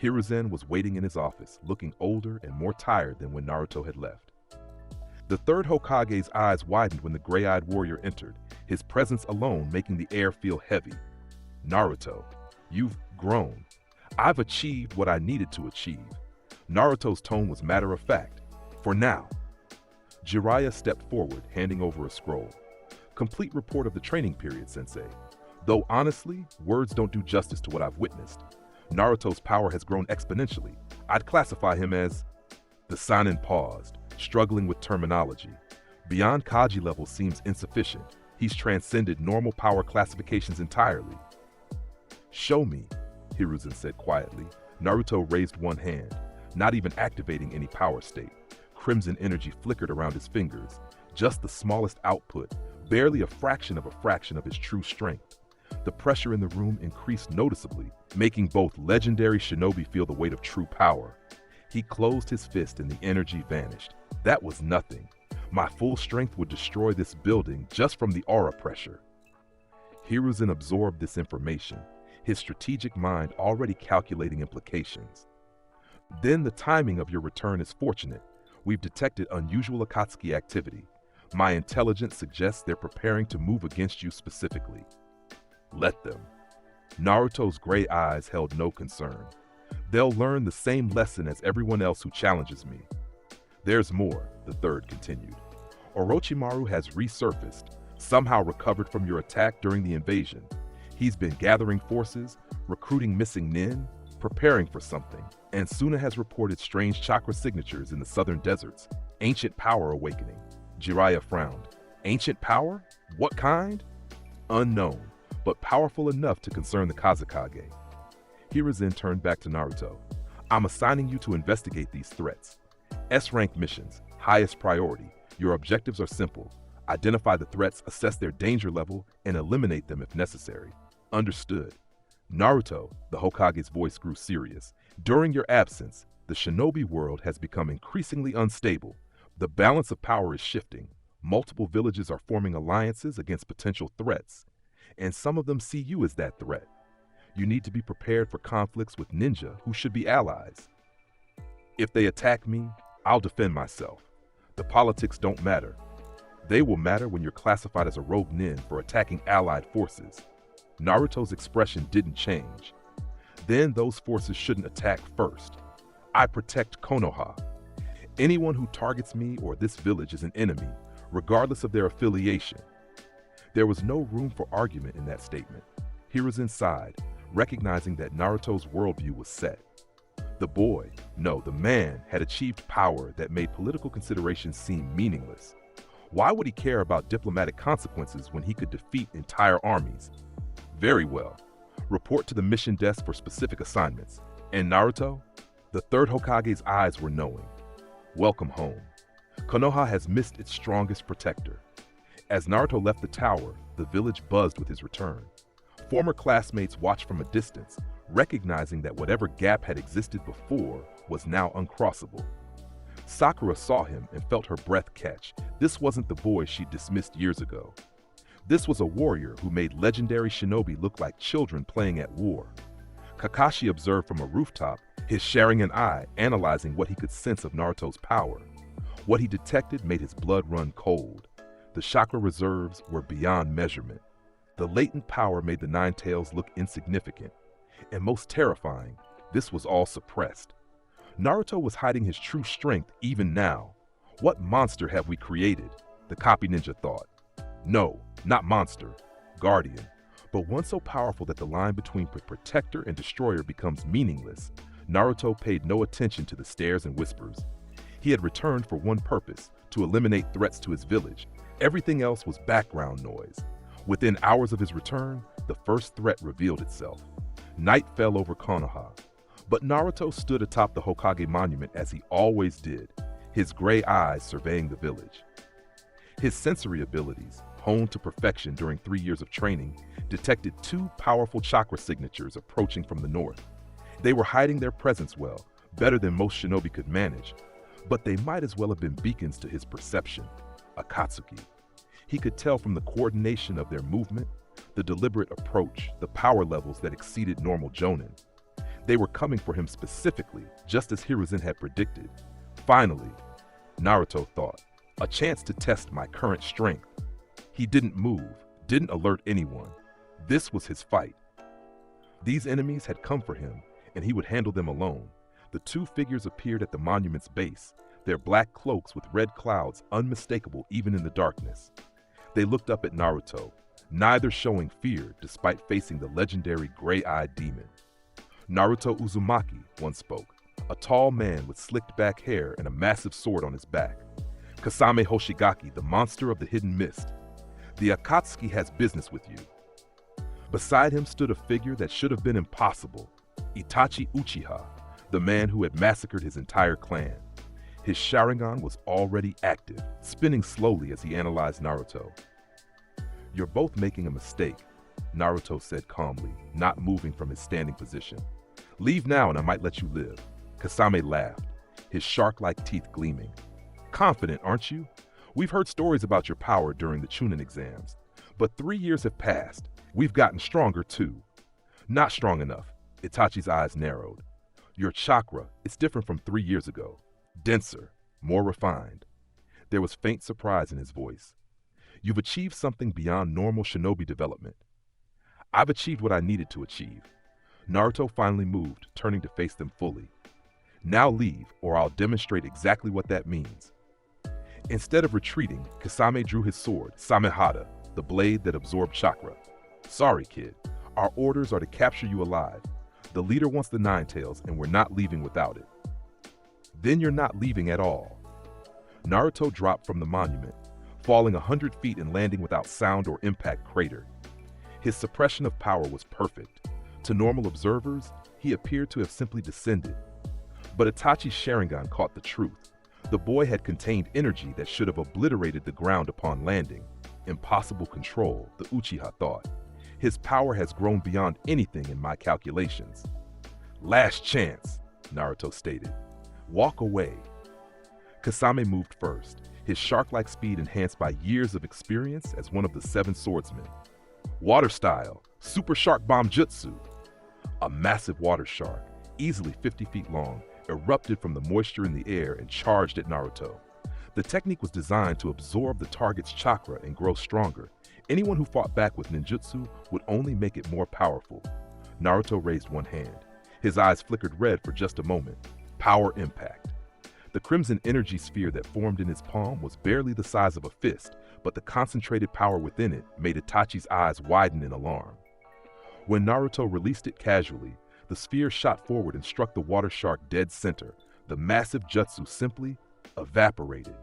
Hiruzen was waiting in his office, looking older and more tired than when Naruto had left. The third Hokage's eyes widened when the gray-eyed warrior entered, his presence alone making the air feel heavy. "Naruto, you've grown. I've achieved what I needed to achieve." Naruto's tone was matter-of-fact. "For now." Jiraiya stepped forward, handing over a scroll. "Complete report of the training period, Sensei. Though honestly, words don't do justice to what I've witnessed. Naruto's power has grown exponentially. I'd classify him as..." The Sannin paused, struggling with terminology. Beyond Kaji level seems insufficient. He's transcended normal power classifications entirely. "Show me," Hiruzen said quietly. Naruto raised one hand, not even activating any power state. Crimson energy flickered around his fingers, just the smallest output, barely a fraction of his true strength. The pressure in the room increased noticeably, making both legendary shinobi feel the weight of true power. He closed his fist and the energy vanished. That was nothing. My full strength would destroy this building just from the aura pressure. Hiruzen absorbed this information, his strategic mind already calculating implications. "Then the timing of your return is fortunate. We've detected unusual Akatsuki activity. My intelligence suggests they're preparing to move against you specifically." "Let them." Naruto's gray eyes held no concern. "They'll learn the same lesson as everyone else who challenges me." "There's more," the third continued. "Orochimaru has resurfaced, somehow recovered from your attack during the invasion. He's been gathering forces, recruiting missing nin, preparing for something, and Suna has reported strange chakra signatures in the southern deserts. Ancient power awakening." Jiraiya frowned. "Ancient power? What kind?" "Unknown, but powerful enough to concern the Kazekage." Hiruzen turned back to Naruto. I'm assigning you to investigate these threats. S-rank missions, highest priority. Your objectives are simple. Identify the threats, assess their danger level, and eliminate them if necessary. Understood. Naruto, the Hokage's voice grew serious. During your absence, the shinobi world has become increasingly unstable. The balance of power is shifting. Multiple villages are forming alliances against potential threats, and some of them see you as that threat. You need to be prepared for conflicts with ninja who should be allies. If they attack me, I'll defend myself. The politics don't matter. They will matter when you're classified as a rogue nin for attacking allied forces. Naruto's expression didn't change. Then those forces shouldn't attack first. I protect Konoha. Anyone who targets me or this village is an enemy, regardless of their affiliation. There was no room for argument in that statement. Hiruzen sighed, recognizing that Naruto's worldview was set. The boy, no, the man, had achieved power that made political considerations seem meaningless. Why would he care about diplomatic consequences when he could defeat entire armies? Very well. Report to the mission desk for specific assignments. And Naruto? The third Hokage's eyes were knowing. Welcome home. Konoha has missed its strongest protector. As Naruto left the tower, the village buzzed with his return. Former classmates watched from a distance, recognizing that whatever gap had existed before was now uncrossable. Sakura saw him and felt her breath catch. This wasn't the boy she dismissed years ago. This was a warrior who made legendary shinobi look like children playing at war. Kakashi observed from a rooftop, his Sharingan eye analyzing what he could sense of Naruto's power. What he detected made his blood run cold. The chakra reserves were beyond measurement. The latent power made the Nine Tails look insignificant. And most terrifying, this was all suppressed. Naruto was hiding his true strength even now. What monster have we created? The copy ninja thought. No, not monster, guardian, but one so powerful that the line between protector and destroyer becomes meaningless. Naruto paid no attention to the stares and whispers. He had returned for one purpose, to eliminate threats to his village. Everything else was background noise. Within hours of his return, the first threat revealed itself. Night fell over Konoha, but Naruto stood atop the Hokage monument as he always did, his gray eyes surveying the village. His sensory abilities, honed to perfection during 3 years of training, detected 2 powerful chakra signatures approaching from the north. They were hiding their presence well, better than most shinobi could manage, but they might as well have been beacons to his perception. Akatsuki. He could tell from the coordination of their movement, the deliberate approach, the power levels that exceeded normal jonin. They were coming for him specifically, just as Hiruzen had predicted. Finally, Naruto thought, a chance to test my current strength. He didn't move, didn't alert anyone. This was his fight. These enemies had come for him, and he would handle them alone. The 2 figures appeared at the monument's base, their black cloaks with red clouds unmistakable even in the darkness. They looked up at Naruto, neither showing fear despite facing the legendary gray-eyed demon. Naruto Uzumaki, one spoke, a tall man with slicked back hair and a massive sword on his back. Kasame Hoshigaki, the monster of the hidden mist. The Akatsuki has business with you. Beside him stood a figure that should have been impossible, Itachi Uchiha, the man who had massacred his entire clan. His Sharingan was already active, spinning slowly as he analyzed Naruto. You're both making a mistake, Naruto said calmly, not moving from his standing position. Leave now and I might let you live. Kasame laughed, his shark-like teeth gleaming. Confident, aren't you? We've heard stories about your power during the Chunin exams, but 3 years have passed. We've gotten stronger too. Not strong enough. Itachi's eyes narrowed. Your chakra, it's different from 3 years ago. Denser, more refined. There was faint surprise in his voice. You've achieved something beyond normal shinobi development. I've achieved what I needed to achieve. Naruto finally moved, turning to face them fully. Now leave, or I'll demonstrate exactly what that means. Instead of retreating, Kasame drew his sword, Samehada, the blade that absorbed chakra. Sorry, kid. Our orders are to capture you alive. The leader wants the Nine Tails, and we're not leaving without it. Then you're not leaving at all. Naruto dropped from the monument, falling 100 feet and landing without sound or impact crater. His suppression of power was perfect. To normal observers, he appeared to have simply descended. But Itachi's Sharingan caught the truth. The boy had contained energy that should have obliterated the ground upon landing. Impossible control, the Uchiha thought. His power has grown beyond anything in my calculations. Last chance, Naruto stated. Walk away. Kasame moved first, his shark-like speed enhanced by years of experience as one of the 7 swordsmen. Water style, super shark bomb jutsu. A massive water shark, easily 50 feet long, erupted from the moisture in the air and charged at Naruto. The technique was designed to absorb the target's chakra and grow stronger. Anyone who fought back with ninjutsu would only make it more powerful. Naruto raised one hand. His eyes flickered red for just a moment. Power impact. The crimson energy sphere that formed in his palm was barely the size of a fist, but the concentrated power within it made Itachi's eyes widen in alarm. When Naruto released it casually, the sphere shot forward and struck the water shark dead center. The massive jutsu simply evaporated.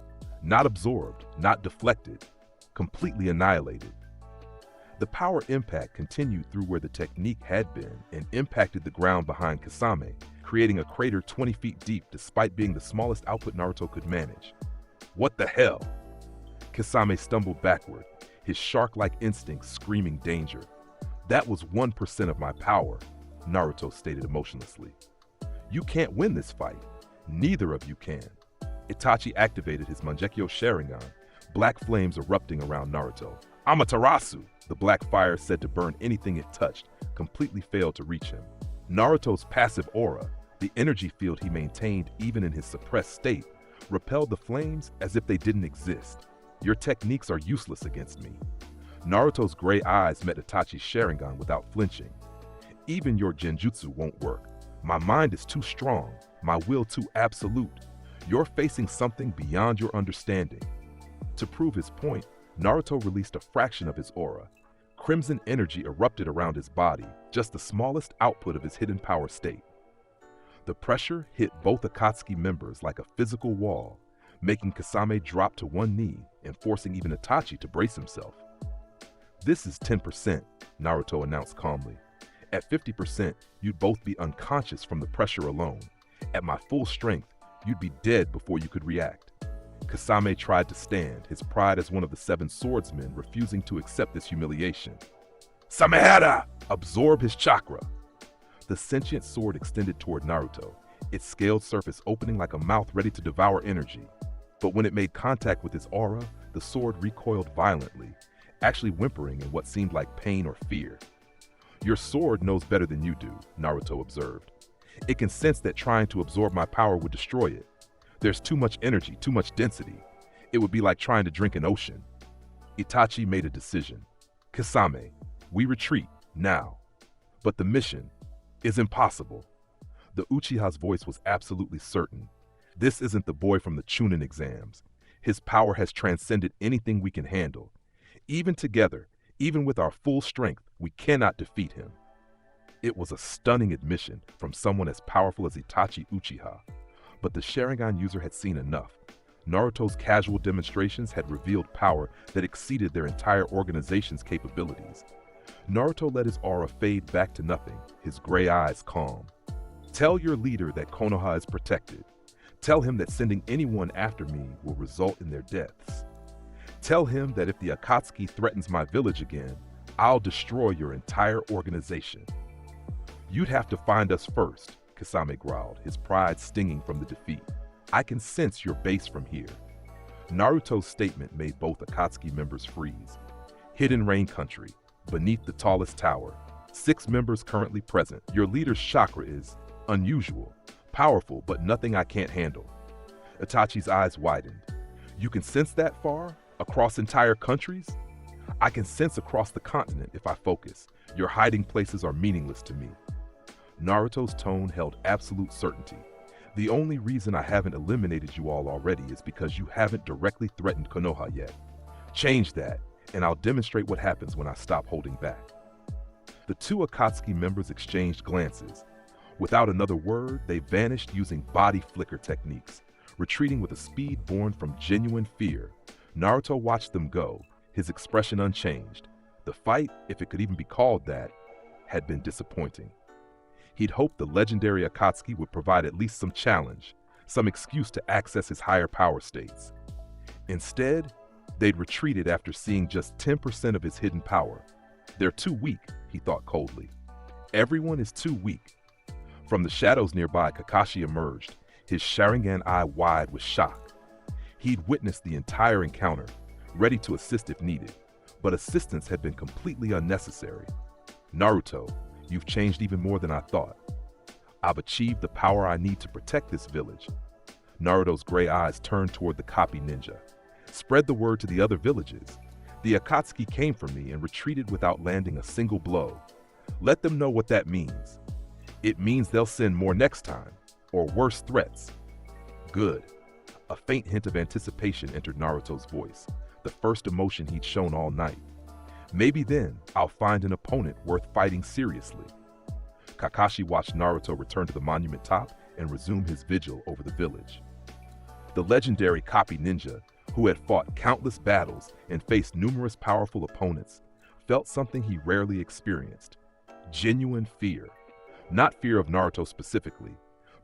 Not absorbed, not deflected, completely annihilated. The power impact continued through where the technique had been and impacted the ground behind Kasame, creating a crater 20 feet deep despite being the smallest output Naruto could manage. What the hell? Kasame stumbled backward, his shark-like instincts screaming danger. That was 1% of my power, Naruto stated emotionlessly. You can't win this fight. Neither of you can. Itachi activated his Mangekyo Sharingan, black flames erupting around Naruto. Amaterasu, the black fire said to burn anything it touched, completely failed to reach him. Naruto's passive aura, the energy field he maintained even in his suppressed state, repelled the flames as if they didn't exist. Your techniques are useless against me. Naruto's gray eyes met Itachi's Sharingan without flinching. Even your genjutsu won't work. My mind is too strong, my will too absolute. You're facing something beyond your understanding. To prove his point, Naruto released a fraction of his aura. Crimson energy erupted around his body, just the smallest output of his hidden power state. The pressure hit both Akatsuki members like a physical wall, making Kasame drop to one knee and forcing even Itachi to brace himself. This is 10%, Naruto announced calmly. At 50%, you'd both be unconscious from the pressure alone. At my full strength, you'd be dead before you could react. Kasame tried to stand, his pride as one of the 7 swordsmen refusing to accept this humiliation. Samehara! Absorb his chakra! The sentient sword extended toward Naruto, its scaled surface opening like a mouth ready to devour energy. But when it made contact with his aura, the sword recoiled violently, actually whimpering in what seemed like pain or fear. Your sword knows better than you do, Naruto observed. It can sense that trying to absorb my power would destroy it. There's too much energy, too much density. It would be like trying to drink an ocean. Itachi made a decision. Kasame, we retreat, now. But the mission is impossible. The Uchiha's voice was absolutely certain. This isn't the boy from the Chunin exams. His power has transcended anything we can handle. Even together, even with our full strength, we cannot defeat him. It was a stunning admission from someone as powerful as Itachi Uchiha. But the Sharingan user had seen enough. Naruto's casual demonstrations had revealed power that exceeded their entire organization's capabilities. Naruto let his aura fade back to nothing, his gray eyes calm. Tell your leader that Konoha is protected. Tell him that sending anyone after me will result in their deaths. Tell him that if the Akatsuki threatens my village again, I'll destroy your entire organization. You'd have to find us first, Kasame growled, his pride stinging from the defeat. I can sense your base from here. Naruto's statement made both Akatsuki members freeze. Hidden Rain Country, beneath the tallest tower. 6 members currently present. Your leader's chakra is unusual, powerful, but nothing I can't handle. Itachi's eyes widened. You can sense that far? Across entire countries? I can sense across the continent if I focus. Your hiding places are meaningless to me. Naruto's tone held absolute certainty. The only reason I haven't eliminated you all already is because you haven't directly threatened Konoha yet. Change that, and I'll demonstrate what happens when I stop holding back. The 2 Akatsuki members exchanged glances. Without another word, they vanished using body flicker techniques, retreating with a speed born from genuine fear. Naruto watched them go, his expression unchanged. The fight, if it could even be called that, had been disappointing. He'd hoped the legendary Akatsuki would provide at least some challenge, some excuse to access his higher power states. Instead, they'd retreated after seeing just 10% of his hidden power. They're too weak, he thought coldly. Everyone is too weak. From the shadows nearby, Kakashi emerged, his Sharingan eye wide with shock. He'd witnessed the entire encounter, ready to assist if needed, but assistance had been completely unnecessary. Naruto, you've changed even more than I thought. I've achieved the power I need to protect this village. Naruto's gray eyes turned toward the copy ninja. Spread the word to the other villages. The Akatsuki came for me and retreated without landing a single blow. Let them know what that means. It means they'll send more next time, or worse threats. Good. A faint hint of anticipation entered Naruto's voice, the first emotion he'd shown all night. Maybe then I'll find an opponent worth fighting seriously. Kakashi watched Naruto return to the monument top and resume his vigil over the village. The legendary copy ninja, who had fought countless battles and faced numerous powerful opponents, felt something he rarely experienced: genuine fear. Not fear of Naruto specifically,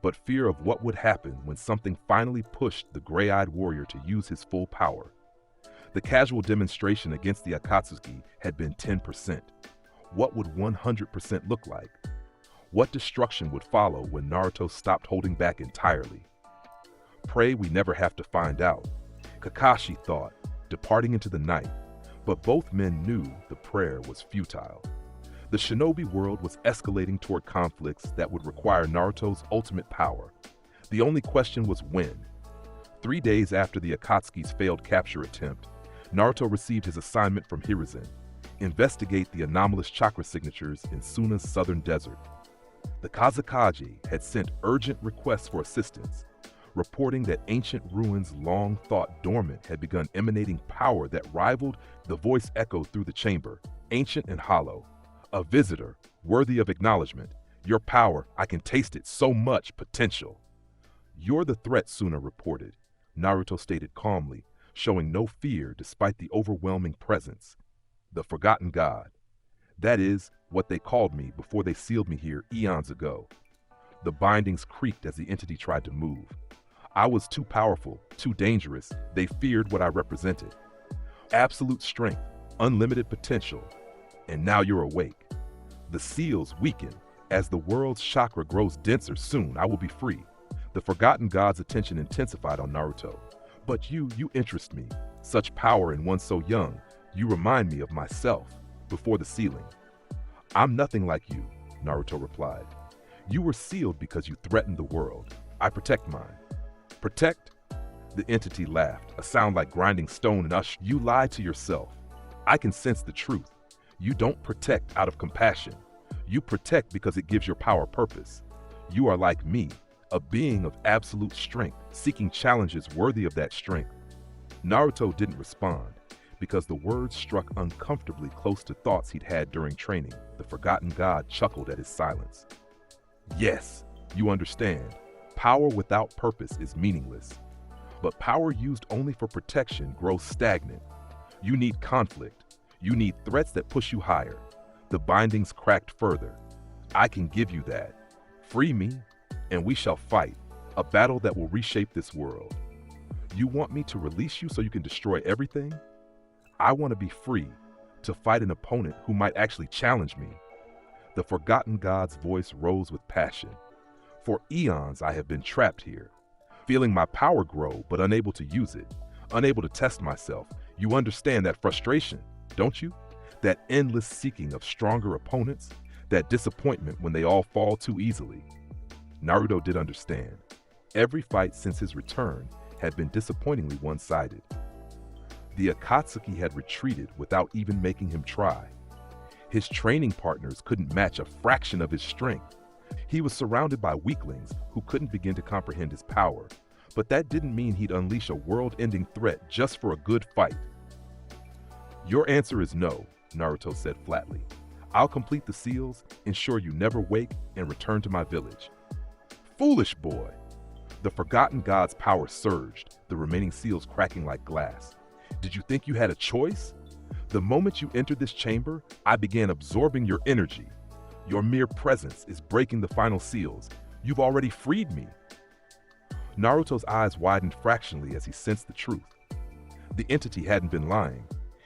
but fear of what would happen when something finally pushed the gray-eyed warrior to use his full power. The casual demonstration against the Akatsuki had been 10%. What would 100% look like? What destruction would follow when Naruto stopped holding back entirely? Pray we never have to find out, Kakashi thought, departing into the night, but both men knew the prayer was futile. The shinobi world was escalating toward conflicts that would require Naruto's ultimate power. The only question was when. 3 days after the Akatsuki's failed capture attempt, Naruto received his assignment from Hiruzen: investigate the anomalous chakra signatures in Suna's southern desert. The Kazekage had sent urgent requests for assistance, reporting that ancient ruins long thought dormant had begun emanating power that rivaled the voice echoed through the chamber, ancient and hollow. A visitor, worthy of acknowledgement. Your power, I can taste it, so much potential. You're the threat, Suna reported, Naruto stated calmly, showing no fear despite the overwhelming presence. The Forgotten God. That is what they called me before they sealed me here eons ago. The bindings creaked as the entity tried to move. I was too powerful, too dangerous. They feared what I represented. Absolute strength, unlimited potential. And now you're awake. The seals weaken. As the world's chakra grows denser, soon I will be free. The Forgotten God's attention intensified on Naruto. But you interest me. Such power in one so young. You remind me of myself, before the sealing. I'm nothing like you, Naruto replied. You were sealed because you threatened the world. I protect mine. Protect? The entity laughed, a sound like grinding stone and ush. You lie to yourself. I can sense the truth. You don't protect out of compassion. You protect because it gives your power purpose. You are like me, a being of absolute strength, seeking challenges worthy of that strength. Naruto didn't respond, because the words struck uncomfortably close to thoughts he'd had during training. The Forgotten God chuckled at his silence. Yes, you understand. Power without purpose is meaningless. But power used only for protection grows stagnant. You need conflict. You need threats that push you higher. The bindings cracked further. I can give you that. Free me, and we shall fight. A battle that will reshape this world. You want me to release you so you can destroy everything? I want to be free, to fight an opponent who might actually challenge me. The Forgotten God's voice rose with passion. For eons I have been trapped here, feeling my power grow but unable to use it, unable to test myself. You understand that frustration, don't you? That endless seeking of stronger opponents, that disappointment when they all fall too easily. Naruto did understand. Every fight since his return had been disappointingly one-sided. The Akatsuki had retreated without even making him try. His training partners couldn't match a fraction of his strength. He was surrounded by weaklings who couldn't begin to comprehend his power, but that didn't mean he'd unleash a world-ending threat just for a good fight. Your answer is no, Naruto said flatly. I'll complete the seals, ensure you never wake, and return to my village. Foolish boy! The Forgotten God's power surged, the remaining seals cracking like glass. Did you think you had a choice? The moment you entered this chamber, I began absorbing your energy. Your mere presence is breaking the final seals. You've already freed me. Naruto's eyes widened fractionally as he sensed the truth. The entity hadn't been lying.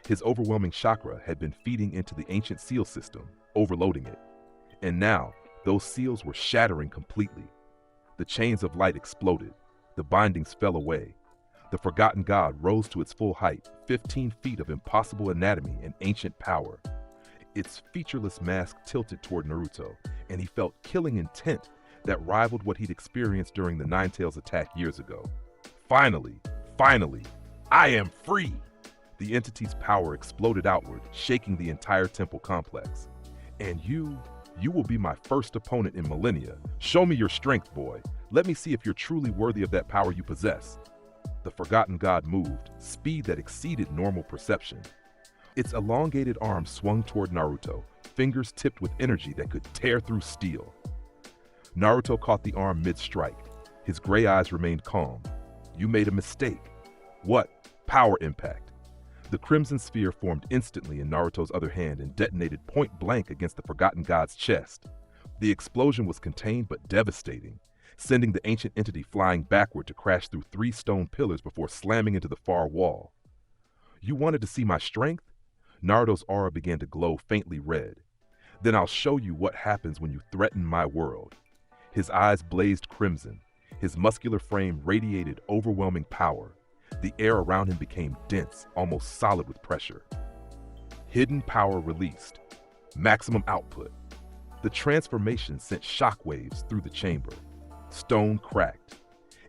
His overwhelming chakra had been feeding into the ancient seal system, overloading it. And now, those seals were shattering completely. The chains of light exploded. The bindings fell away. The forgotten god rose to its full height, 15 feet of impossible anatomy and ancient power. Its featureless mask tilted toward Naruto, and he felt killing intent that rivaled what he'd experienced during the Ninetales attack years ago. Finally, I am free! The entity's power exploded outward, shaking the entire temple complex. And you will be my first opponent in millennia. Show me your strength, boy. Let me see if you're truly worthy of that power you possess. The forgotten god moved, speed that exceeded normal perception. Its elongated arm swung toward Naruto, fingers tipped with energy that could tear through steel. Naruto caught the arm mid-strike. His gray eyes remained calm. You made a mistake. What? Power impact. The crimson sphere formed instantly in Naruto's other hand and detonated point blank against the forgotten god's chest. The explosion was contained but devastating, sending the ancient entity flying backward to crash through 3 stone pillars before slamming into the far wall. You wanted to see my strength? Naruto's aura began to glow faintly red. Then I'll show you what happens when you threaten my world. His eyes blazed crimson. His muscular frame radiated overwhelming power. The air around him became dense, almost solid with pressure. Hidden power released. Maximum output. The transformation sent shockwaves through the chamber. Stone cracked.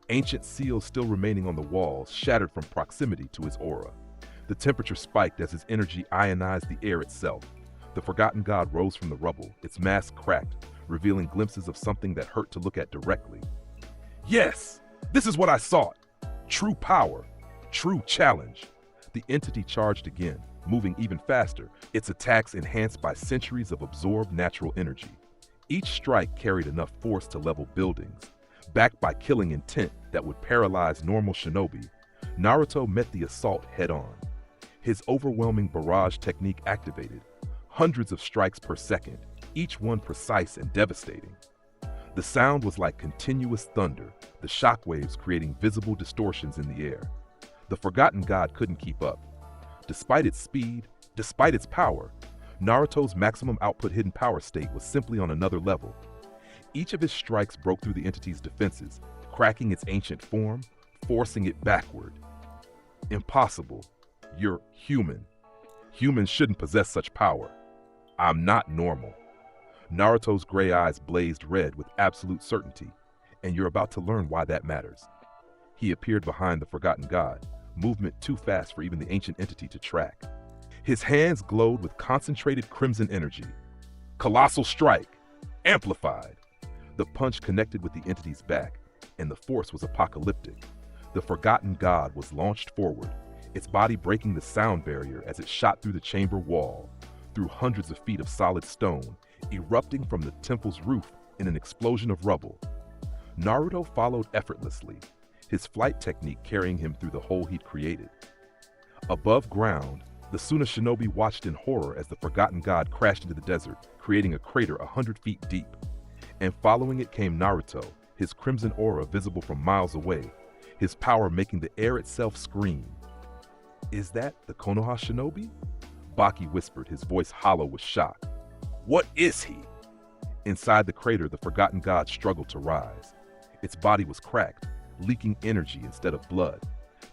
Ancient seals still remaining on the walls shattered from proximity to his aura. The temperature spiked as his energy ionized the air itself. The forgotten god rose from the rubble, its mask cracked, revealing glimpses of something that hurt to look at directly. Yes! This is what I sought! True power. True challenge. The entity charged again, moving even faster, its attacks enhanced by centuries of absorbed natural energy. Each strike carried enough force to level buildings. Backed by killing intent that would paralyze normal shinobi, Naruto met the assault head-on. His overwhelming barrage technique activated, hundreds of strikes per second, each one precise and devastating. The sound was like continuous thunder, the shockwaves creating visible distortions in the air. The forgotten god couldn't keep up. Despite its speed, despite its power, Naruto's maximum output hidden power state was simply on another level. Each of his strikes broke through the entity's defenses, cracking its ancient form, forcing it backward. Impossible. You're human. Humans shouldn't possess such power. I'm not normal. Naruto's gray eyes blazed red with absolute certainty, and you're about to learn why that matters. He appeared behind the forgotten god, movement too fast for even the ancient entity to track. His hands glowed with concentrated crimson energy. Colossal strike! Amplified! The punch connected with the entity's back, and the force was apocalyptic. The forgotten god was launched forward, its body breaking the sound barrier as it shot through the chamber wall, through hundreds of feet of solid stone, erupting from the temple's roof in an explosion of rubble. Naruto followed effortlessly, his flight technique carrying him through the hole he'd created. Above ground, the Suna shinobi watched in horror as the forgotten god crashed into the desert, creating a crater 100 feet deep. And following it came Naruto, his crimson aura visible from miles away, his power making the air itself scream. Is that the Konoha shinobi? Baki whispered, his voice hollow with shock. What is he? Inside the crater, the forgotten god struggled to rise. Its body was cracked, leaking energy instead of blood.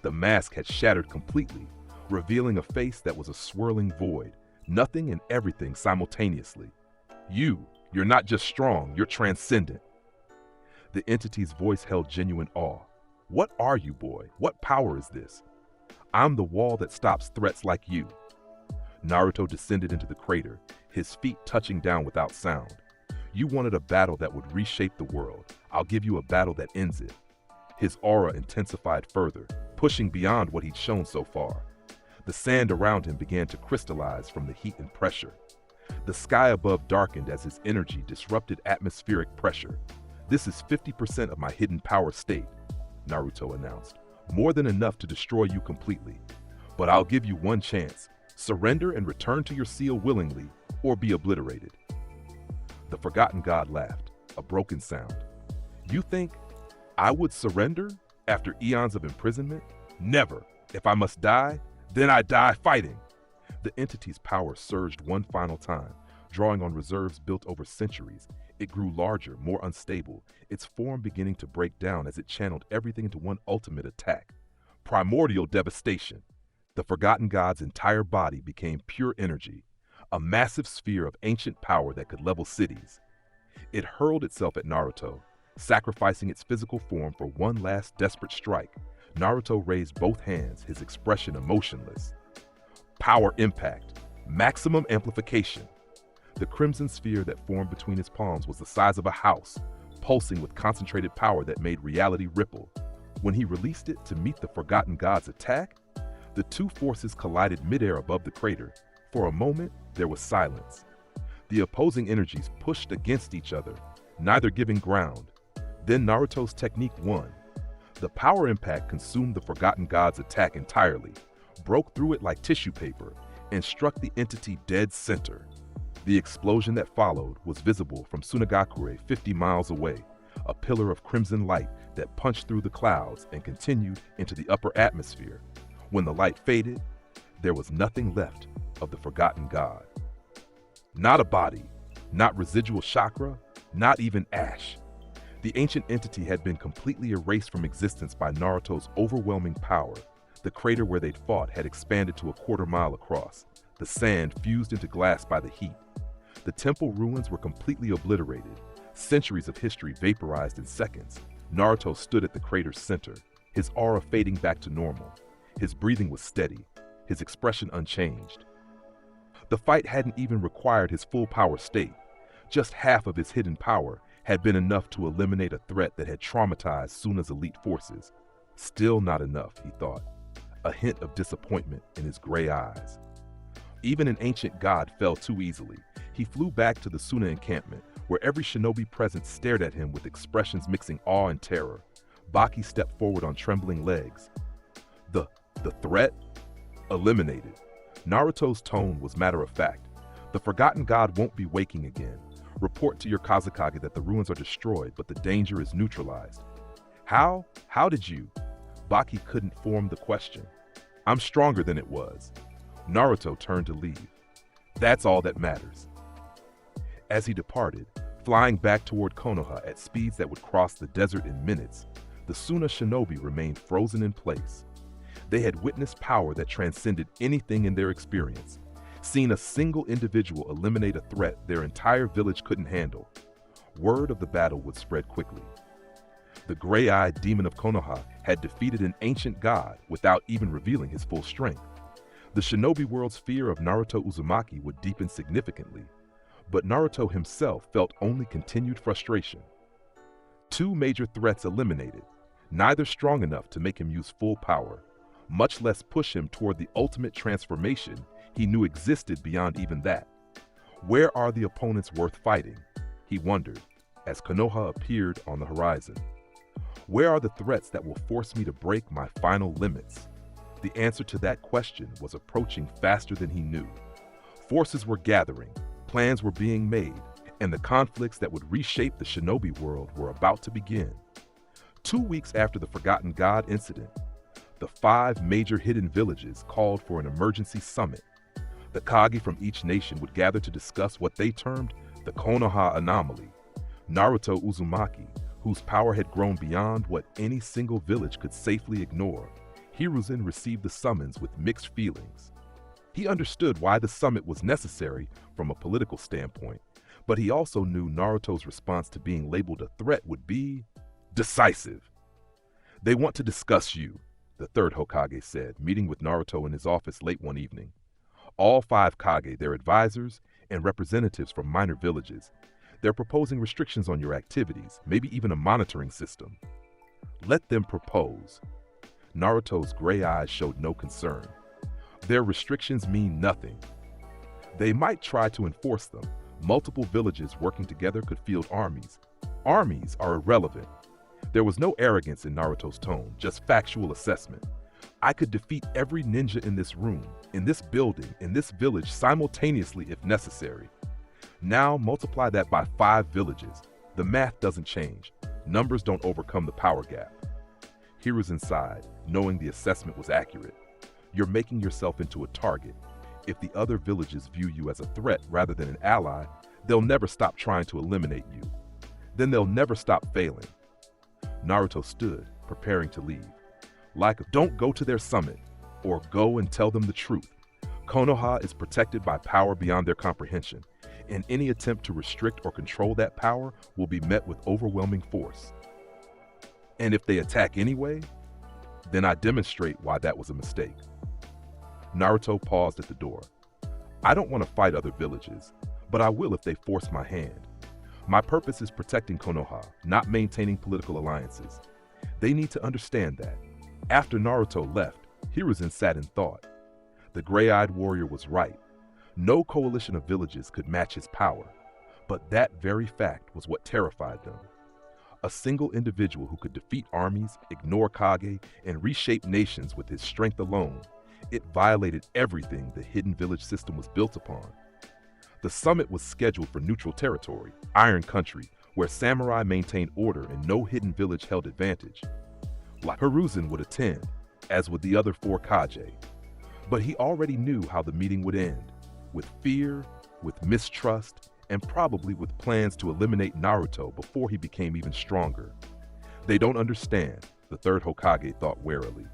The mask had shattered completely, revealing a face that was a swirling void, nothing and everything simultaneously. You're not just strong, you're transcendent. The entity's voice held genuine awe. What are you, boy? What power is this? I'm the wall that stops threats like you. Naruto descended into the crater, his feet touching down without sound. You wanted a battle that would reshape the world. I'll give you a battle that ends it. His aura intensified further, pushing beyond what he'd shown so far. The sand around him began to crystallize from the heat and pressure. The sky above darkened as his energy disrupted atmospheric pressure. This is 50% of my hidden power state, Naruto announced. More than enough to destroy you completely. But I'll give you one chance. Surrender and return to your seal willingly, or be obliterated. The forgotten god laughed, a broken sound. You think I would surrender after eons of imprisonment? Never. If I must die, then I die fighting. The entity's power surged one final time, drawing on reserves built over centuries. It grew larger, more unstable, its form beginning to break down as it channeled everything into one ultimate attack. Primordial devastation. The forgotten god's entire body became pure energy, a massive sphere of ancient power that could level cities. It hurled itself at Naruto, sacrificing its physical form for one last desperate strike. Naruto raised both hands, his expression emotionless. Power impact, maximum amplification. The crimson sphere that formed between his palms was the size of a house, pulsing with concentrated power that made reality ripple. When he released it to meet the forgotten god's attack, the two forces collided midair above the crater. For a moment, there was silence. The opposing energies pushed against each other, neither giving ground. Then Naruto's technique won. The power impact consumed the forgotten god's attack entirely, broke through it like tissue paper, and struck the entity dead center. The explosion that followed was visible from Sunagakure 50 miles away, a pillar of crimson light that punched through the clouds and continued into the upper atmosphere. When the light faded, there was nothing left of the forgotten god. Not a body, not residual chakra, not even ash. The ancient entity had been completely erased from existence by Naruto's overwhelming power. The crater where they'd fought had expanded to a quarter-mile across, the sand fused into glass by the heat. The temple ruins were completely obliterated, centuries of history vaporized in seconds. Naruto stood at the crater's center, his aura fading back to normal. His breathing was steady, his expression unchanged. The fight hadn't even required his full power state. Just half of his hidden power had been enough to eliminate a threat that had traumatized Suna's elite forces. Still not enough, he thought, a hint of disappointment in his gray eyes. Even an ancient god fell too easily. He flew back to the Suna encampment, where every shinobi present stared at him with expressions mixing awe and terror. Baki stepped forward on trembling legs. The threat? Eliminated. Naruto's tone was matter-of-fact. The forgotten god won't be waking again. Report to your Kazekage that the ruins are destroyed, but the danger is neutralized. How? How did you? Baki couldn't form the question. I'm stronger than it was. Naruto turned to leave. That's all that matters. As he departed, flying back toward Konoha at speeds that would cross the desert in minutes, the Suna shinobi remained frozen in place. They had witnessed power that transcended anything in their experience, seen a single individual eliminate a threat their entire village couldn't handle. Word of the battle would spread quickly. The gray-eyed demon of Konoha had defeated an ancient god without even revealing his full strength. The shinobi world's fear of Naruto Uzumaki would deepen significantly, but Naruto himself felt only continued frustration. Two major threats eliminated, neither strong enough to make him use full power, much less push him toward the ultimate transformation he knew existed beyond even that. Where are the opponents worth fighting? He wondered, as Konoha appeared on the horizon. Where are the threats that will force me to break my final limits? The answer to that question was approaching faster than he knew. Forces were gathering, plans were being made, and the conflicts that would reshape the shinobi world were about to begin. 2 weeks after the Forgotten God incident, the 5 major hidden villages called for an emergency summit. The Kage from each nation would gather to discuss what they termed the Konoha anomaly. Naruto Uzumaki, whose power had grown beyond what any single village could safely ignore, Hiruzen received the summons with mixed feelings. He understood why the summit was necessary from a political standpoint, but he also knew Naruto's response to being labeled a threat would be decisive. They want to discuss you, the third Hokage said, meeting with Naruto in his office late one evening. All 5 Kage, their advisors, and representatives from minor villages. They're proposing restrictions on your activities, maybe even a monitoring system. Let them propose. Naruto's gray eyes showed no concern. Their restrictions mean nothing. They might try to enforce them. Multiple villages working together could field armies. Armies are irrelevant. There was no arrogance in Naruto's tone, just factual assessment. I could defeat every ninja in this room, in this building, in this village simultaneously if necessary. Now multiply that by 5 villages. The math doesn't change. Numbers don't overcome the power gap. Hiruzen sighed, knowing the assessment was accurate. You're making yourself into a target. If the other villages view you as a threat rather than an ally, they'll never stop trying to eliminate you. Then they'll never stop failing. Naruto stood, preparing to leave. Don't go to their summit, or go and tell them the truth. Konoha is protected by power beyond their comprehension, and any attempt to restrict or control that power will be met with overwhelming force. And if they attack anyway, then I demonstrate why that was a mistake. Naruto paused at the door. I don't want to fight other villages, but I will if they force my hand. My purpose is protecting Konoha, not maintaining political alliances. They need to understand that. After Naruto left, Hiruzen sat in thought. The gray-eyed warrior was right. No coalition of villages could match his power, but that very fact was what terrified them. A single individual who could defeat armies, ignore Kage, and reshape nations with his strength alone. It violated everything the hidden village system was built upon. The summit was scheduled for neutral territory, Iron Country, where samurai maintained order and no hidden village held advantage. Hiruzen would attend, as would the other 4 Kage. But he already knew how the meeting would end, with fear, with mistrust, and probably with plans to eliminate Naruto before he became even stronger. They don't understand, the 3rd Hokage thought warily.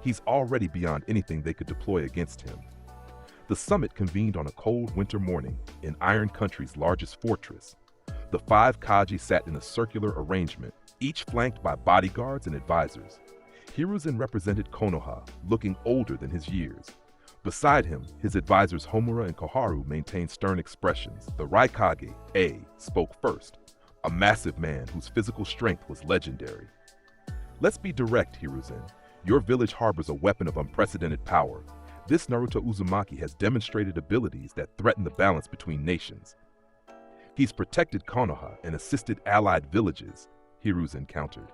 He's already beyond anything they could deploy against him. The summit convened on a cold winter morning in Iron Country's largest fortress. The 5 Kaji sat in a circular arrangement, each flanked by bodyguards and advisors. Hiruzen represented Konoha, looking older than his years. Beside him, his advisors Homura and Koharu maintained stern expressions. The Raikage, A, spoke first, a massive man whose physical strength was legendary. Let's be direct, Hiruzen. Your village harbors a weapon of unprecedented power. This Naruto Uzumaki has demonstrated abilities that threaten the balance between nations. He's protected Konoha and assisted allied villages, Hiruzen countered.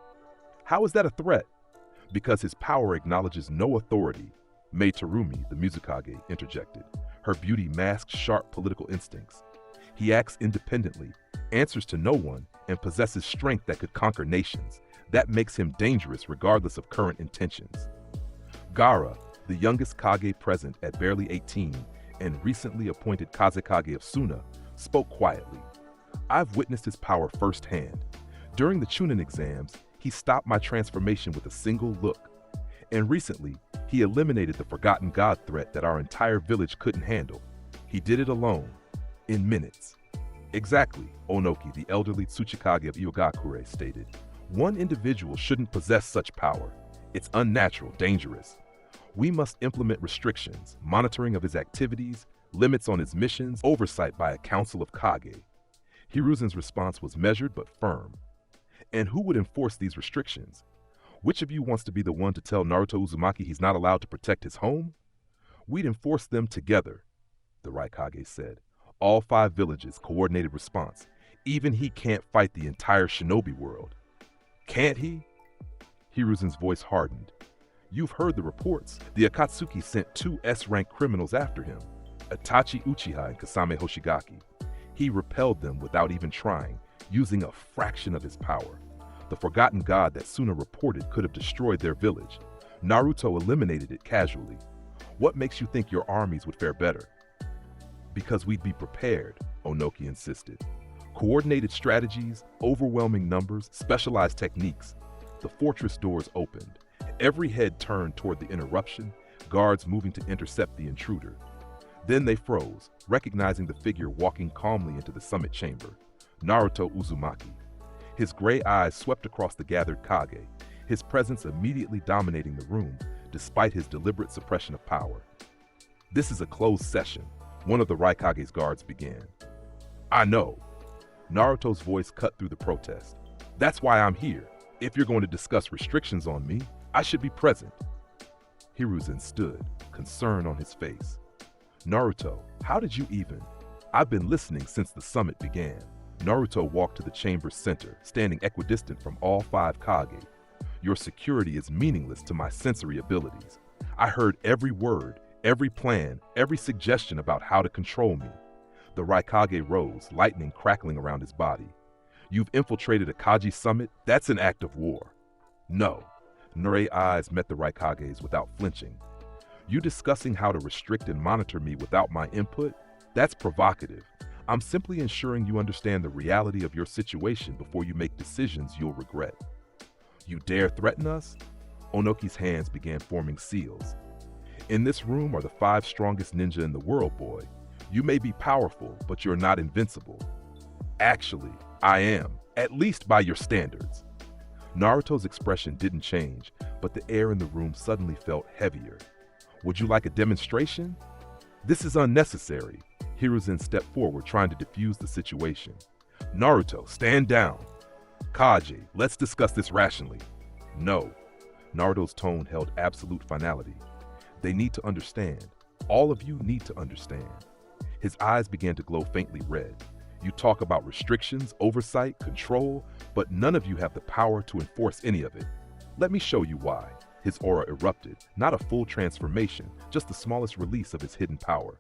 How is that a threat? Because his power acknowledges no authority, Mei Terumi, the Mizukage, interjected. Her beauty masks sharp political instincts. He acts independently, answers to no one, and possesses strength that could conquer nations. That makes him dangerous regardless of current intentions. Gaara, the youngest Kage present at barely 18 and recently appointed Kazekage of Suna, spoke quietly. I've witnessed his power firsthand. During the Chunin exams, he stopped my transformation with a single look. And recently, he eliminated the forgotten god threat that our entire village couldn't handle. He did it alone, in minutes. Exactly, Onoki, the elderly Tsuchikage of Iwagakure, stated. One individual shouldn't possess such power. It's unnatural, dangerous. We must implement restrictions, monitoring of his activities, limits on his missions, oversight by a council of Kage. Hiruzen's response was measured but firm. And who would enforce these restrictions? Which of you wants to be the one to tell Naruto Uzumaki he's not allowed to protect his home? We'd enforce them together, the Raikage said. All 5 villages, coordinated response. Even he can't fight the entire shinobi world. Can't he? Hiruzen's voice hardened. You've heard the reports. The Akatsuki sent 2 S-rank criminals after him, Itachi Uchiha and Kasame Hoshigaki. He repelled them without even trying, using a fraction of his power. The forgotten god that Suna reported could have destroyed their village. Naruto eliminated it casually. What makes you think your armies would fare better? Because we'd be prepared, Onoki insisted. Coordinated strategies, overwhelming numbers, specialized techniques. The fortress doors opened. Every head turned toward the interruption, guards moving to intercept the intruder. Then they froze, recognizing the figure walking calmly into the summit chamber, Naruto Uzumaki. His gray eyes swept across the gathered Kage, his presence immediately dominating the room, despite his deliberate suppression of power. This is a closed session, one of the Raikage's guards began. I know. Naruto's voice cut through the protest. That's why I'm here. If you're going to discuss restrictions on me, I should be present. Hiruzen stood, concern on his face. Naruto, how did you even? I've been listening since the summit began. Naruto walked to the chamber's center, standing equidistant from all 5 Kage. Your security is meaningless to my sensory abilities. I heard every word, every plan, every suggestion about how to control me. The Raikage rose, lightning crackling around his body. You've infiltrated a Kaji summit? That's an act of war. No. Nuray's eyes met the Raikage's without flinching. You discussing how to restrict and monitor me without my input? That's provocative. I'm simply ensuring you understand the reality of your situation before you make decisions you'll regret. You dare threaten us? Onoki's hands began forming seals. In this room are the 5 strongest ninja in the world, boy. You may be powerful, but you're not invincible. Actually, I am, at least by your standards. Naruto's expression didn't change, but the air in the room suddenly felt heavier. Would you like a demonstration? This is unnecessary. Hiruzen stepped forward, trying to defuse the situation. Naruto, stand down. Kaji, let's discuss this rationally. No. Naruto's tone held absolute finality. They need to understand. All of you need to understand. His eyes began to glow faintly red. You talk about restrictions, oversight, control, but none of you have the power to enforce any of it. Let me show you why. His aura erupted, not a full transformation, just the smallest release of his hidden power.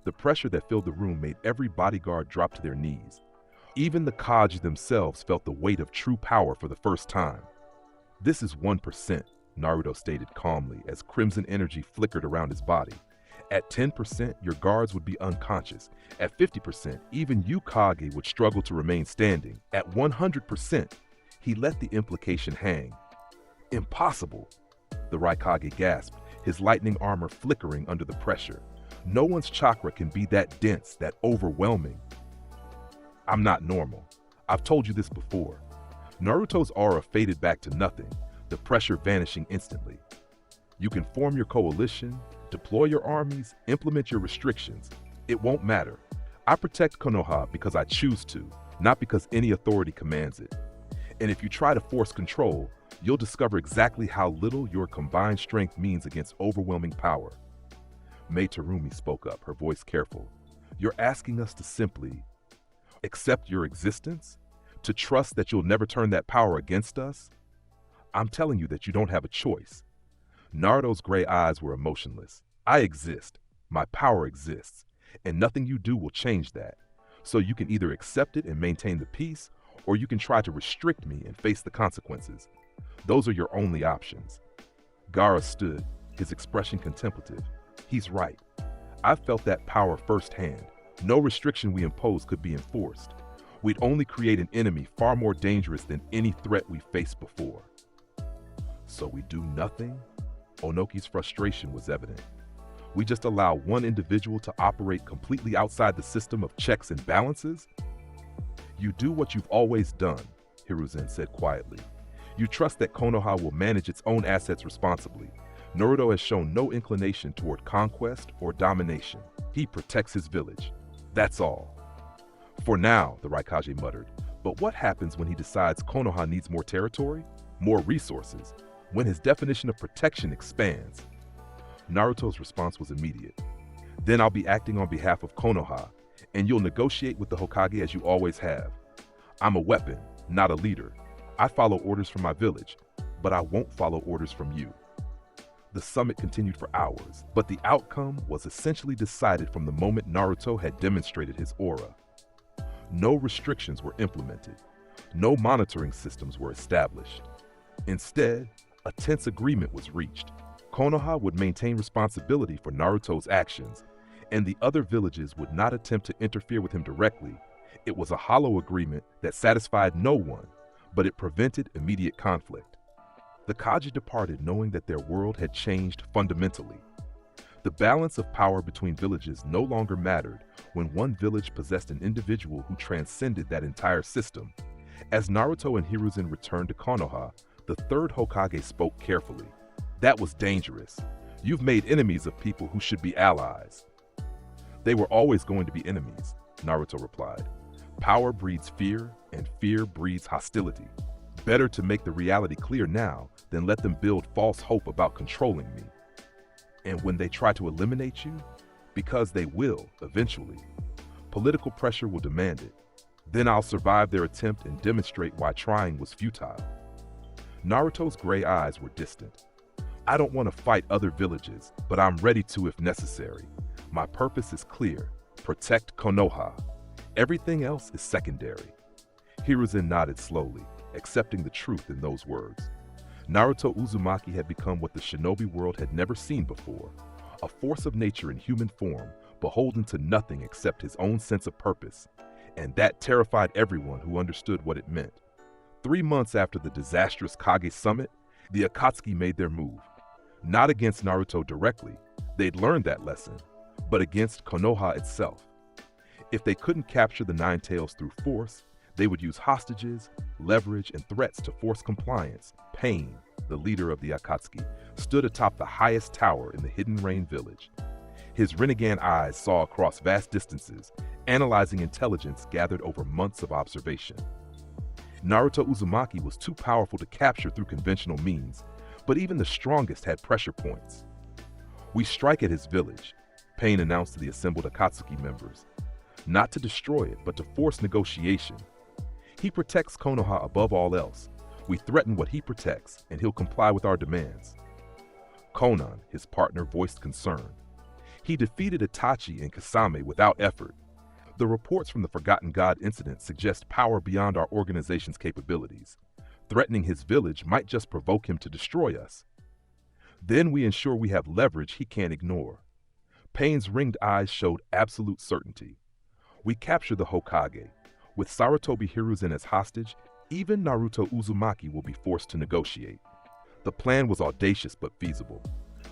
The pressure that filled the room made every bodyguard drop to their knees. Even the Kaji themselves felt the weight of true power for the first time. This is 1%, Naruto stated calmly as crimson energy flickered around his body. At 10%, your guards would be unconscious. At 50%, even you Kage would struggle to remain standing. At 100%, he let the implication hang. Impossible! The Raikage gasped, his lightning armor flickering under the pressure. No one's chakra can be that dense, that overwhelming. I'm not normal. I've told you this before. Naruto's aura faded back to nothing, the pressure vanishing instantly. You can form your coalition, deploy your armies, implement your restrictions. It won't matter. I protect Konoha because I choose to, not because any authority commands it. And if you try to force control, you'll discover exactly how little your combined strength means against overwhelming power. Mei Terumi spoke up, her voice careful. You're asking us to simply accept your existence? To trust that you'll never turn that power against us? I'm telling you that you don't have a choice. Naruto's gray eyes were emotionless. I exist. My power exists. And nothing you do will change that. So you can either accept it and maintain the peace, or you can try to restrict me and face the consequences. Those are your only options. Gaara stood, his expression contemplative. He's right. I've felt that power firsthand. No restriction we impose could be enforced. We'd only create an enemy far more dangerous than any threat we faced before. So we do nothing? Onoki's frustration was evident. We just allow one individual to operate completely outside the system of checks and balances? You do what you've always done, Hiruzen said quietly. You trust that Konoha will manage its own assets responsibly. Naruto has shown no inclination toward conquest or domination. He protects his village. That's all. For now, the Raikage muttered. But what happens when he decides Konoha needs more territory, more resources, when his definition of protection expands? Naruto's response was immediate. Then I'll be acting on behalf of Konoha, and you'll negotiate with the Hokage as you always have. I'm a weapon, not a leader. I follow orders from my village, but I won't follow orders from you. The summit continued for hours, but the outcome was essentially decided from the moment Naruto had demonstrated his aura. No restrictions were implemented. No monitoring systems were established. Instead, a tense agreement was reached. Konoha would maintain responsibility for Naruto's actions, and the other villages would not attempt to interfere with him directly. It was a hollow agreement that satisfied no one, but it prevented immediate conflict. The Kaji departed knowing that their world had changed fundamentally. The balance of power between villages no longer mattered when one village possessed an individual who transcended that entire system. As Naruto and Hiruzen returned to Konoha, the third Hokage spoke carefully. That was dangerous. You've made enemies of people who should be allies. They were always going to be enemies, Naruto replied. Power breeds fear, and fear breeds hostility. Better to make the reality clear now than let them build false hope about controlling me. And when they try to eliminate you, because they will, eventually, political pressure will demand it. Then I'll survive their attempt and demonstrate why trying was futile. Naruto's gray eyes were distant. I don't want to fight other villages, but I'm ready to if necessary. My purpose is clear. Protect Konoha. Everything else is secondary. Hiruzen nodded slowly, accepting the truth in those words. Naruto Uzumaki had become what the shinobi world had never seen before, a force of nature in human form, beholden to nothing except his own sense of purpose, and that terrified everyone who understood what it meant. 3 months after the disastrous Kage summit, the Akatsuki made their move. Not against Naruto directly, they'd learned that lesson, but against Konoha itself. If they couldn't capture the Nine Tails through force, they would use hostages, leverage, and threats to force compliance. Pain, the leader of the Akatsuki, stood atop the highest tower in the Hidden Rain village. His Rinnegan eyes saw across vast distances, analyzing intelligence gathered over months of observation. Naruto Uzumaki was too powerful to capture through conventional means, but even the strongest had pressure points. "We strike at his village," Pain announced to the assembled Akatsuki members. "Not to destroy it, but to force negotiation. He protects Konoha above all else. We threaten what he protects, and he'll comply with our demands." Konan, his partner, voiced concern. "He defeated Itachi and Kasame without effort. The reports from the Forgotten God incident suggest power beyond our organization's capabilities. Threatening his village might just provoke him to destroy us. Then we ensure we have leverage he can't ignore." Pain's ringed eyes showed absolute certainty. "We capture the Hokage. With Sarutobi Hiruzen as hostage, even Naruto Uzumaki will be forced to negotiate." The plan was audacious but feasible.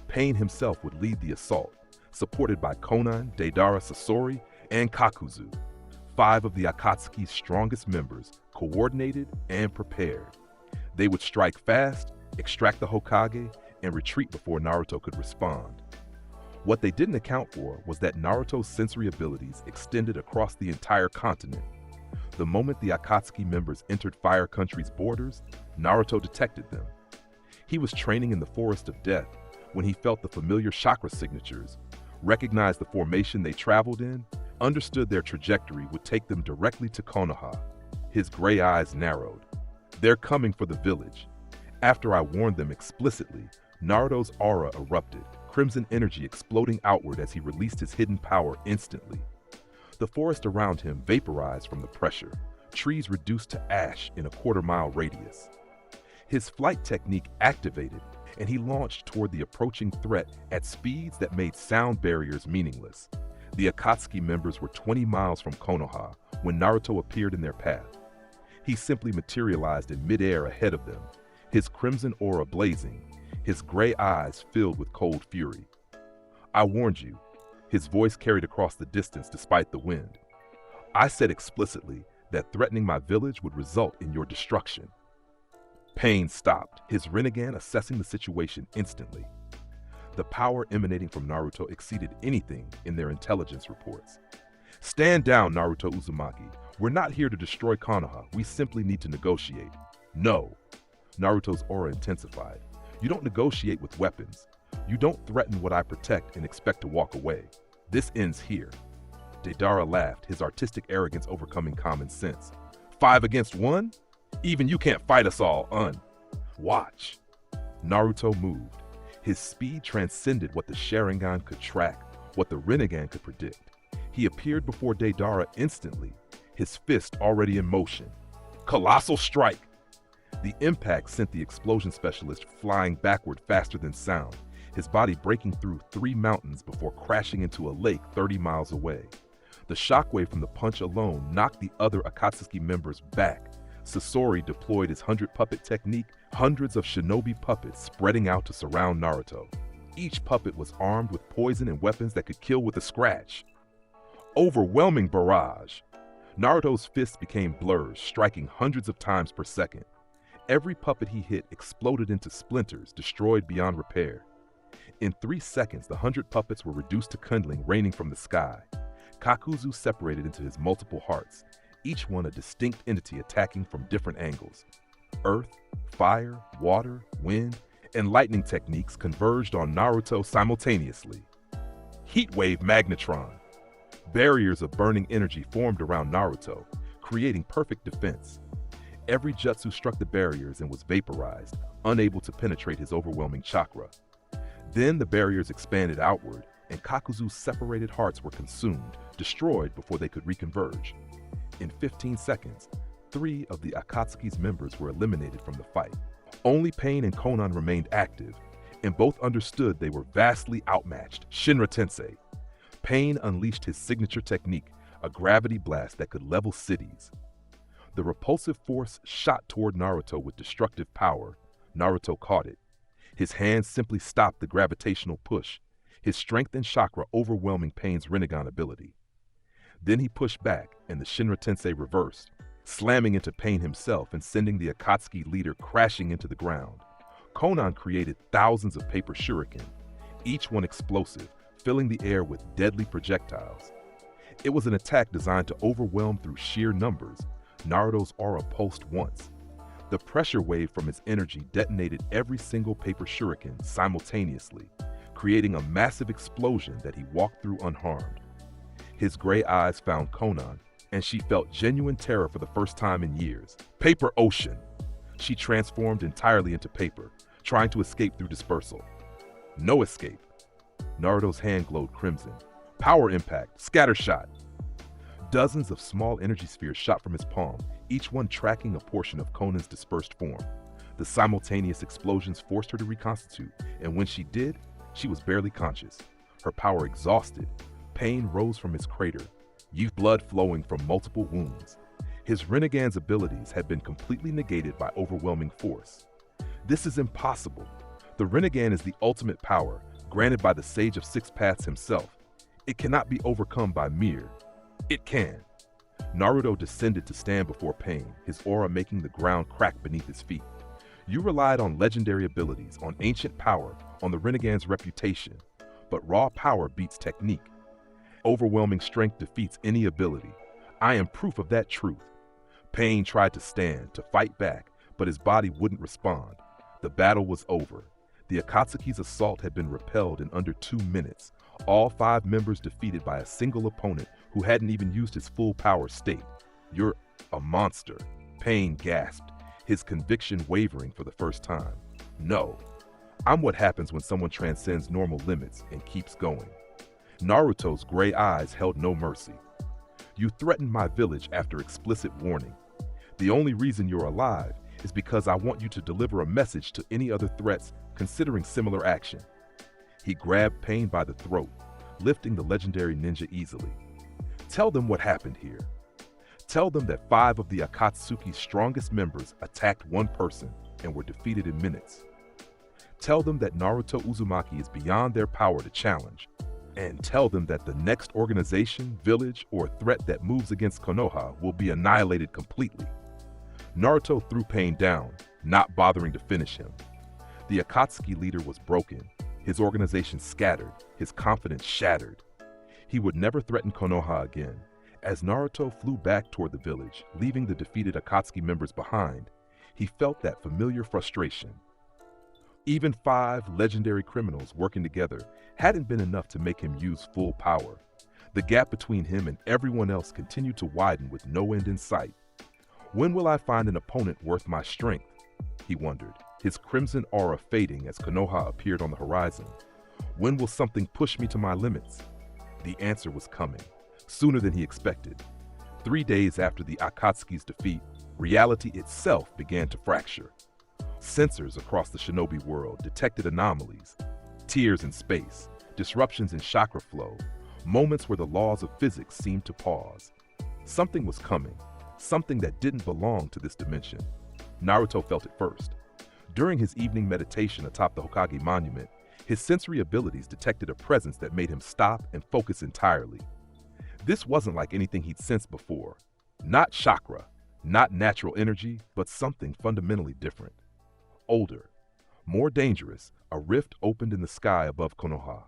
Pain himself would lead the assault, supported by Konan, Deidara Sasori, and Kakuzu, 5 of the Akatsuki's strongest members, coordinated and prepared. They would strike fast, extract the Hokage, and retreat before Naruto could respond. What they didn't account for was that Naruto's sensory abilities extended across the entire continent. The moment the Akatsuki members entered Fire Country's borders, Naruto detected them. He was training in the Forest of Death when he felt the familiar chakra signatures, recognized the formation they traveled in, understood their trajectory would take them directly to Konoha. His gray eyes narrowed. "They're coming for the village." After I warned them explicitly, Naruto's aura erupted, crimson energy exploding outward as he released his hidden power instantly. The forest around him vaporized from the pressure, trees reduced to ash in a quarter-mile radius. His flight technique activated, and he launched toward the approaching threat at speeds that made sound barriers meaningless. The Akatsuki members were 20 miles from Konoha when Naruto appeared in their path. He simply materialized in midair ahead of them, his crimson aura blazing, his gray eyes filled with cold fury. "I warned you." His voice carried across the distance despite the wind. "I said explicitly that threatening my village would result in your destruction." Pain stopped, his Rinnegan assessing the situation instantly. The power emanating from Naruto exceeded anything in their intelligence reports. "Stand down, Naruto Uzumaki. We're not here to destroy Konoha. We simply need to negotiate." "No." Naruto's aura intensified. "You don't negotiate with weapons. You don't threaten what I protect and expect to walk away. This ends here." Deidara laughed, his artistic arrogance overcoming common sense. 5 against 1? Even you can't fight us all, Watch." Naruto moved. His speed transcended what the Sharingan could track, what the Rinnegan could predict. He appeared before Deidara instantly, his fist already in motion. Colossal strike! The impact sent the explosion specialist flying backward faster than sound, his body breaking through 3 mountains before crashing into a lake 30 miles away. The shockwave from the punch alone knocked the other Akatsuki members back. Sasori deployed his 100-puppet technique, hundreds of shinobi puppets spreading out to surround Naruto. Each puppet was armed with poison and weapons that could kill with a scratch. Overwhelming barrage! Naruto's fists became blurs, striking hundreds of times per second. Every puppet he hit exploded into splinters, destroyed beyond repair. In 3 seconds, the 100 puppets were reduced to kindling raining from the sky. Kakuzu separated into his multiple hearts, each one a distinct entity attacking from different angles. Earth, fire, water, wind, and lightning techniques converged on Naruto simultaneously. Heatwave Magnetron! Barriers of burning energy formed around Naruto, creating perfect defense. Every jutsu struck the barriers and was vaporized, unable to penetrate his overwhelming chakra. Then the barriers expanded outward, and Kakuzu's separated hearts were consumed, destroyed before they could reconverge. In 15 seconds, 3 of the Akatsuki's members were eliminated from the fight. Only Pain and Konan remained active, and both understood they were vastly outmatched. Shinra Tensei. Pain unleashed his signature technique, a gravity blast that could level cities. The repulsive force shot toward Naruto with destructive power. Naruto caught it. His hands simply stopped the gravitational push, his strength and chakra overwhelming Pain's Rinnegan ability. Then he pushed back, and the Shinra Tensei reversed, slamming into Pain himself and sending the Akatsuki leader crashing into the ground. Konan created thousands of paper shuriken, each one explosive, filling the air with deadly projectiles. It was an attack designed to overwhelm through sheer numbers. Naruto's aura pulsed once. The pressure wave from his energy detonated every single paper shuriken simultaneously, creating a massive explosion that he walked through unharmed. His gray eyes found Konan, and she felt genuine terror for the first time in years. Paper ocean! She transformed entirely into paper, trying to escape through dispersal. No escape. Naruto's hand glowed crimson. Power impact, scatter shot. Dozens of small energy spheres shot from his palm, each one tracking a portion of Konan's dispersed form. The simultaneous explosions forced her to reconstitute, and when she did, she was barely conscious. Her power exhausted, Pain rose from his crater, youth blood flowing from multiple wounds. His Rinnegan's abilities had been completely negated by overwhelming force. This is impossible. The Rinnegan is the ultimate power, granted by the Sage of Six Paths himself. It cannot be overcome by mere. It can. Naruto descended to stand before Pain, his aura making the ground crack beneath his feet. You relied on legendary abilities, on ancient power, on the Rinnegan's reputation, but raw power beats technique. Overwhelming strength defeats any ability. I am proof of that truth. Pain tried to stand, to fight back, but his body wouldn't respond. The battle was over. The Akatsuki's assault had been repelled in under 2 minutes, all 5 members defeated by a single opponent who hadn't even used his full power state. You're a monster, Pain gasped, his conviction wavering for the first time. No, I'm what happens when someone transcends normal limits and keeps going. Naruto's gray eyes held no mercy. You threatened my village after explicit warning. The only reason you're alive is because I want you to deliver a message to any other threats considering similar action. He grabbed Pain by the throat, lifting the legendary ninja easily. Tell them what happened here. Tell them that 5 of the Akatsuki's strongest members attacked one person and were defeated in minutes. Tell them that Naruto Uzumaki is beyond their power to challenge. And tell them that the next organization, village, or threat that moves against Konoha will be annihilated completely. Naruto threw Pain down, not bothering to finish him. The Akatsuki leader was broken, his organization scattered, his confidence shattered. He would never threaten Konoha again. As Naruto flew back toward the village, leaving the defeated Akatsuki members behind, he felt that familiar frustration. Even 5 legendary criminals working together hadn't been enough to make him use full power. The gap between him and everyone else continued to widen with no end in sight. When will I find an opponent worth my strength? He wondered, his crimson aura fading as Konoha appeared on the horizon. When will something push me to my limits? The answer was coming, sooner than he expected. 3 days after the Akatsuki's defeat, reality itself began to fracture. Sensors across the shinobi world detected anomalies, tears in space, disruptions in chakra flow, moments where the laws of physics seemed to pause. Something was coming, something that didn't belong to this dimension. Naruto felt it first. During his evening meditation atop the Hokage monument, his sensory abilities detected a presence that made him stop and focus entirely. This wasn't like anything he'd sensed before. Not chakra, not natural energy, but something fundamentally different. Older, more dangerous, a rift opened in the sky above Konoha.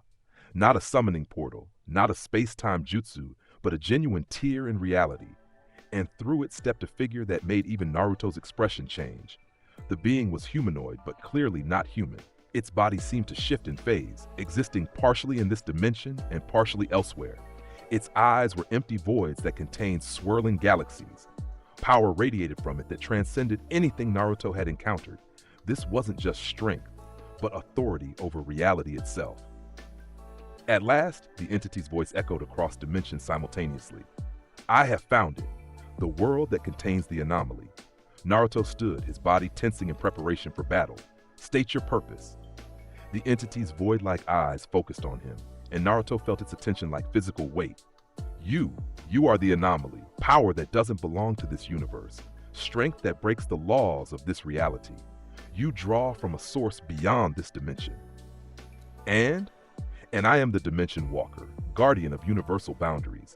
Not a summoning portal, not a space-time jutsu, but a genuine tear in reality. And through it stepped a figure that made even Naruto's expression change. The being was humanoid, but clearly not human. Its body seemed to shift in phase, existing partially in this dimension and partially elsewhere. Its eyes were empty voids that contained swirling galaxies. Power radiated from it that transcended anything Naruto had encountered. This wasn't just strength, but authority over reality itself. At last, the entity's voice echoed across dimensions simultaneously. I have found it, the world that contains the anomaly. Naruto stood, his body tensing in preparation for battle. State your purpose. The entity's void-like eyes focused on him, and Naruto felt its attention like physical weight. You are the anomaly, power that doesn't belong to this universe, strength that breaks the laws of this reality. You draw from a source beyond this dimension. And I am the Dimension Walker, guardian of universal boundaries.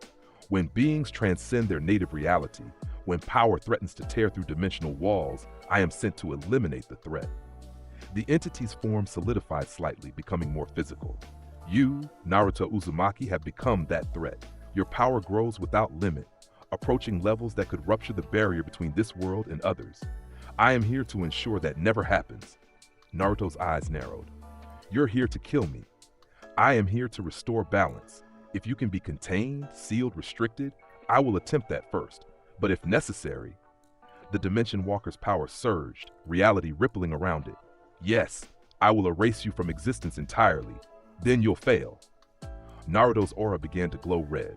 When beings transcend their native reality, when power threatens to tear through dimensional walls, I am sent to eliminate the threat. The entity's form solidified slightly, becoming more physical. You, Naruto Uzumaki, have become that threat. Your power grows without limit, approaching levels that could rupture the barrier between this world and others. I am here to ensure that never happens. Naruto's eyes narrowed. You're here to kill me. I am here to restore balance. If you can be contained, sealed, restricted, I will attempt that first. But if necessary, the Dimension Walker's power surged, reality rippling around it. Yes, I will erase you from existence entirely. Then you'll fail. Naruto's aura began to glow red.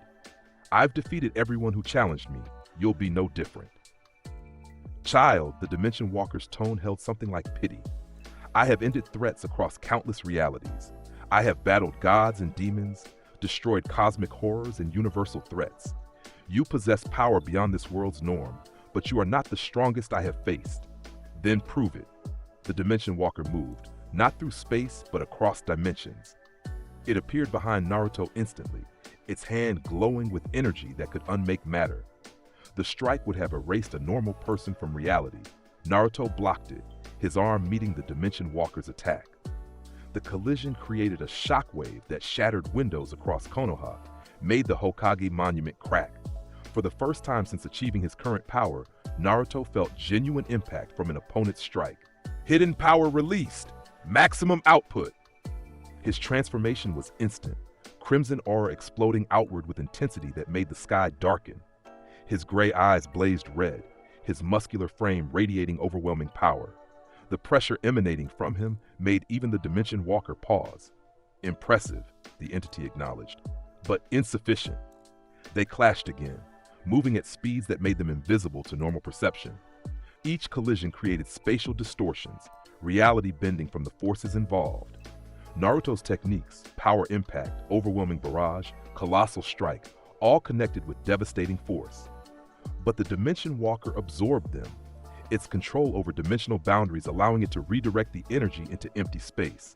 I've defeated everyone who challenged me. You'll be no different. Child, the Dimension Walker's tone held something like pity. I have ended threats across countless realities. I have battled gods and demons, destroyed cosmic horrors and universal threats. You possess power beyond this world's norm, but you are not the strongest I have faced. Then prove it. The Dimension Walker moved, not through space, but across dimensions. It appeared behind Naruto instantly, its hand glowing with energy that could unmake matter. The strike would have erased a normal person from reality. Naruto blocked it, his arm meeting the Dimension Walker's attack. The collision created a shockwave that shattered windows across Konoha, made the Hokage monument crack. For the first time since achieving his current power, Naruto felt genuine impact from an opponent's strike. Hidden power released, maximum output. His transformation was instant, crimson aura exploding outward with intensity that made the sky darken. His gray eyes blazed red, his muscular frame radiating overwhelming power. The pressure emanating from him made even the Dimension Walker pause. Impressive, the entity acknowledged, but insufficient. They clashed again, moving at speeds that made them invisible to normal perception. Each collision created spatial distortions, reality bending from the forces involved. Naruto's techniques, power impact, overwhelming barrage, colossal strike, all connected with devastating force. But the Dimension Walker absorbed them, its control over dimensional boundaries allowing it to redirect the energy into empty space.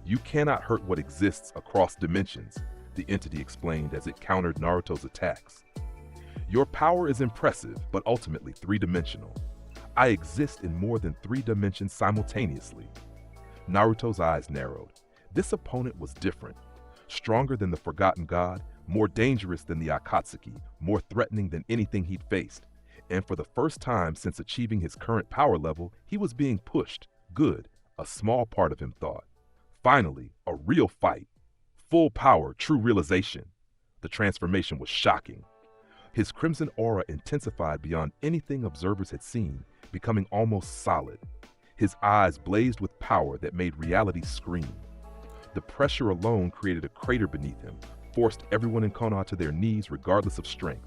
You cannot hurt what exists across dimensions, the entity explained as it countered Naruto's attacks. Your power is impressive, but ultimately three-dimensional. I exist in more than 3 dimensions simultaneously. Naruto's eyes narrowed. This opponent was different. Stronger than the Forgotten God, more dangerous than the Akatsuki, more threatening than anything he'd faced. And for the first time since achieving his current power level, he was being pushed. Good, a small part of him thought. Finally, a real fight. Full power, true realization. The transformation was shocking. His crimson aura intensified beyond anything observers had seen, becoming almost solid. His eyes blazed with power that made reality scream. The pressure alone created a crater beneath him, forced everyone in Konoha to their knees regardless of strength.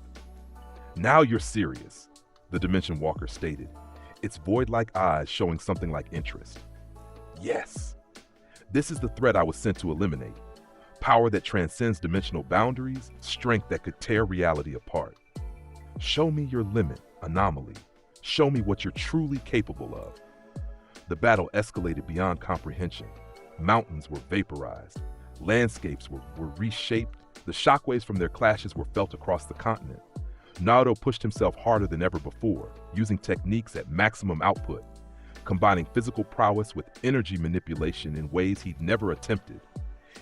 Now you're serious, the Dimension Walker stated, its void-like eyes showing something like interest. Yes, this is the threat I was sent to eliminate. Power that transcends dimensional boundaries, strength that could tear reality apart. Show me your limit, anomaly. Show me what you're truly capable of. The battle escalated beyond comprehension. Mountains were vaporized. Landscapes were reshaped. The shockwaves from their clashes were felt across the continent. Naruto pushed himself harder than ever before, using techniques at maximum output, combining physical prowess with energy manipulation in ways he'd never attempted.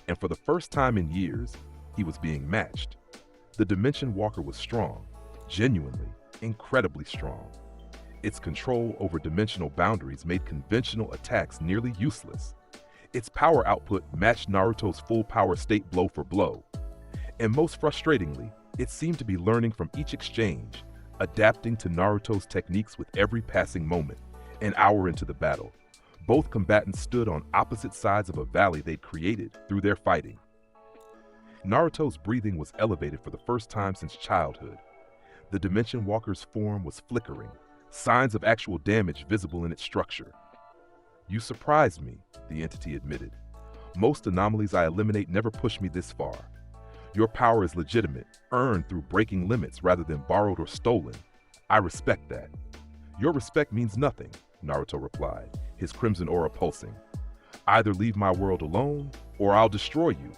And for the first time in years, he was being matched. The Dimension Walker was strong, genuinely, incredibly strong. Its control over dimensional boundaries made conventional attacks nearly useless. Its power output matched Naruto's full power state blow for blow. And most frustratingly, it seemed to be learning from each exchange, adapting to Naruto's techniques with every passing moment. An hour into the battle, both combatants stood on opposite sides of a valley they'd created through their fighting. Naruto's breathing was elevated for the first time since childhood. The Dimension Walker's form was flickering, signs of actual damage visible in its structure. "You surprise me," the entity admitted. "Most anomalies I eliminate never push me this far. Your power is legitimate, earned through breaking limits rather than borrowed or stolen. I respect that." "Your respect means nothing," Naruto replied, his crimson aura pulsing. "Either leave my world alone, or I'll destroy you."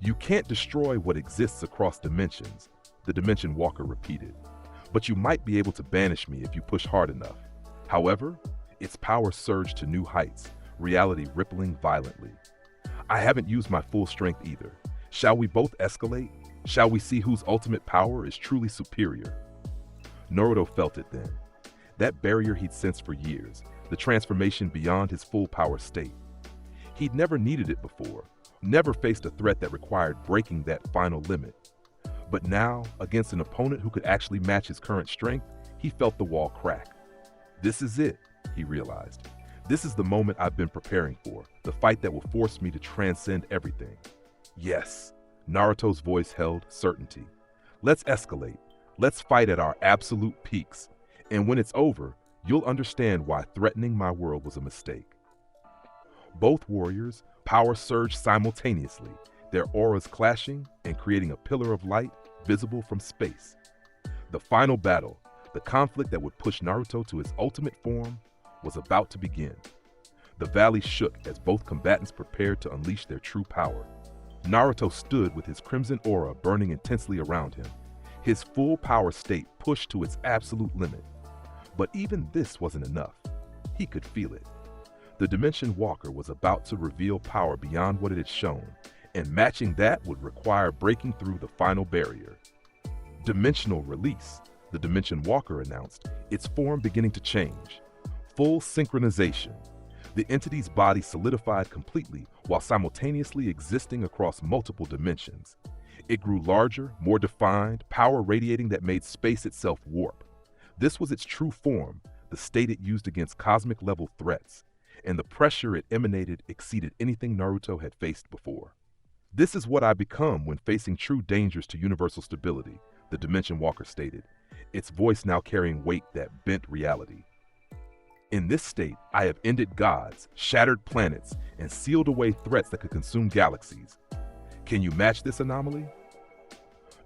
"You can't destroy what exists across dimensions," the Dimension Walker repeated. "But you might be able to banish me if you push hard enough." However, its power surged to new heights, reality rippling violently. "I haven't used my full strength either. Shall we both escalate? Shall we see whose ultimate power is truly superior?" Naruto felt it then. That barrier he'd sensed for years, the transformation beyond his full power state. He'd never needed it before, never faced a threat that required breaking that final limit. But now, against an opponent who could actually match his current strength, he felt the wall crack. "This is it," he realized. "This is the moment I've been preparing for, the fight that will force me to transcend everything." "Yes," Naruto's voice held certainty. "Let's escalate. Let's fight at our absolute peaks. And when it's over, you'll understand why threatening my world was a mistake." Both warriors' power surged simultaneously, their auras clashing and creating a pillar of light visible from space. The final battle, the conflict that would push Naruto to his ultimate form, was about to begin. The valley shook as both combatants prepared to unleash their true power. Naruto stood with his crimson aura burning intensely around him, his full power state pushed to its absolute limit. But even this wasn't enough. He could feel it. The Dimension Walker was about to reveal power beyond what it had shown, and matching that would require breaking through the final barrier. "Dimensional release," the Dimension Walker announced, its form beginning to change. Full synchronization. The entity's body solidified completely while simultaneously existing across multiple dimensions. It grew larger, more defined, power radiating that made space itself warp. This was its true form, the state it used against cosmic-level threats, and the pressure it emanated exceeded anything Naruto had faced before. "This is what I become when facing true dangers to universal stability," the Dimension Walker stated, its voice now carrying weight that bent reality. "In this state, I have ended gods, shattered planets, and sealed away threats that could consume galaxies. Can you match this anomaly?"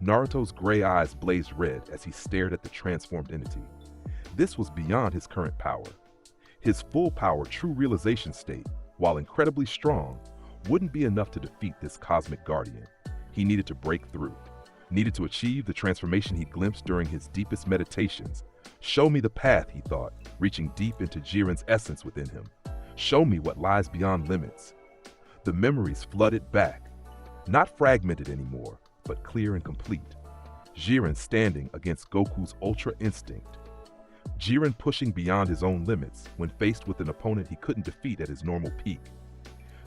Naruto's gray eyes blazed red as he stared at the transformed entity. This was beyond his current power. His full power true realization state, while incredibly strong, wouldn't be enough to defeat this cosmic guardian. He needed to break through, needed to achieve the transformation he glimpsed during his deepest meditations. "Show me the path," he thought, reaching deep into Jiren's essence within him. "Show me what lies beyond limits." The memories flooded back, not fragmented anymore, but clear and complete. Jiren standing against Goku's ultra instinct. Jiren pushing beyond his own limits when faced with an opponent he couldn't defeat at his normal peak.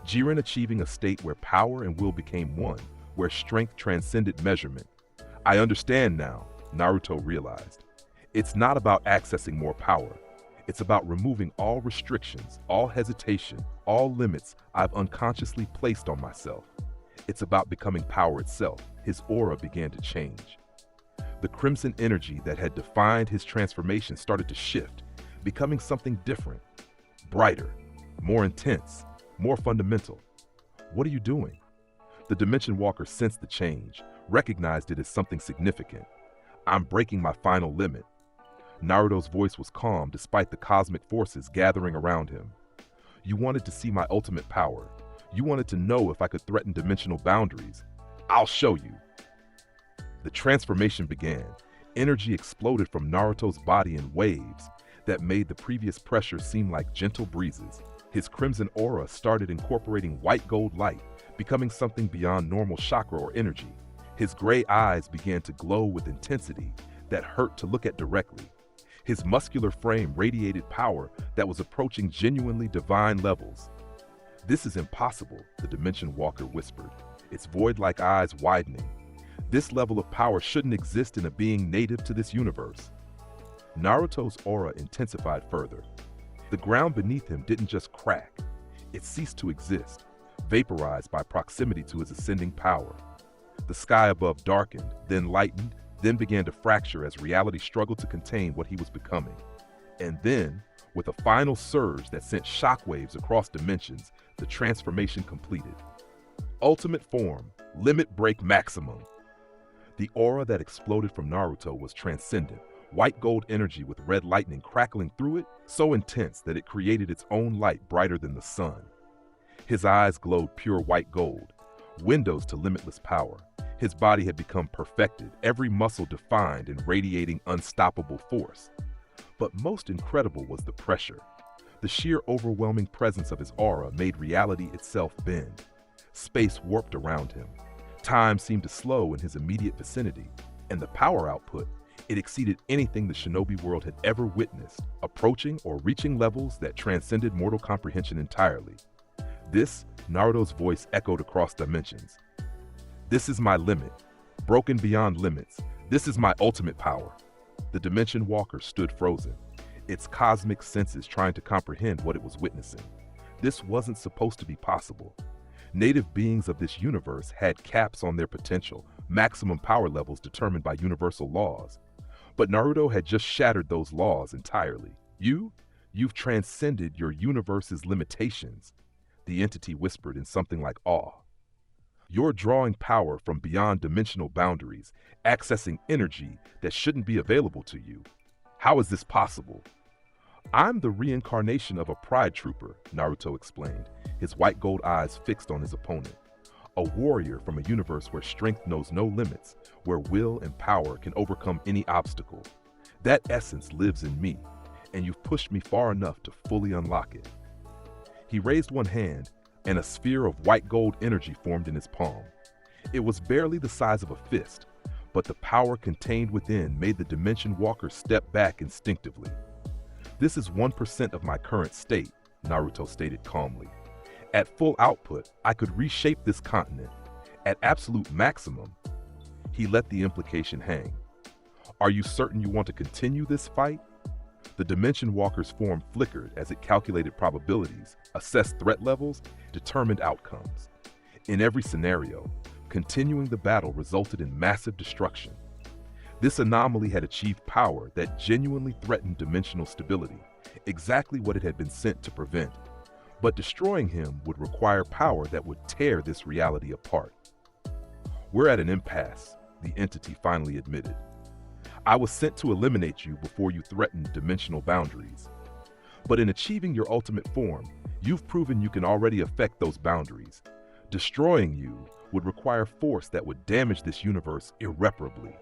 Jiren achieving a state where power and will became one, where strength transcended measurement. "I understand now," Naruto realized. It's not about accessing more power. It's about removing all restrictions, all hesitation, all limits I've unconsciously placed on myself. It's about becoming power itself. His aura began to change. The crimson energy that had defined his transformation started to shift, becoming something different, brighter, more intense, more fundamental. "What are you doing?" The Dimension Walker sensed the change, recognized it as something significant. "I'm breaking my final limit." Naruto's voice was calm despite the cosmic forces gathering around him. "You wanted to see my ultimate power. You wanted to know if I could threaten dimensional boundaries. I'll show you." The transformation began. Energy exploded from Naruto's body in waves that made the previous pressure seem like gentle breezes. His crimson aura started incorporating white gold light, becoming something beyond normal chakra or energy. His gray eyes began to glow with intensity that hurt to look at directly. His muscular frame radiated power that was approaching genuinely divine levels. "This is impossible," the Dimension Walker whispered, its void-like eyes widening. "This level of power shouldn't exist in a being native to this universe." Naruto's aura intensified further. The ground beneath him didn't just crack, it ceased to exist, vaporized by proximity to his ascending power. The sky above darkened, then lightened, then began to fracture as reality struggled to contain what he was becoming. And then, with a final surge that sent shockwaves across dimensions, the transformation completed. Ultimate form, limit break maximum. The aura that exploded from Naruto was transcendent, white gold energy with red lightning crackling through it, so intense that it created its own light brighter than the sun. His eyes glowed pure white gold, windows to limitless power. His body had become perfected, every muscle defined and radiating unstoppable force. But most incredible was the pressure. The sheer overwhelming presence of his aura made reality itself bend. Space warped around him. Time seemed to slow in his immediate vicinity, and the power output, it exceeded anything the shinobi world had ever witnessed, approaching or reaching levels that transcended mortal comprehension entirely. This, Naruto's voice echoed across dimensions. This is my limit, broken beyond limits. This is my ultimate power. The Dimension Walker stood frozen, its cosmic senses trying to comprehend what it was witnessing. This wasn't supposed to be possible. Native beings of this universe had caps on their potential, maximum power levels determined by universal laws. But Naruto had just shattered those laws entirely. You've transcended your universe's limitations, the entity whispered in something like awe. You're drawing power from beyond dimensional boundaries, accessing energy that shouldn't be available to you. How is this possible? I'm the reincarnation of a pride trooper, Naruto explained, his white gold eyes fixed on his opponent. A warrior from a universe where strength knows no limits, where will and power can overcome any obstacle. That essence lives in me, and you've pushed me far enough to fully unlock it. He raised one hand, and a sphere of white gold energy formed in his palm. It was barely the size of a fist, but the power contained within made the Dimension Walker step back instinctively. This is 1% of my current state, Naruto stated calmly. At full output, I could reshape this continent. At absolute maximum, he let the implication hang. Are you certain you want to continue this fight? The Dimension Walker's form flickered as it calculated probabilities, assessed threat levels, determined outcomes. In every scenario, continuing the battle resulted in massive destruction. This anomaly had achieved power that genuinely threatened dimensional stability, exactly what it had been sent to prevent. But destroying him would require power that would tear this reality apart. We're at an impasse, the entity finally admitted. I was sent to eliminate you before you threatened dimensional boundaries. But in achieving your ultimate form, you've proven you can already affect those boundaries. Destroying you would require force that would damage this universe irreparably.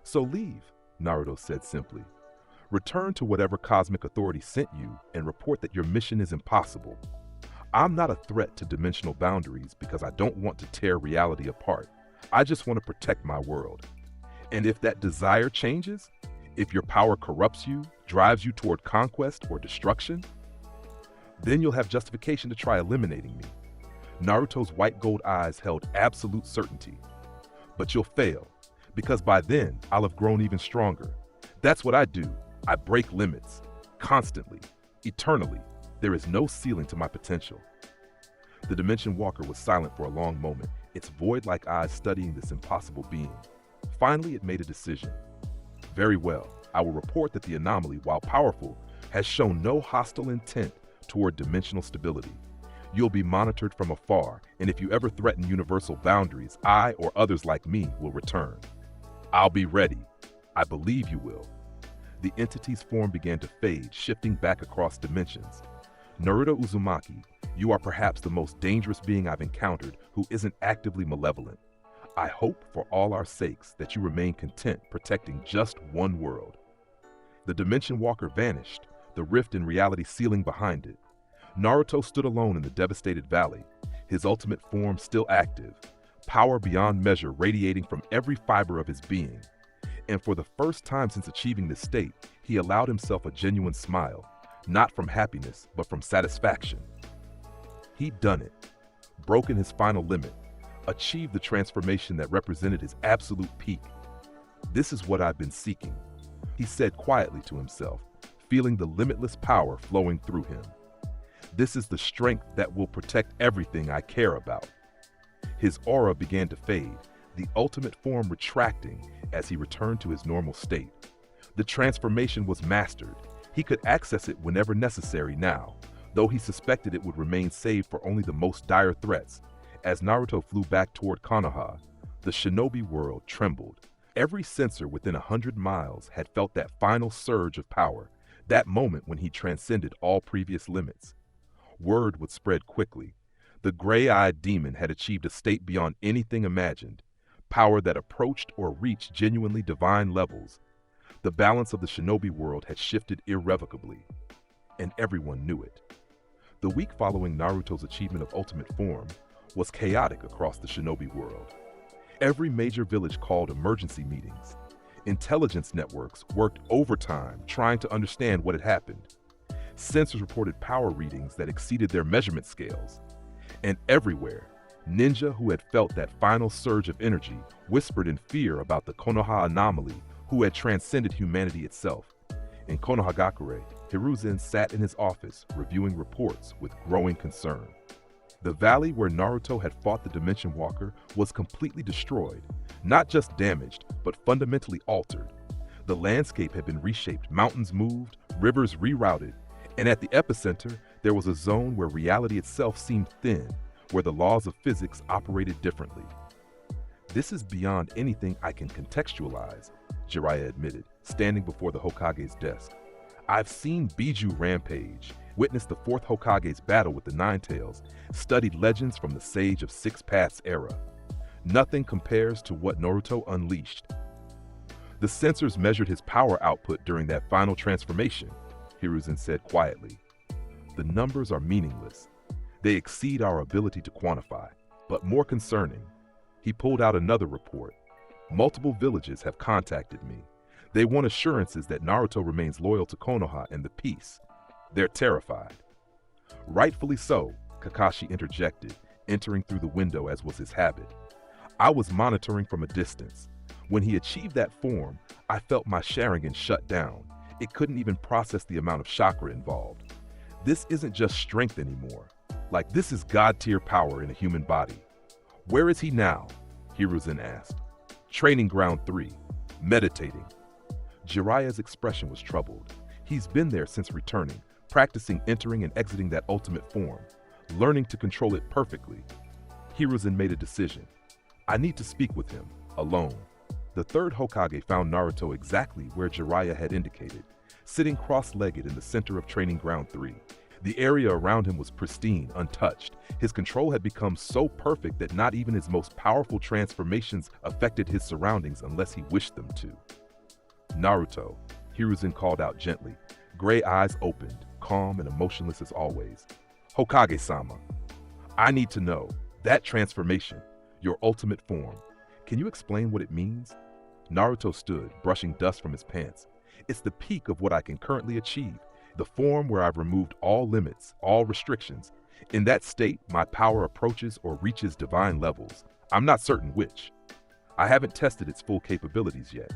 So leave, Naruto said simply. Return to whatever cosmic authority sent you and report that your mission is impossible. I'm not a threat to dimensional boundaries because I don't want to tear reality apart. I just want to protect my world. And if that desire changes, if your power corrupts you, drives you toward conquest or destruction, then you'll have justification to try eliminating me. Naruto's white gold eyes held absolute certainty. But you'll fail, because by then I'll have grown even stronger. That's what I do. I break limits, constantly, eternally. There is no ceiling to my potential. The Dimension Walker was silent for a long moment, its void-like eyes studying this impossible being. Finally, it made a decision. Very well, I will report that the anomaly, while powerful, has shown no hostile intent toward dimensional stability. You'll be monitored from afar, and if you ever threaten universal boundaries, I or others like me will return. I'll be ready. I believe you will. The entity's form began to fade, shifting back across dimensions. Naruto Uzumaki, you are perhaps the most dangerous being I've encountered who isn't actively malevolent. I hope for all our sakes that you remain content protecting just one world. The Dimension Walker vanished, the rift in reality sealing behind it. Naruto stood alone in the devastated valley, his ultimate form still active, power beyond measure radiating from every fiber of his being. And for the first time since achieving this state, he allowed himself a genuine smile, not from happiness, but from satisfaction. He'd done it, broken his final limit, achieved the transformation that represented his absolute peak. This is what I've been seeking, he said quietly to himself, feeling the limitless power flowing through him. This is the strength that will protect everything I care about. His aura began to fade, the ultimate form retracting as he returned to his normal state. The transformation was mastered. He could access it whenever necessary now, though he suspected it would remain saved for only the most dire threats. As Naruto flew back toward Konoha, the shinobi world trembled. Every sensor within 100 miles had felt that final surge of power, that moment when he transcended all previous limits. Word would spread quickly. The gray-eyed demon had achieved a state beyond anything imagined, power that approached or reached genuinely divine levels. The balance of the shinobi world had shifted irrevocably, and everyone knew it. The week following Naruto's achievement of ultimate form was chaotic across the shinobi world. Every major village called emergency meetings. Intelligence networks worked overtime trying to understand what had happened. Sensors reported power readings that exceeded their measurement scales. And everywhere, ninja who had felt that final surge of energy whispered in fear about the Konoha anomaly who had transcended humanity itself. In Konohagakure, Hiruzen sat in his office reviewing reports with growing concern. The valley where Naruto had fought the Dimension Walker was completely destroyed, not just damaged, but fundamentally altered. The landscape had been reshaped, mountains moved, rivers rerouted, and at the epicenter, there was a zone where reality itself seemed thin, where the laws of physics operated differently. This is beyond anything I can contextualize, Jiraiya admitted, standing before the Hokage's desk. I've seen Biju rampage, witnessed the fourth Hokage's battle with the Nine Tails, studied legends from the Sage of Six Paths era. Nothing compares to what Naruto unleashed. The sensors measured his power output during that final transformation, Hiruzen said quietly. The numbers are meaningless. They exceed our ability to quantify. But more concerning, he pulled out another report. Multiple villages have contacted me. They want assurances that Naruto remains loyal to Konoha and the peace. They're terrified. Rightfully so, Kakashi interjected, entering through the window as was his habit. I was monitoring from a distance. When he achieved that form, I felt my Sharingan shut down. It couldn't even process the amount of chakra involved. This isn't just strength anymore. Like, this is God-tier power in a human body. Where is he now? Hiruzen asked. Training ground 3. Meditating. Jiraiya's expression was troubled. He's been there since returning, practicing entering and exiting that ultimate form, learning to control it perfectly. Hiruzen made a decision. I need to speak with him, alone. The third Hokage found Naruto exactly where Jiraiya had indicated, sitting cross-legged in the center of Training Ground 3. The area around him was pristine, untouched. His control had become so perfect that not even his most powerful transformations affected his surroundings unless he wished them to. Naruto, Hiruzen called out gently, gray eyes opened, calm and emotionless as always. Hokage-sama, I need to know, that transformation, your ultimate form, can you explain what it means? Naruto stood, brushing dust from his pants. It's the peak of what I can currently achieve, the form where I've removed all limits, all restrictions. In that state, my power approaches or reaches divine levels. I'm not certain which. I haven't tested its full capabilities yet.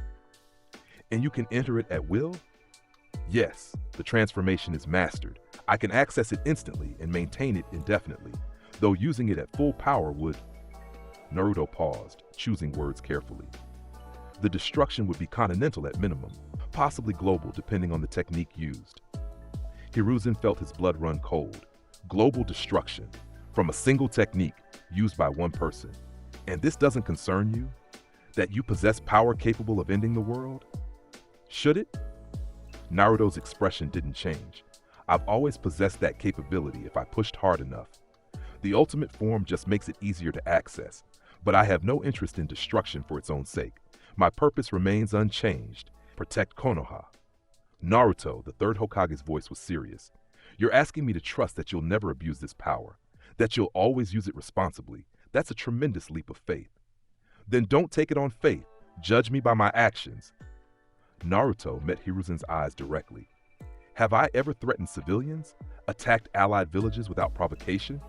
And you can enter it at will? Yes, the transformation is mastered. I can access it instantly and maintain it indefinitely, though using it at full power would... Naruto paused, choosing words carefully. The destruction would be continental at minimum, possibly global depending on the technique used. Hiruzen felt his blood run cold. Global destruction, from a single technique used by one person. And this doesn't concern you? That you possess power capable of ending the world? Should it? Naruto's expression didn't change. I've always possessed that capability if I pushed hard enough. The ultimate form just makes it easier to access, but I have no interest in destruction for its own sake. My purpose remains unchanged. Protect Konoha. Naruto, the third Hokage's voice was serious. You're asking me to trust that you'll never abuse this power, that you'll always use it responsibly. That's a tremendous leap of faith. Then don't take it on faith. Judge me by my actions. Naruto met Hiruzen's eyes directly. Have I ever threatened civilians? Attacked allied villages without provocation?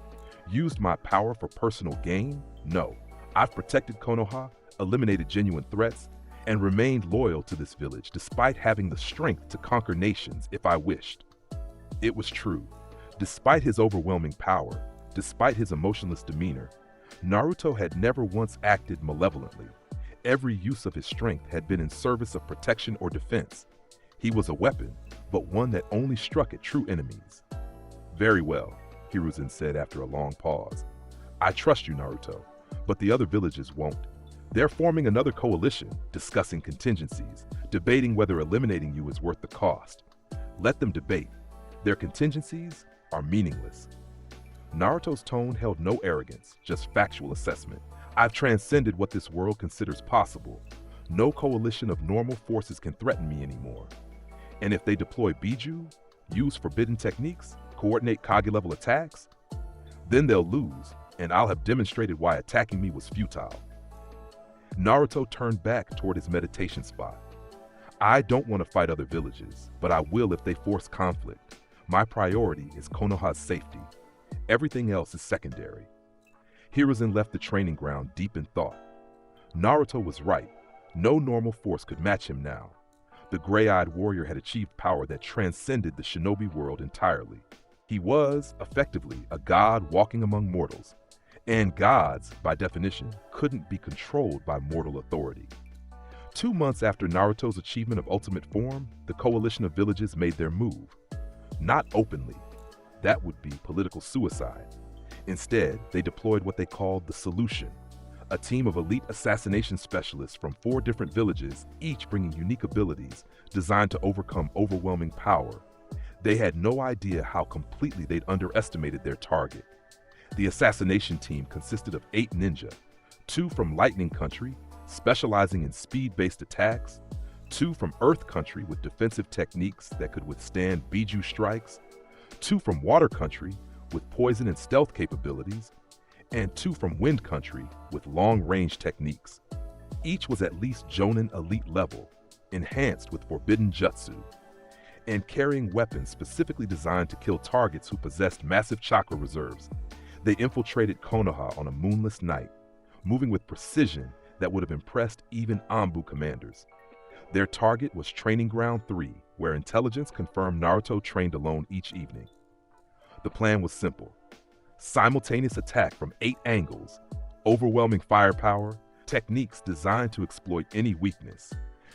Used my power for personal gain? No. I've protected Konoha, eliminated genuine threats, and remained loyal to this village despite having the strength to conquer nations if I wished. It was true. Despite his overwhelming power, despite his emotionless demeanor, Naruto had never once acted malevolently. Every use of his strength had been in service of protection or defense. He was a weapon, but one that only struck at true enemies. "Very well," Hiruzen said after a long pause. "I trust you, Naruto, but the other villages won't. They're forming another coalition, discussing contingencies, debating whether eliminating you is worth the cost. Let them debate. Their contingencies are meaningless." Naruto's tone held no arrogance, just factual assessment. "I've transcended what this world considers possible. No coalition of normal forces can threaten me anymore. And if they deploy Biju, use forbidden techniques, coordinate Kage-level attacks, then they'll lose, and I'll have demonstrated why attacking me was futile." Naruto turned back toward his meditation spot. "I don't want to fight other villages, but I will if they force conflict. My priority is Konoha's safety. Everything else is secondary." Hiruzen left the training ground deep in thought. Naruto was right. No normal force could match him now. The gray-eyed warrior had achieved power that transcended the shinobi world entirely. He was, effectively, a god walking among mortals. And gods, by definition, couldn't be controlled by mortal authority. 2 months after Naruto's achievement of ultimate form, the coalition of villages made their move. Not openly. That would be political suicide. Instead, they deployed what they called the Solution, a team of elite assassination specialists from 4 different villages, each bringing unique abilities designed to overcome overwhelming power. They had no idea how completely they'd underestimated their target. The assassination team consisted of 8 ninja, 2 from Lightning Country, specializing in speed-based attacks, 2 from Earth Country with defensive techniques that could withstand Biju strikes, 2 from Water Country with poison and stealth capabilities, and 2 from Wind Country with long-range techniques. Each was at least Jonin elite level, enhanced with forbidden jutsu, and carrying weapons specifically designed to kill targets who possessed massive chakra reserves. They infiltrated Konoha on a moonless night, moving with precision that would have impressed even Anbu commanders. Their target was Training Ground 3, where intelligence confirmed Naruto trained alone each evening. The plan was simple. Simultaneous attack from 8 angles, overwhelming firepower, techniques designed to exploit any weakness.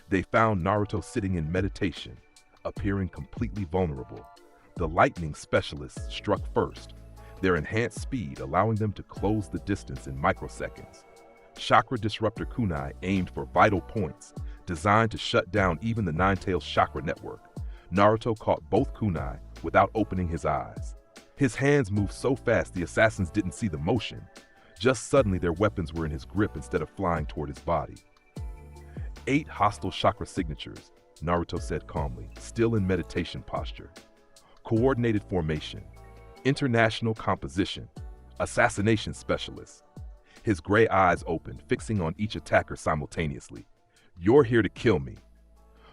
They found Naruto sitting in meditation, appearing completely vulnerable. The lightning specialists struck first, their enhanced speed allowing them to close the distance in microseconds. Chakra Disruptor Kunai aimed for vital points, designed to shut down even the Nine-Tails chakra network. Naruto caught both kunai without opening his eyes. His hands moved so fast the assassins didn't see the motion. Just suddenly their weapons were in his grip instead of flying toward his body. 8 hostile chakra signatures, Naruto said calmly, still in meditation posture. Coordinated formation, international composition, assassination specialist. His gray eyes opened, fixing on each attacker simultaneously. You're here to kill me.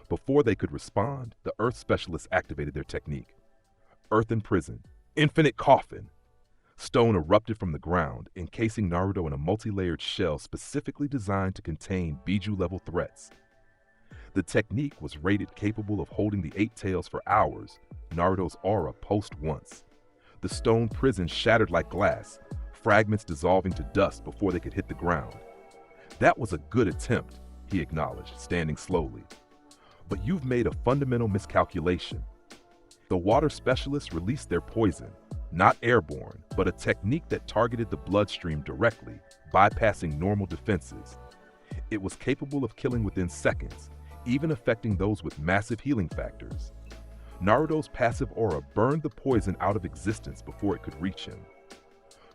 Before they could respond, the Earth specialists activated their technique. Earthen prison, infinite coffin. Stone erupted from the ground, encasing Naruto in a multi-layered shell specifically designed to contain Biju-level threats. The technique was rated capable of holding the 8 tails for hours. Naruto's aura pulsed once. The stone prison shattered like glass, fragments dissolving to dust before they could hit the ground. That was a good attempt, he acknowledged, standing slowly. But you've made a fundamental miscalculation. The water specialists released their poison, not airborne, but a technique that targeted the bloodstream directly, bypassing normal defenses. It was capable of killing within seconds, even affecting those with massive healing factors. Naruto's passive aura burned the poison out of existence before it could reach him.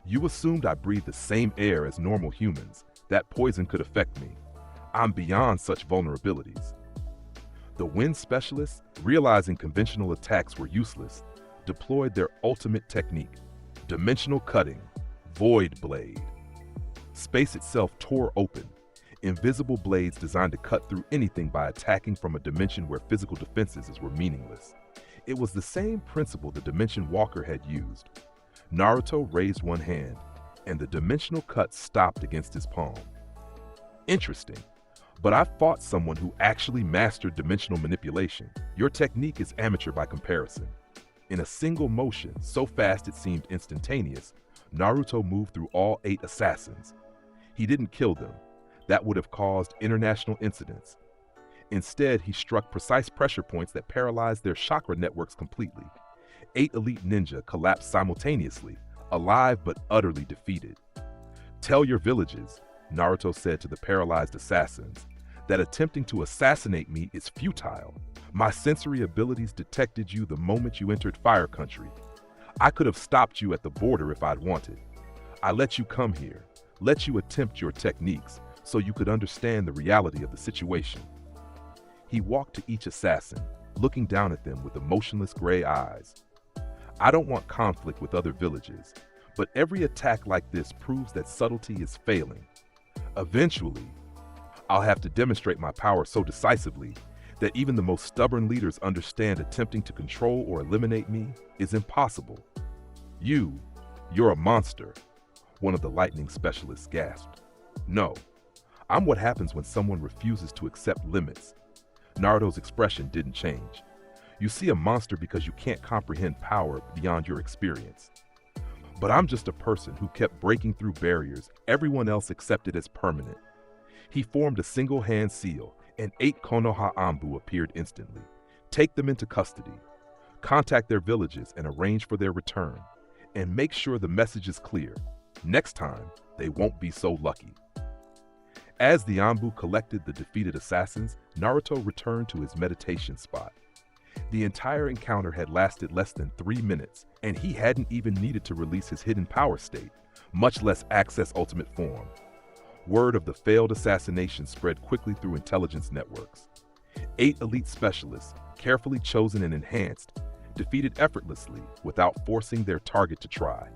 You assumed I breathed the same air as normal humans. That poison could affect me. I'm beyond such vulnerabilities. The wind specialists, realizing conventional attacks were useless, deployed their ultimate technique, dimensional cutting, void blade. Space itself tore open, invisible blades designed to cut through anything by attacking from a dimension where physical defenses were meaningless. It was the same principle the Dimension Walker had used. Naruto raised one hand, and the dimensional cut stopped against his palm. Interesting, but I fought someone who actually mastered dimensional manipulation. Your technique is amateur by comparison. In a single motion, so fast it seemed instantaneous, Naruto moved through all 8 assassins. He didn't kill them. That would have caused international incidents. Instead, he struck precise pressure points that paralyzed their chakra networks completely. 8 elite ninja collapsed simultaneously, alive but utterly defeated. "Tell your villages," Naruto said to the paralyzed assassins, "that attempting to assassinate me is futile. My sensory abilities detected you the moment you entered Fire Country. I could have stopped you at the border if I'd wanted. I let you come here, let you attempt your techniques, so you could understand the reality of the situation." He walked to each assassin, looking down at them with emotionless gray eyes. "I don't want conflict with other villages, but every attack like this proves that subtlety is failing. Eventually, I'll have to demonstrate my power so decisively that even the most stubborn leaders understand attempting to control or eliminate me is impossible." You're a monster," one of the lightning specialists gasped. "No, I'm what happens when someone refuses to accept limits." Naruto's expression didn't change. "You see a monster because you can't comprehend power beyond your experience. But I'm just a person who kept breaking through barriers everyone else accepted as permanent." He formed a single hand seal, and 8 Konoha Anbu appeared instantly. "Take them into custody. Contact their villages and arrange for their return. And make sure the message is clear. Next time, they won't be so lucky." As the Anbu collected the defeated assassins, Naruto returned to his meditation spot. The entire encounter had lasted less than 3 minutes, and he hadn't even needed to release his hidden power state, much less access ultimate form. Word of the failed assassination spread quickly through intelligence networks. 8 elite specialists, carefully chosen and enhanced, defeated effortlessly without forcing their target to try.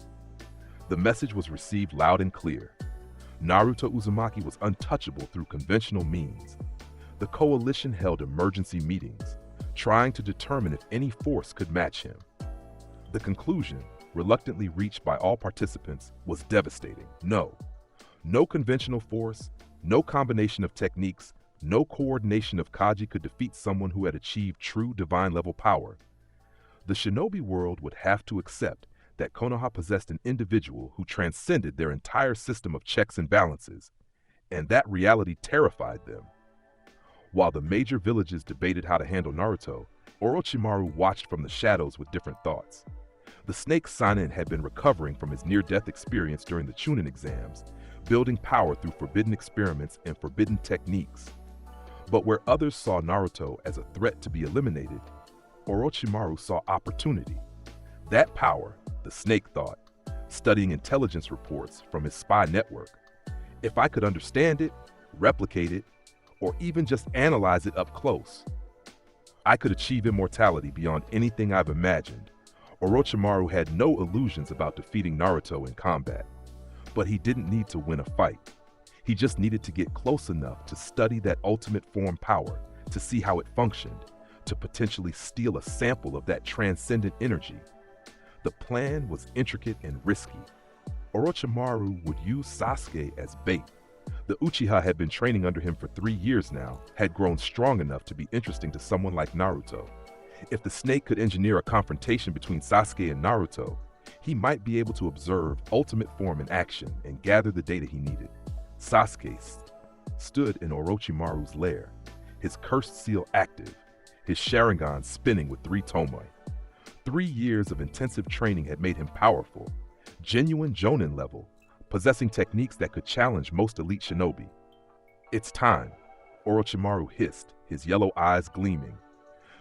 The message was received loud and clear. Naruto Uzumaki was untouchable through conventional means. The coalition held emergency meetings, trying to determine if any force could match him. The conclusion, reluctantly reached by all participants, was devastating. No conventional force, no combination of techniques, no coordination of Kaji could defeat someone who had achieved true divine-level power. The shinobi world would have to accept that Konoha possessed an individual who transcended their entire system of checks and balances, and that reality terrified them. While the major villages debated how to handle Naruto, Orochimaru watched from the shadows with different thoughts. The snake Sanin had been recovering from his near-death experience during the Chunin exams, building power through forbidden experiments and forbidden techniques. But where others saw Naruto as a threat to be eliminated, Orochimaru saw opportunity. That power, the snake thought, studying intelligence reports from his spy network. If I could understand it, replicate it, or even just analyze it up close, I could achieve immortality beyond anything I've imagined. Orochimaru had no illusions about defeating Naruto in combat, but he didn't need to win a fight. He just needed to get close enough to study that ultimate form power, to see how it functioned, to potentially steal a sample of that transcendent energy. The plan was intricate and risky. Orochimaru would use Sasuke as bait. The Uchiha had been training under him for 3 years now, had grown strong enough to be interesting to someone like Naruto. If the snake could engineer a confrontation between Sasuke and Naruto, he might be able to observe ultimate form in action and gather the data he needed. Sasuke stood in Orochimaru's lair, his cursed seal active, his Sharingan spinning with 3 Tomoe. 3 years of intensive training had made him powerful, genuine Jonin level, possessing techniques that could challenge most elite shinobi. "It's time," Orochimaru hissed, his yellow eyes gleaming.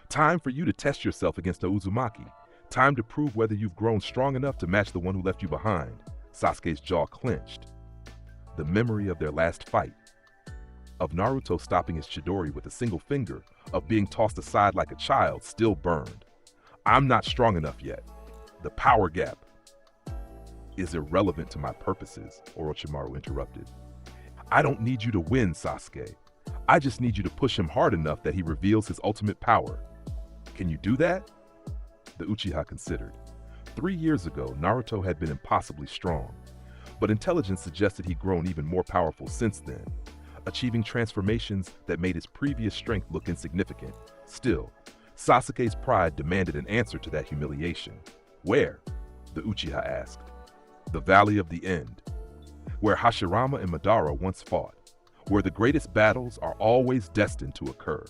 "Time for you to test yourself against the Uzumaki. Time to prove whether you've grown strong enough to match the one who left you behind." Sasuke's jaw clenched. The memory of their last fight, of Naruto stopping his Chidori with a single finger, of being tossed aside like a child, still burned. "I'm not strong enough yet. The power gap is irrelevant to my purposes," Orochimaru interrupted. "I don't need you to win, Sasuke. I just need you to push him hard enough that he reveals his ultimate power. Can you do that?" The Uchiha considered. 3 years ago, Naruto had been impossibly strong, but intelligence suggested he'd grown even more powerful since then, achieving transformations that made his previous strength look insignificant. Still, Sasuke's pride demanded an answer to that humiliation. "Where?" the Uchiha asked. the Valley of the End, where Hashirama and Madara once fought, where the greatest battles are always destined to occur.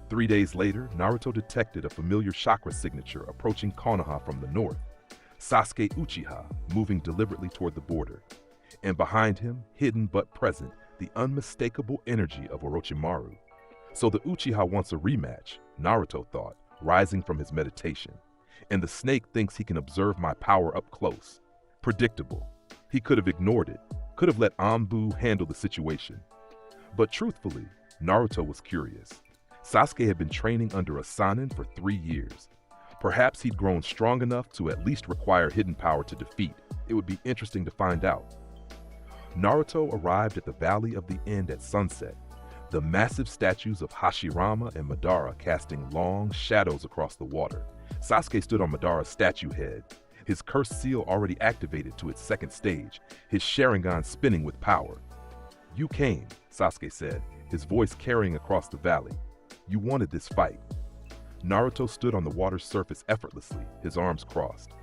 3 days later, Naruto detected a familiar chakra signature approaching Konoha from the north, Sasuke Uchiha moving deliberately toward the border, and behind him, hidden but present, the unmistakable energy of Orochimaru. So the Uchiha wants a rematch, Naruto thought, rising from his meditation. And the snake thinks he can observe my power up close. Predictable. He could have ignored it, could have let Anbu handle the situation. But truthfully, Naruto was curious. Sasuke had been training under a Sannin for 3 years. Perhaps he'd grown strong enough to at least require hidden power to defeat. It would be interesting to find out. Naruto arrived at the Valley of the End at sunset, the massive statues of Hashirama and Madara casting long shadows across the water. Sasuke stood on Madara's statue head, his cursed seal already activated to its second stage, his Sharingan spinning with power. "You came," Sasuke said, his voice carrying across the valley. "You wanted this fight." Naruto stood on the water's surface effortlessly, his arms crossed.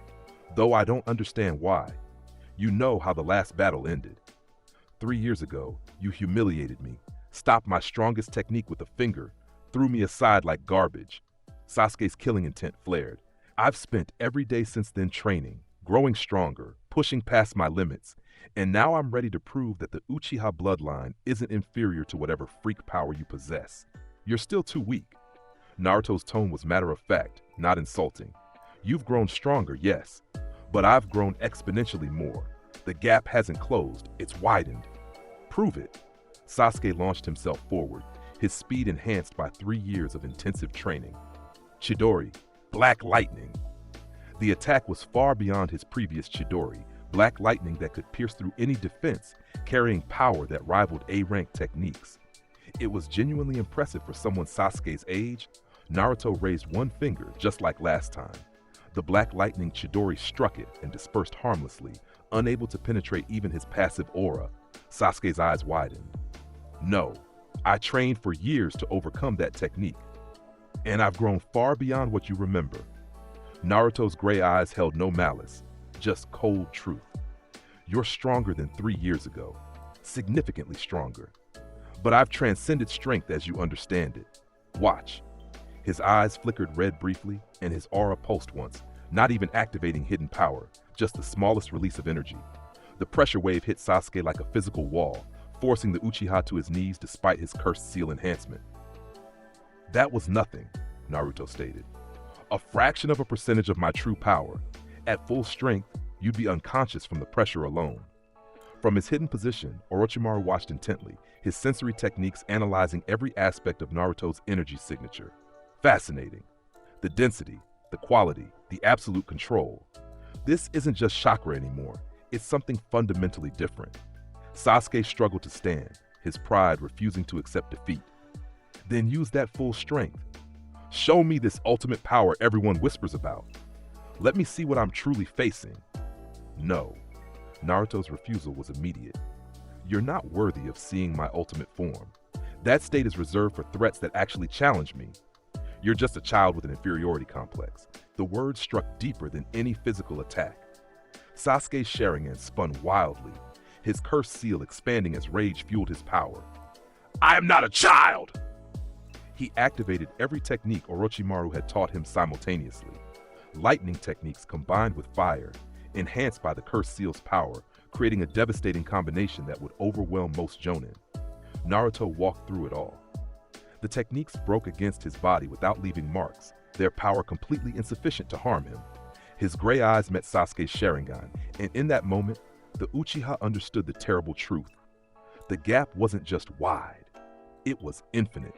"Though I don't understand why. You know how the last battle ended. 3 years ago, you humiliated me, stopped my strongest technique with a finger, threw me aside like garbage." Sasuke's killing intent flared. "I've spent every day since then training, growing stronger, pushing past my limits, and now I'm ready to prove that the Uchiha bloodline isn't inferior to whatever freak power you possess. You're still too weak." Naruto's tone was matter-of-fact, not insulting. "You've grown stronger, yes, but I've grown exponentially more. The gap hasn't closed, it's widened." "Prove it." Sasuke launched himself forward, his speed enhanced by 3 years of intensive training. Chidori, Black Lightning. The attack was far beyond his previous Chidori, black lightning that could pierce through any defense, carrying power that rivaled A-rank techniques. It was genuinely impressive for someone Sasuke's age. Naruto raised one finger, just like last time. The black lightning Chidori struck it and dispersed harmlessly, unable to penetrate even his passive aura. Sasuke's eyes widened. "No, I trained for years to overcome that technique. And I've grown far beyond what you remember." Naruto's gray eyes held no malice, just cold truth. "You're stronger than 3 years ago, significantly stronger. But I've transcended strength as you understand it. Watch." His eyes flickered red briefly, and his aura pulsed once, not even activating hidden power, just the smallest release of energy. The pressure wave hit Sasuke like a physical wall, forcing the Uchiha to his knees despite his cursed seal enhancement. "That was nothing," Naruto stated. "A fraction of a percentage of my true power. At full strength, you'd be unconscious from the pressure alone." From his hidden position, Orochimaru watched intently, his sensory techniques analyzing every aspect of Naruto's energy signature. Fascinating. The density, the quality, the absolute control. This isn't just chakra anymore, it's something fundamentally different. Sasuke struggled to stand, his pride refusing to accept defeat. "Then use that full strength. Show me this ultimate power everyone whispers about. Let me see what I'm truly facing." "No." Naruto's refusal was immediate. "You're not worthy of seeing my ultimate form. That state is reserved for threats that actually challenge me. You're just a child with an inferiority complex." The words struck deeper than any physical attack. Sasuke's Sharingan spun wildly, his cursed seal expanding as rage fueled his power. "I am not a child!" He activated every technique Orochimaru had taught him simultaneously. Lightning techniques combined with fire, enhanced by the cursed seal's power, creating a devastating combination that would overwhelm most Jonin. Naruto walked through it all. The techniques broke against his body without leaving marks, their power completely insufficient to harm him. His gray eyes met Sasuke's Sharingan, and in that moment, the Uchiha understood the terrible truth. The gap wasn't just wide, it was infinite.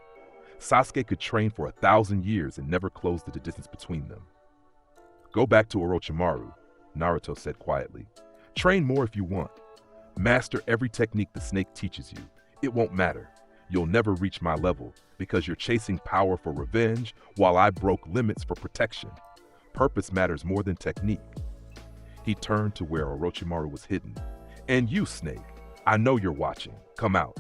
Sasuke could train for 1,000 years and never close the distance between them. "Go back to Orochimaru," Naruto said quietly. "Train more if you want. Master every technique the snake teaches you. It won't matter. You'll never reach my level because you're chasing power for revenge while I broke limits for protection. Purpose matters more than technique." He turned to where Orochimaru was hidden. "And you, Snake, I know you're watching. Come out."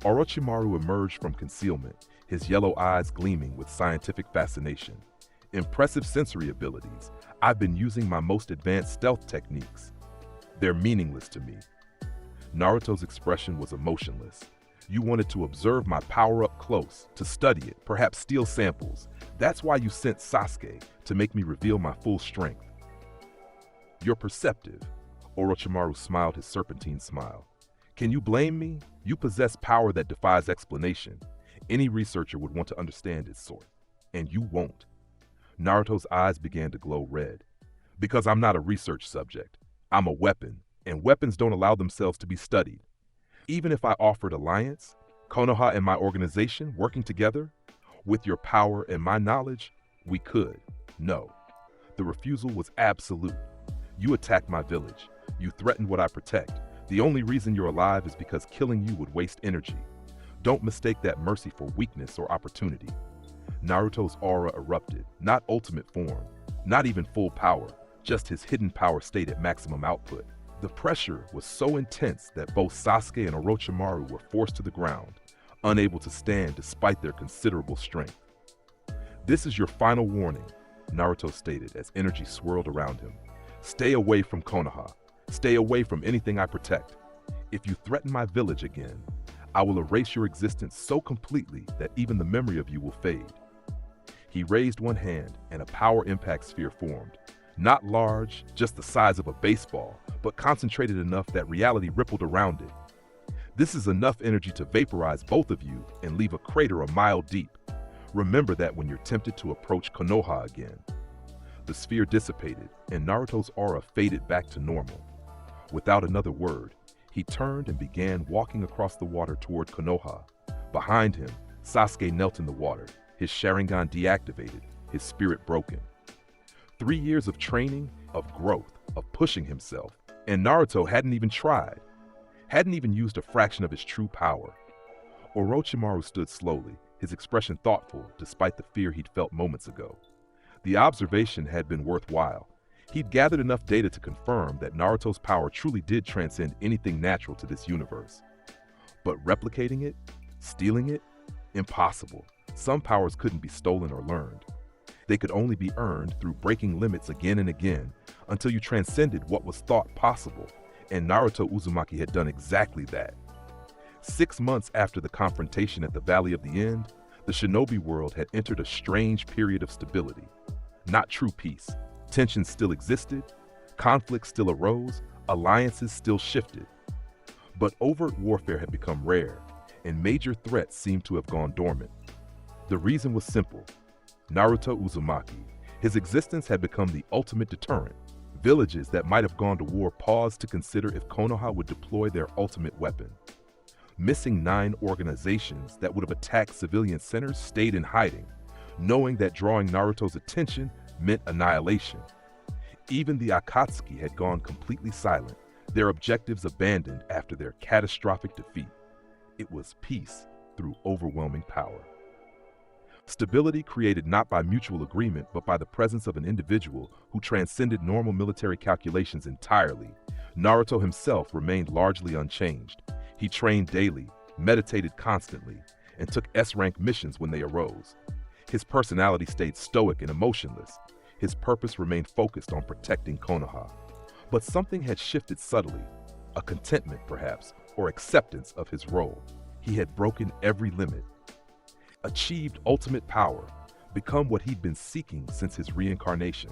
Orochimaru emerged from concealment, his yellow eyes gleaming with scientific fascination. "Impressive sensory abilities. I've been using my most advanced stealth techniques." They're meaningless to me. Naruto's expression was emotionless. You wanted to observe my power up close, to study it, perhaps steal samples. That's why you sent Sasuke, to make me reveal my full strength. You're perceptive. Orochimaru smiled his serpentine smile. Can you blame me? You possess power that defies explanation. Any researcher would want to understand its source, and you won't. Naruto's eyes began to glow red. Because I'm not a research subject. I'm a weapon, and weapons don't allow themselves to be studied. Even if I offered alliance, Konoha and my organization working together, with your power and my knowledge, we could. No. The refusal was absolute. You attacked my village. You threatened what I protect. The only reason you're alive is because killing you would waste energy. Don't mistake that mercy for weakness or opportunity. Naruto's aura erupted, not ultimate form, not even full power, just his hidden power state at maximum output. The pressure was so intense that both Sasuke and Orochimaru were forced to the ground, unable to stand despite their considerable strength. This is your final warning, Naruto stated as energy swirled around him. Stay away from Konoha. Stay away from anything I protect. If you threaten my village again, I will erase your existence so completely that even the memory of you will fade. He raised one hand and a power impact sphere formed. Not large, just the size of a baseball, but concentrated enough that reality rippled around it. This is enough energy to vaporize both of you and leave a crater a mile deep. Remember that when you're tempted to approach Konoha again. The sphere dissipated, and Naruto's aura faded back to normal. Without another word, he turned and began walking across the water toward Konoha. Behind him, Sasuke knelt in the water, his Sharingan deactivated, his spirit broken. 3 years of training, of growth, of pushing himself, and Naruto hadn't even tried, hadn't even used a fraction of his true power. Orochimaru stood slowly, his expression thoughtful despite the fear he'd felt moments ago. The observation had been worthwhile. He'd gathered enough data to confirm that Naruto's power truly did transcend anything natural to this universe. But replicating it, stealing it, impossible. Some powers couldn't be stolen or learned. They could only be earned through breaking limits again and again until you transcended what was thought possible, and Naruto Uzumaki had done exactly that. 6 months after the confrontation at the Valley of the End, the shinobi world had entered a strange period of stability. Not true peace. Tensions still existed, conflicts still arose, alliances still shifted. But overt warfare had become rare, and major threats seemed to have gone dormant. The reason was simple. Naruto Uzumaki. His existence had become the ultimate deterrent. Villages that might have gone to war paused to consider if Konoha would deploy their ultimate weapon. Missing 9 organizations that would have attacked civilian centers stayed in hiding, knowing that drawing Naruto's attention meant annihilation. Even the Akatsuki had gone completely silent, their objectives abandoned after their catastrophic defeat. It was peace through overwhelming power. Stability created not by mutual agreement, but by the presence of an individual who transcended normal military calculations entirely. Naruto himself remained largely unchanged. He trained daily, meditated constantly, and took S-rank missions when they arose. His personality stayed stoic and emotionless. His purpose remained focused on protecting Konoha. But something had shifted subtly, a contentment perhaps, or acceptance of his role. He had broken every limit, achieved ultimate power, become what he'd been seeking since his reincarnation.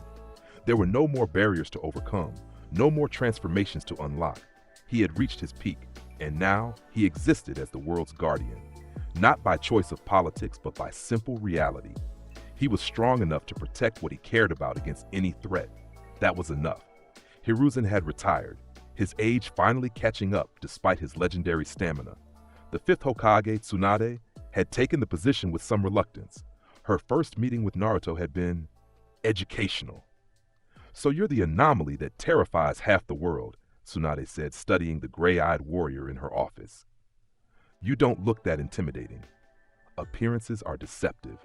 There were no more barriers to overcome, no more transformations to unlock. He had reached his peak, and now he existed as the world's guardian, not by choice of politics, but by simple reality. He was strong enough to protect what he cared about against any threat. That was enough. Hiruzen had retired, his age finally catching up despite his legendary stamina. The 5th Hokage, Tsunade, had taken the position with some reluctance. Her first meeting with Naruto had been educational. "So you're the anomaly that terrifies half the world," Tsunade said, studying the gray-eyed warrior in her office. "You don't look that intimidating. Appearances are deceptive."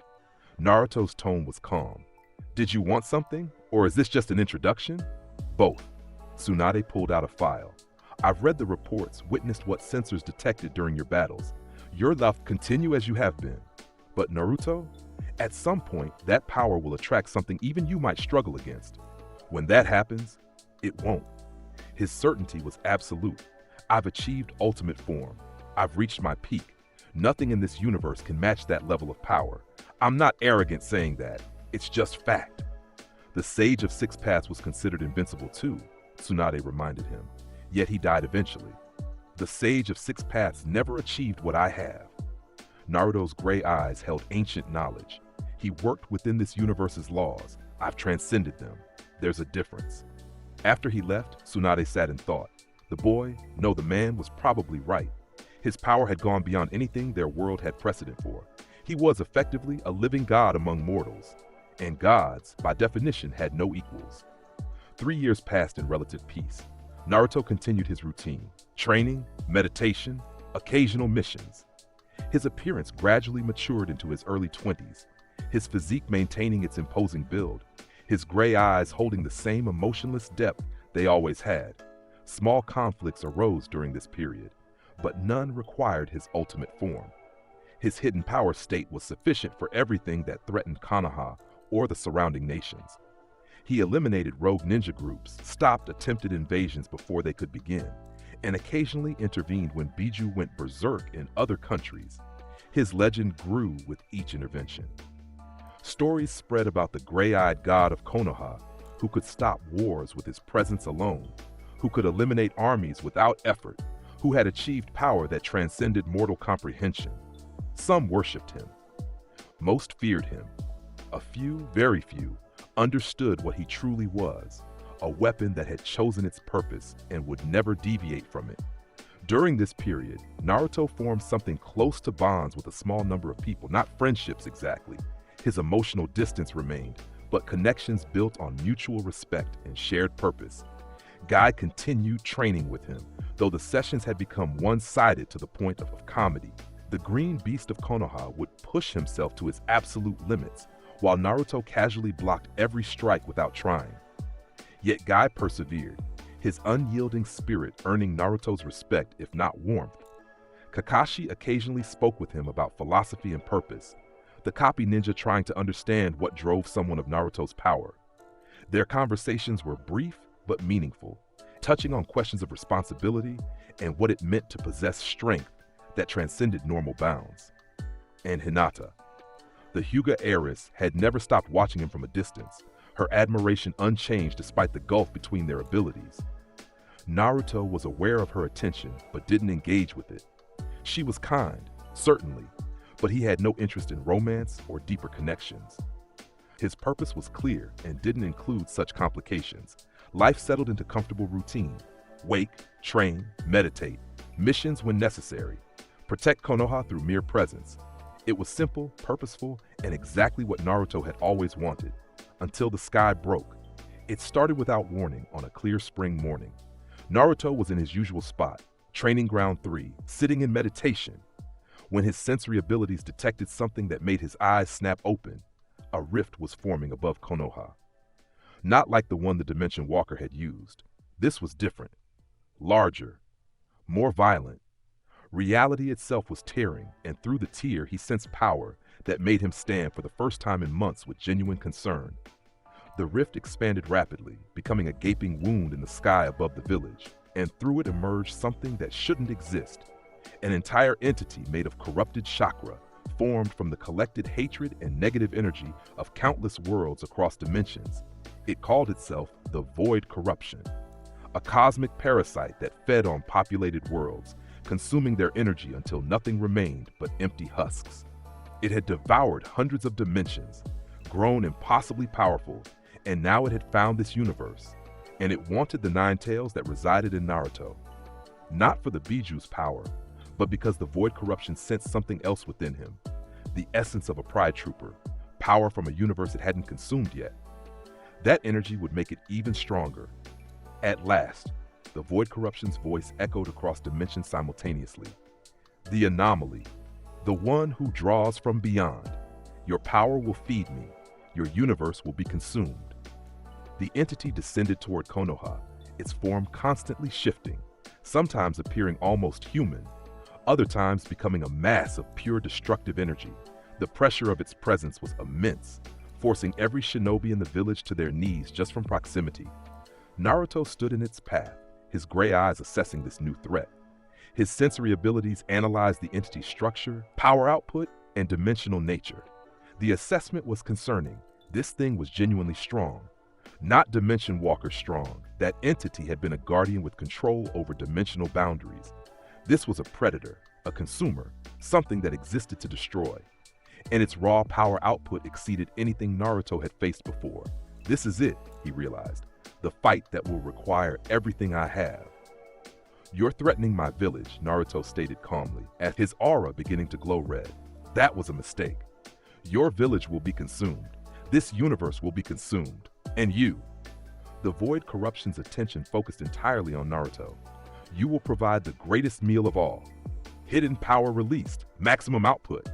Naruto's tone was calm. "Did you want something, or is this just an introduction?" "Both." Tsunade pulled out a file. "I've read the reports, witnessed what sensors detected during your battles. You're left continue as you have been. But Naruto, at some point, that power will attract something even you might struggle against. When that happens, it won't." His certainty was absolute. I've achieved ultimate form. I've reached my peak. Nothing in this universe can match that level of power. I'm not arrogant saying that. It's just fact. The Sage of Six Paths was considered invincible too, Tsunade reminded him. Yet he died eventually. The Sage of Six Paths never achieved what I have. Naruto's gray eyes held ancient knowledge. He worked within this universe's laws. I've transcended them. There's a difference. After he left, Tsunade sat and thought. The man was probably right. His power had gone beyond anything their world had precedent for. He was effectively a living god among mortals. And gods, by definition, had no equals. 3 years passed in relative peace. Naruto continued his routine, training, meditation, occasional missions. His appearance gradually matured into his early 20s, his physique maintaining its imposing build, his gray eyes holding the same emotionless depth they always had. Small conflicts arose during this period, but none required his ultimate form. His hidden power state was sufficient for everything that threatened Konoha or the surrounding nations. He eliminated rogue ninja groups, stopped attempted invasions before they could begin, and occasionally intervened when Biju went berserk in other countries. His legend grew with each intervention. Stories spread about the gray-eyed god of Konoha, who could stop wars with his presence alone, who could eliminate armies without effort, who had achieved power that transcended mortal comprehension. Some worshipped him. Most feared him. A few, very few, understood what he truly was, a weapon that had chosen its purpose and would never deviate from it. During this period, Naruto formed something close to bonds with a small number of people, not friendships exactly. His emotional distance remained, but connections built on mutual respect and shared purpose. Guy continued training with him, though the sessions had become one-sided to the point of comedy. The green beast of Konoha would push himself to his absolute limits, while Naruto casually blocked every strike without trying. Yet Guy persevered, his unyielding spirit earning Naruto's respect if not warmth. Kakashi occasionally spoke with him about philosophy and purpose, the copy ninja trying to understand what drove someone of Naruto's power. Their conversations were brief but meaningful, touching on questions of responsibility and what it meant to possess strength that transcended normal bounds. And Hinata, the Hyuga heiress, had never stopped watching him from a distance, her admiration unchanged despite the gulf between their abilities. Naruto was aware of her attention but didn't engage with it. She was kind, certainly, but he had no interest in romance or deeper connections. His purpose was clear and didn't include such complications. Life settled into comfortable routine. Wake, train, meditate, missions when necessary. Protect Konoha through mere presence. It was simple, purposeful, and exactly what Naruto had always wanted. Until the sky broke. It started without warning on a clear spring morning. Naruto was in his usual spot, Training Ground 3, sitting in meditation, when his sensory abilities detected something that made his eyes snap open. A rift was forming above Konoha. Not like the one the Dimension Walker had used. This was different. Larger. More violent. Reality itself was tearing, and through the tear he sensed power that made him stand for the first time in months with genuine concern. The rift expanded rapidly, becoming a gaping wound in the sky above the village, and through it emerged something that shouldn't exist. An entire entity made of corrupted chakra, formed from the collected hatred and negative energy of countless worlds across dimensions. It called itself the Void Corruption, a cosmic parasite that fed on populated worlds, consuming their energy until nothing remained but empty husks. It had devoured hundreds of dimensions, grown impossibly powerful, and now it had found this universe, and it wanted the nine tails that resided in Naruto. Not for the Biju's power, but because the Void Corruption sensed something else within him, the essence of a Pride Trooper, power from a universe it hadn't consumed yet. That energy would make it even stronger. At last, the Void Corruption's voice echoed across dimensions simultaneously. The anomaly, the one who draws from beyond. Your power will feed me. Your universe will be consumed. The entity descended toward Konoha, its form constantly shifting, sometimes appearing almost human, other times becoming a mass of pure destructive energy. The pressure of its presence was immense, forcing every shinobi in the village to their knees just from proximity. Naruto stood in its path, his gray eyes assessing this new threat. His sensory abilities analyzed the entity's structure, power output, and dimensional nature. The assessment was concerning. This thing was genuinely strong. Not Dimension Walker strong. That entity had been a guardian with control over dimensional boundaries. This was a predator, a consumer, something that existed to destroy. And its raw power output exceeded anything Naruto had faced before. This is it, he realized. The fight that will require everything I have. You're threatening my village, Naruto stated calmly, at his aura beginning to glow red. That was a mistake. Your village will be consumed. This universe will be consumed. And you. The Void Corruption's attention focused entirely on Naruto. You will provide the greatest meal of all. Hidden power released. Maximum output.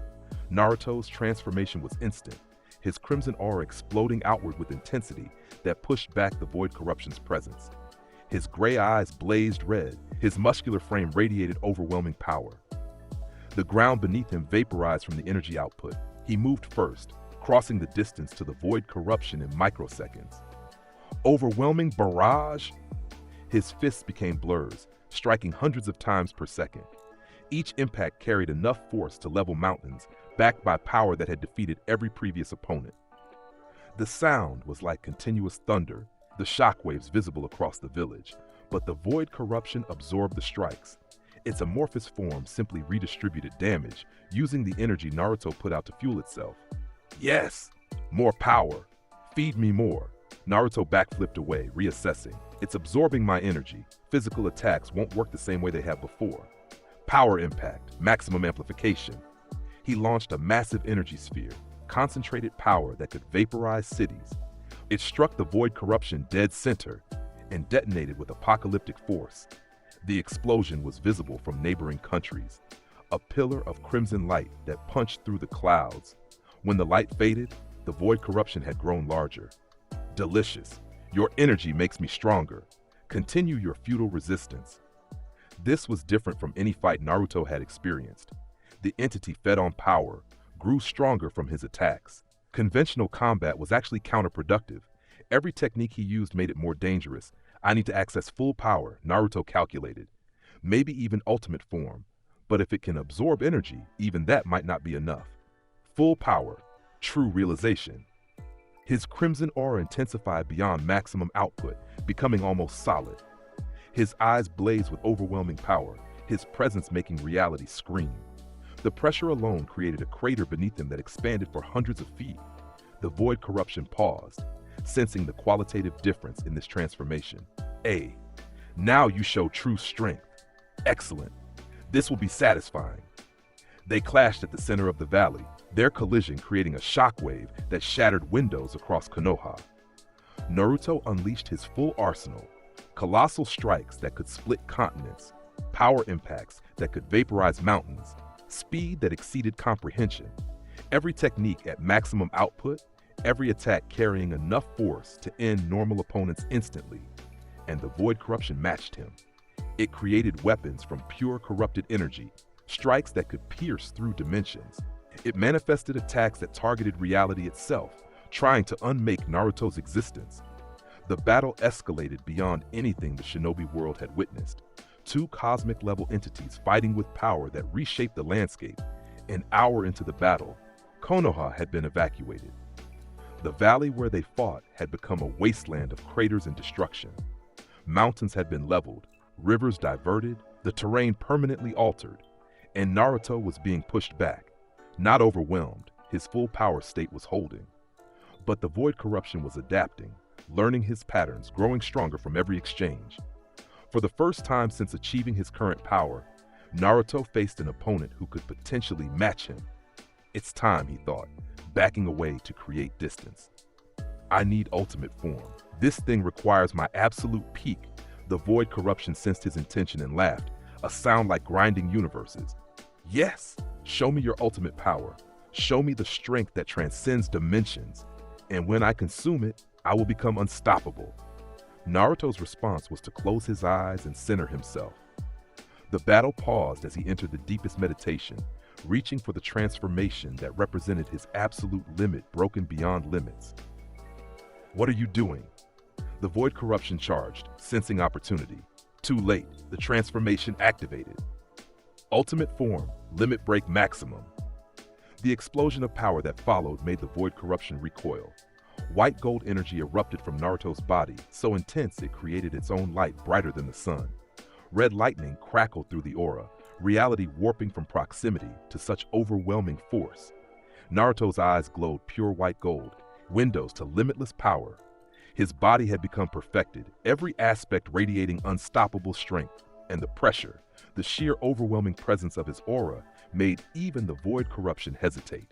Naruto's transformation was instant, his crimson aura exploding outward with intensity that pushed back the Void Corruption's presence. His gray eyes blazed red, his muscular frame radiated overwhelming power. The ground beneath him vaporized from the energy output. He moved first, crossing the distance to the Void Corruption in microseconds. Overwhelming barrage? His fists became blurs, striking hundreds of times per second. Each impact carried enough force to level mountains, backed by power that had defeated every previous opponent. The sound was like continuous thunder, the shockwaves visible across the village, but the Void Corruption absorbed the strikes. Its amorphous form simply redistributed damage, using the energy Naruto put out to fuel itself. Yes! More power! Feed me more! Naruto backflipped away, reassessing. It's absorbing my energy. Physical attacks won't work the same way they have before. Power impact, maximum amplification. He launched a massive energy sphere, concentrated power that could vaporize cities. It struck the Void Corruption dead center and detonated with apocalyptic force. The explosion was visible from neighboring countries, a pillar of crimson light that punched through the clouds. When the light faded, the Void Corruption had grown larger. Delicious. Your energy makes me stronger. Continue your futile resistance. This was different from any fight Naruto had experienced. The entity fed on power, grew stronger from his attacks. Conventional combat was actually counterproductive. Every technique he used made it more dangerous. I need to access full power, Naruto calculated. Maybe even ultimate form. But if it can absorb energy, even that might not be enough. Full power, true realization. His crimson aura intensified beyond maximum output, becoming almost solid. His eyes blazed with overwhelming power, his presence making reality scream. The pressure alone created a crater beneath him that expanded for hundreds of feet. The Void Corruption paused, sensing the qualitative difference in this transformation. Now you show true strength. Excellent. This will be satisfying. They clashed at the center of the valley, their collision creating a shockwave that shattered windows across Konoha. Naruto unleashed his full arsenal, colossal strikes that could split continents, power impacts that could vaporize mountains, speed that exceeded comprehension. Every technique at maximum output, every attack carrying enough force to end normal opponents instantly. And the Void Corruption matched him. It created weapons from pure corrupted energy, strikes that could pierce through dimensions. It manifested attacks that targeted reality itself, trying to unmake Naruto's existence. The battle escalated beyond anything the shinobi world had witnessed. Two cosmic-level entities fighting with power that reshaped the landscape. An hour into the battle, Konoha had been evacuated. The valley where they fought had become a wasteland of craters and destruction. Mountains had been leveled, rivers diverted, the terrain permanently altered, and Naruto was being pushed back. Not overwhelmed, his full power state was holding. But the Void Corruption was adapting, learning his patterns, growing stronger from every exchange. For the first time since achieving his current power, Naruto faced an opponent who could potentially match him. It's time, he thought, backing away to create distance. I need ultimate form. This thing requires my absolute peak. The Void Corruption sensed his intention and laughed, a sound like grinding universes. Yes, show me your ultimate power. Show me the strength that transcends dimensions. And when I consume it, I will become unstoppable. Naruto's response was to close his eyes and center himself. The battle paused as he entered the deepest meditation, reaching for the transformation that represented his absolute limit broken beyond limits. What are you doing? The Void Corruption charged, sensing opportunity. Too late, the transformation activated. Ultimate form, limit break maximum. The explosion of power that followed made the void corruption recoil. White gold energy erupted from Naruto's body, so intense it created its own light brighter than the sun. Red lightning crackled through the aura, reality warping from proximity to such overwhelming force. Naruto's eyes glowed pure white gold, windows to limitless power. His body had become perfected, every aspect radiating unstoppable strength, and the pressure, the sheer overwhelming presence of his aura, made even the void corruption hesitate.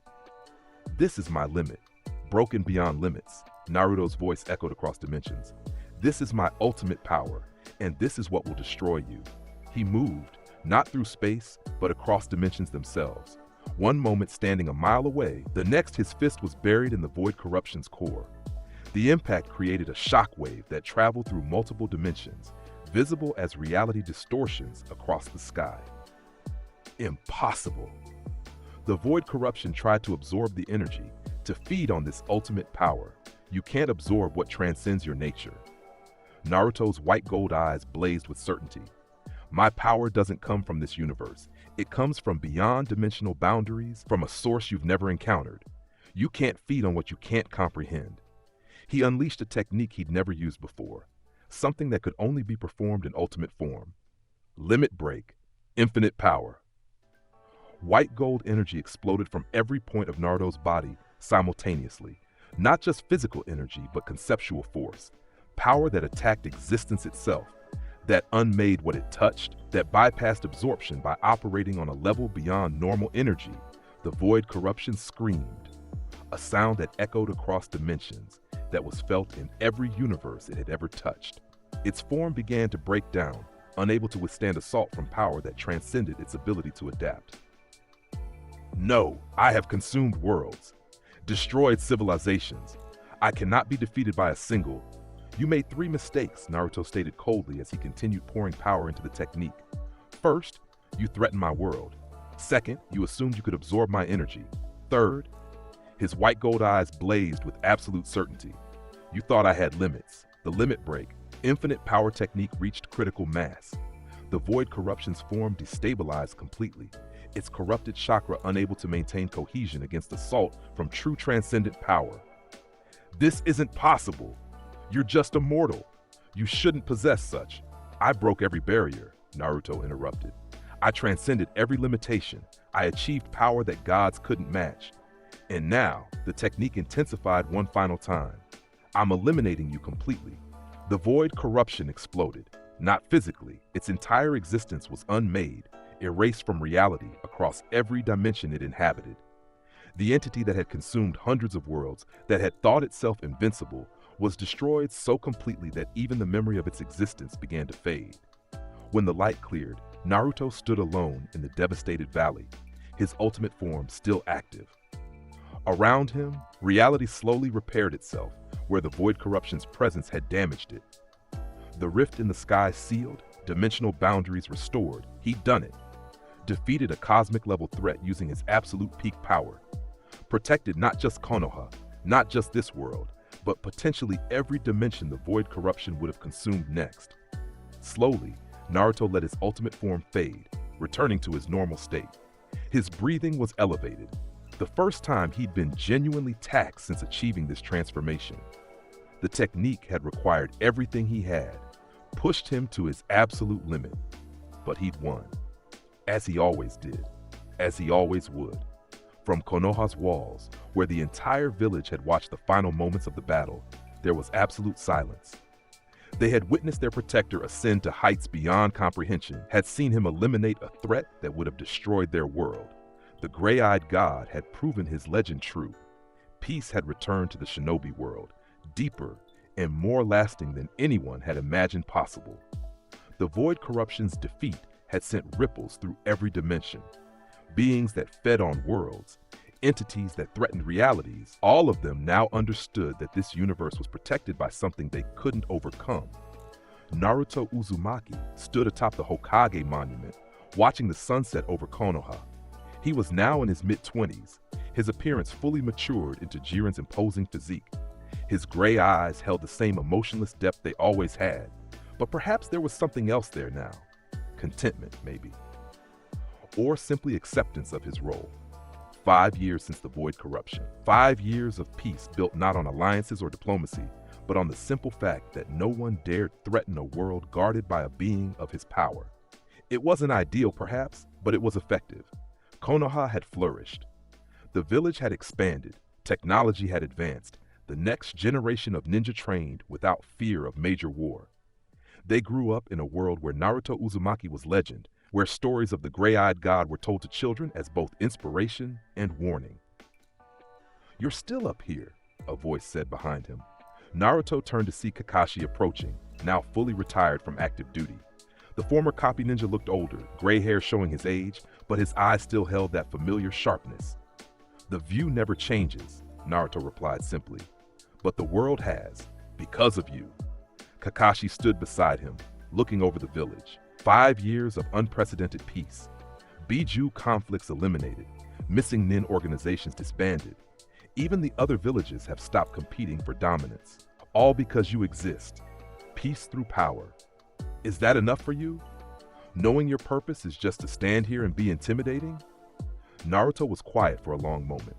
This is my limit, broken beyond limits, Naruto's voice echoed across dimensions. This is my ultimate power, and this is what will destroy you. He moved, not through space, but across dimensions themselves. One moment standing a mile away, the next his fist was buried in the void corruption's core. The impact created a shockwave that traveled through multiple dimensions, visible as reality distortions across the sky. Impossible. The void corruption tried to absorb the energy, to feed on this ultimate power. You can't absorb what transcends your nature. Naruto's white gold eyes blazed with certainty. My power doesn't come from this universe. It comes from beyond dimensional boundaries, from a source you've never encountered. You can't feed on what you can't comprehend. He unleashed a technique he'd never used before, something that could only be performed in ultimate form. Limit break, infinite power. White gold energy exploded from every point of Naruto's body simultaneously. Not just physical energy, but conceptual force. Power that attacked existence itself, that unmade what it touched, that bypassed absorption by operating on a level beyond normal energy. The void corruption screamed, a sound that echoed across dimensions, that was felt in every universe it had ever touched. Its form began to break down, unable to withstand assault from power that transcended its ability to adapt. No, I have consumed worlds, destroyed civilizations. I cannot be defeated by a single. You made 3 mistakes, Naruto stated coldly as he continued pouring power into the technique. First, you threatened my world. Second, you assumed you could absorb my energy. Third, his white gold eyes blazed with absolute certainty. You thought I had limits. The limit break, infinite power technique reached critical mass. The void corruption's form destabilized completely, its corrupted chakra unable to maintain cohesion against assault from true transcendent power. This isn't possible. You're just a mortal. You shouldn't possess such. I broke every barrier, Naruto interrupted. I transcended every limitation. I achieved power that gods couldn't match. And now, the technique intensified one final time. I'm eliminating you completely. The void corruption exploded. Not physically, its entire existence was unmade, erased from reality across every dimension it inhabited. The entity that had consumed hundreds of worlds, that had thought itself invincible, was destroyed so completely that even the memory of its existence began to fade. When the light cleared, Naruto stood alone in the devastated valley, his ultimate form still active. Around him, reality slowly repaired itself, where the void corruption's presence had damaged it. The rift in the sky sealed, dimensional boundaries restored. He'd done it. Defeated a cosmic-level threat using his absolute peak power. Protected not just Konoha, not just this world, but potentially every dimension the void corruption would have consumed next. Slowly, Naruto let his ultimate form fade, returning to his normal state. His breathing was elevated, the first time he'd been genuinely taxed since achieving this transformation. The technique had required everything he had, pushed him to his absolute limit, but he'd won. As he always did, as he always would. From Konoha's walls, where the entire village had watched the final moments of the battle, there was absolute silence. They had witnessed their protector ascend to heights beyond comprehension, had seen him eliminate a threat that would have destroyed their world. The gray-eyed god had proven his legend true. Peace had returned to the shinobi world, deeper and more lasting than anyone had imagined possible. The void corruption's defeat had sent ripples through every dimension. Beings that fed on worlds, entities that threatened realities, all of them now understood that this universe was protected by something they couldn't overcome. Naruto Uzumaki stood atop the Hokage monument, watching the sunset over Konoha. He was now in his mid-20s, his appearance fully matured into Jiren's imposing physique. His gray eyes held the same emotionless depth they always had, But perhaps there was something else there now. Contentment, maybe. Or simply acceptance of his role. 5 years since the Void corruption. 5 years of peace built not on alliances or diplomacy, but on the simple fact that no one dared threaten a world guarded by a being of his power. It wasn't ideal, perhaps, but it was effective. Konoha had flourished. The village had expanded. Technology had advanced. The next generation of ninja trained without fear of major war. They grew up in a world where Naruto Uzumaki was legend, where stories of the gray-eyed god were told to children as both inspiration and warning. "You're still up here," a voice said behind him. Naruto turned to see Kakashi approaching, now fully retired from active duty. The former copy ninja looked older, gray hair showing his age, but his eyes still held that familiar sharpness. "The view never changes," Naruto replied simply. "But the world has, because of you." Kakashi stood beside him, looking over the village. 5 years of unprecedented peace. Biju conflicts eliminated. Missing nin organizations disbanded. Even the other villages have stopped competing for dominance. All because you exist. Peace through power. Is that enough for you? Knowing your purpose is just to stand here and be intimidating? Naruto was quiet for a long moment.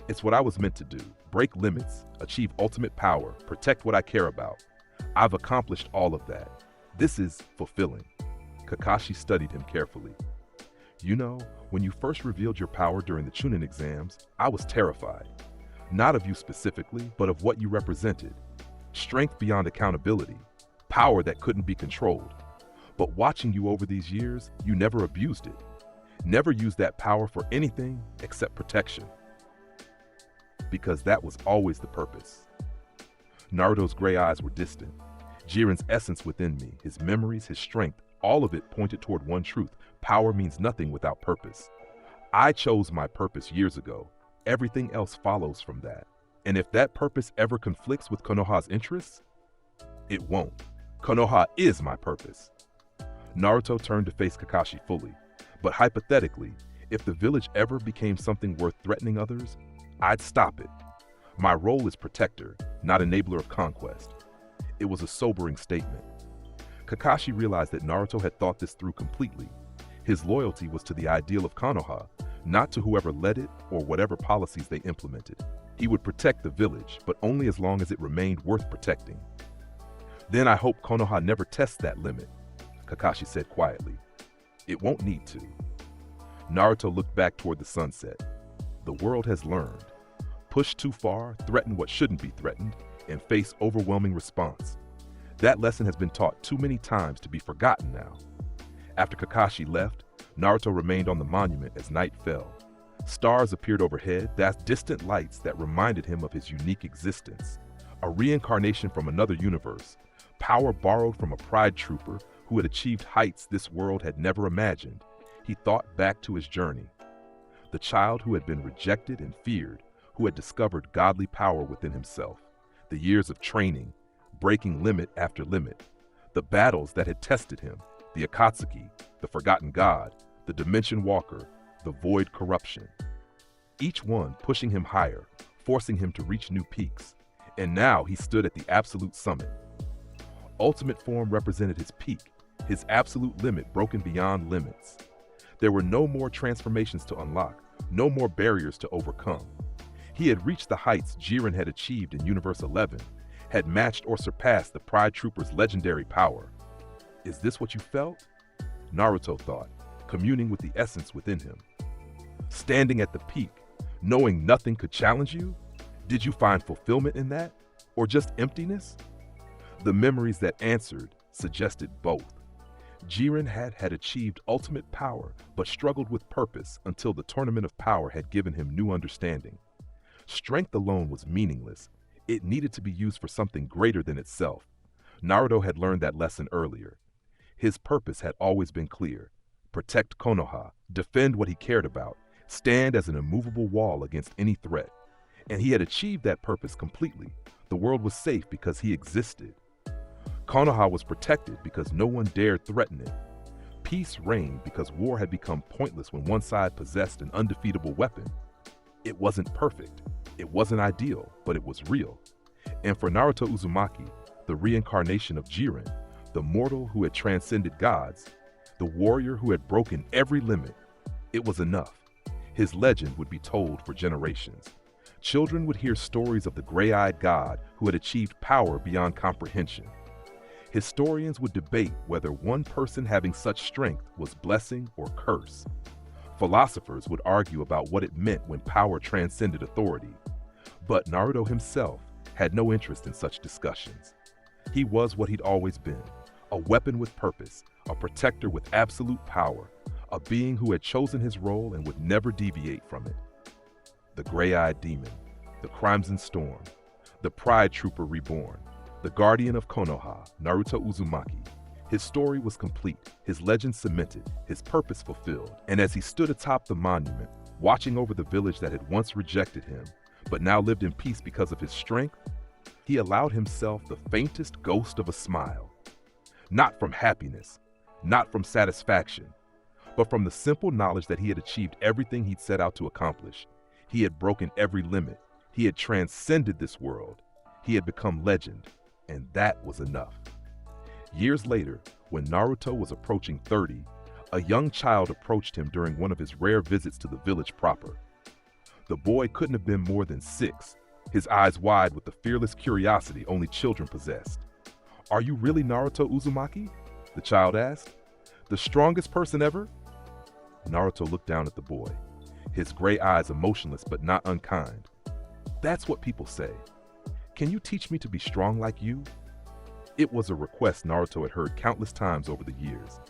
"It's what I was meant to do. Break limits, achieve ultimate power, protect what I care about. I've accomplished all of that. This is fulfilling." Kakashi studied him carefully. "You know, when you first revealed your power during the Chunin exams, I was terrified. Not of you specifically, but of what you represented. Strength beyond accountability. Power that couldn't be controlled. But watching you over these years, you never abused it. Never used that power for anything except protection. Because that was always the purpose." Naruto's gray eyes were distant. Jiren's essence within me, his memories, his strength, all of it pointed toward one truth. Power means nothing without purpose. I chose my purpose years ago. Everything else follows from that. And if that purpose ever conflicts with Konoha's interests, it won't. Konoha is my purpose. Naruto turned to face Kakashi fully. But hypothetically, if the village ever became something worth threatening others, I'd stop it. My role is protector, not enabler of conquest. It was a sobering statement. Kakashi realized that Naruto had thought this through completely. His loyalty was to the ideal of Konoha, not to whoever led it or whatever policies they implemented. He would protect the village, but only as long as it remained worth protecting. "Then I hope Konoha never tests that limit," Kakashi said quietly. "It won't need to." Naruto looked back toward the sunset. The world has learned. Push too far, threaten what shouldn't be threatened, and face overwhelming response. That lesson has been taught too many times to be forgotten now. After Kakashi left, Naruto remained on the monument as night fell. Stars appeared overhead, that distant lights that reminded him of his unique existence. A reincarnation from another universe, power borrowed from a pride trooper who had achieved heights this world had never imagined. He thought back to his journey. The child who had been rejected and feared, who had discovered godly power within himself. The years of training, breaking limit after limit. The battles that had tested him, the Akatsuki, the Forgotten God, the Dimension Walker, the Void corruption. Each one pushing him higher, forcing him to reach new peaks. And now he stood at the absolute summit. Ultimate form represented his peak, his absolute limit broken beyond limits. There were no more transformations to unlock, no more barriers to overcome. He had reached the heights Jiren had achieved in Universe 11, had matched or surpassed the Pride Trooper's legendary power. Is this what you felt? Naruto thought, communing with the essence within him. Standing at the peak, knowing nothing could challenge you? Did you find fulfillment in that? Or just emptiness? The memories that answered suggested both. Jiren had achieved ultimate power, but struggled with purpose until the Tournament of Power had given him new understanding. Strength alone was meaningless. It needed to be used for something greater than itself. Naruto had learned that lesson earlier. His purpose had always been clear. Protect Konoha, defend what he cared about, stand as an immovable wall against any threat. And he had achieved that purpose completely. The world was safe because he existed. Konoha was protected because no one dared threaten it. Peace reigned because war had become pointless when one side possessed an undefeatable weapon. It wasn't perfect. It wasn't ideal, but it was real. And for Naruto Uzumaki, the reincarnation of Jiren, the mortal who had transcended gods, the warrior who had broken every limit. It was enough. His legend would be told for generations. Children would hear stories of the gray-eyed god who had achieved power beyond comprehension. Historians would debate whether one person having such strength was blessing or curse. Philosophers would argue about what it meant when power transcended authority. But Naruto himself had no interest in such discussions. He was what he'd always been, a weapon with purpose, a protector with absolute power, a being who had chosen his role and would never deviate from it. The gray-eyed demon, the crimson storm, the pride trooper reborn, the guardian of Konoha, Naruto Uzumaki. His story was complete, his legend cemented, his purpose fulfilled. And as he stood atop the monument, watching over the village that had once rejected him, but now lived in peace because of his strength, he allowed himself the faintest ghost of a smile. Not from happiness, not from satisfaction, but from the simple knowledge that he had achieved everything he'd set out to accomplish. He had broken every limit. He had transcended this world. He had become legend, and that was enough. Years later, when Naruto was approaching 30, a young child approached him during one of his rare visits to the village proper. The boy couldn't have been more than 6, his eyes wide with the fearless curiosity only children possessed. "Are you really Naruto Uzumaki?" the child asked. "The strongest person ever?" Naruto looked down at the boy, his gray eyes emotionless but not unkind. "That's what people say. Can you teach me to be strong like you?" It was a request Naruto had heard countless times over the years.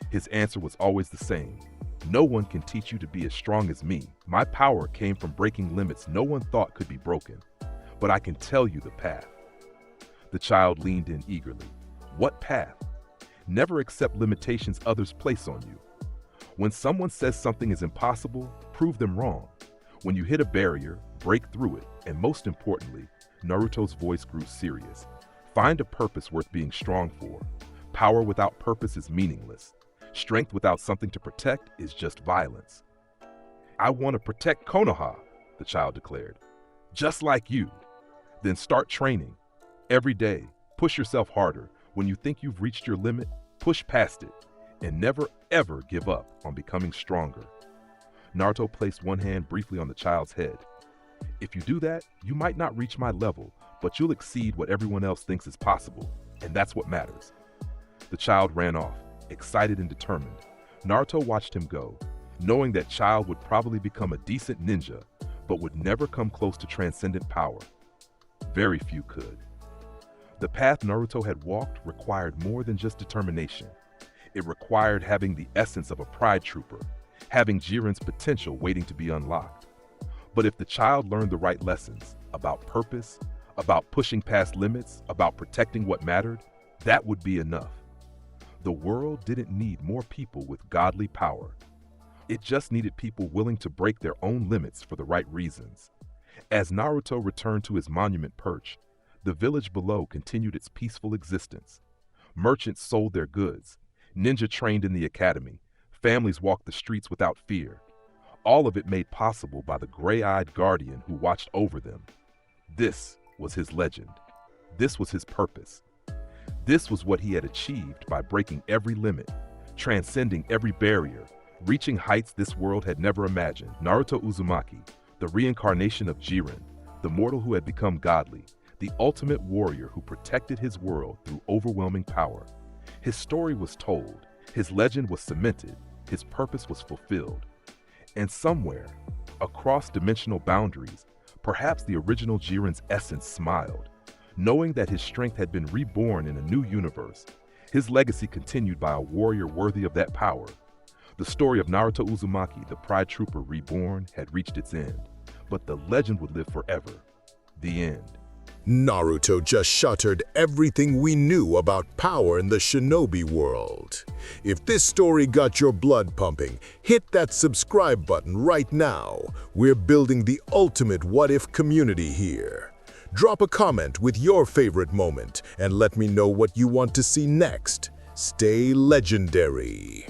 His answer was always the same. "No one can teach you to be as strong as me. My power came from breaking limits no one thought could be broken. But I can tell you the path." The child leaned in eagerly. "What path?" "Never accept limitations others place on you. When someone says something is impossible, prove them wrong. When you hit a barrier, break through it, and most importantly," Naruto's voice grew serious, "find a purpose worth being strong for. Power without purpose is meaningless. Strength without something to protect is just violence." "I want to protect Konoha," the child declared. "Just like you." "Then start training. Every day, push yourself harder. When you think you've reached your limit, push past it. And never ever give up on becoming stronger." Naruto placed one hand briefly on the child's head. "If you do that, you might not reach my level, but you'll exceed what everyone else thinks is possible, and that's what matters." The child ran off, excited and determined. Naruto watched him go, knowing that child would probably become a decent ninja, but would never come close to transcendent power. Very few could. The path Naruto had walked required more than just determination. It required having the essence of a pride trooper, having Jiren's potential waiting to be unlocked. But if the child learned the right lessons about purpose, about pushing past limits, about protecting what mattered, that would be enough. The world didn't need more people with godly power. It just needed people willing to break their own limits for the right reasons. As Naruto returned to his monument perch, the village below continued its peaceful existence. Merchants sold their goods. Ninja trained in the academy. Families walked the streets without fear. All of it made possible by the gray-eyed guardian who watched over them. This was his legend. This was his purpose. This was what he had achieved by breaking every limit, transcending every barrier, reaching heights this world had never imagined. Naruto Uzumaki, the reincarnation of Jiren, the mortal who had become godly, the ultimate warrior who protected his world through overwhelming power. His story was told, his legend was cemented, his purpose was fulfilled. And somewhere, across dimensional boundaries, perhaps the original Jiren's essence smiled, knowing that his strength had been reborn in a new universe, his legacy continued by a warrior worthy of that power. The story of Naruto Uzumaki, the Pride Trooper reborn, had reached its end, but the legend would live forever. The end. Naruto just shattered everything we knew about power in the shinobi world. If this story got your blood pumping, hit that subscribe button right now. We're building the ultimate what-if community here. Drop a comment with your favorite moment and let me know what you want to see next. Stay legendary.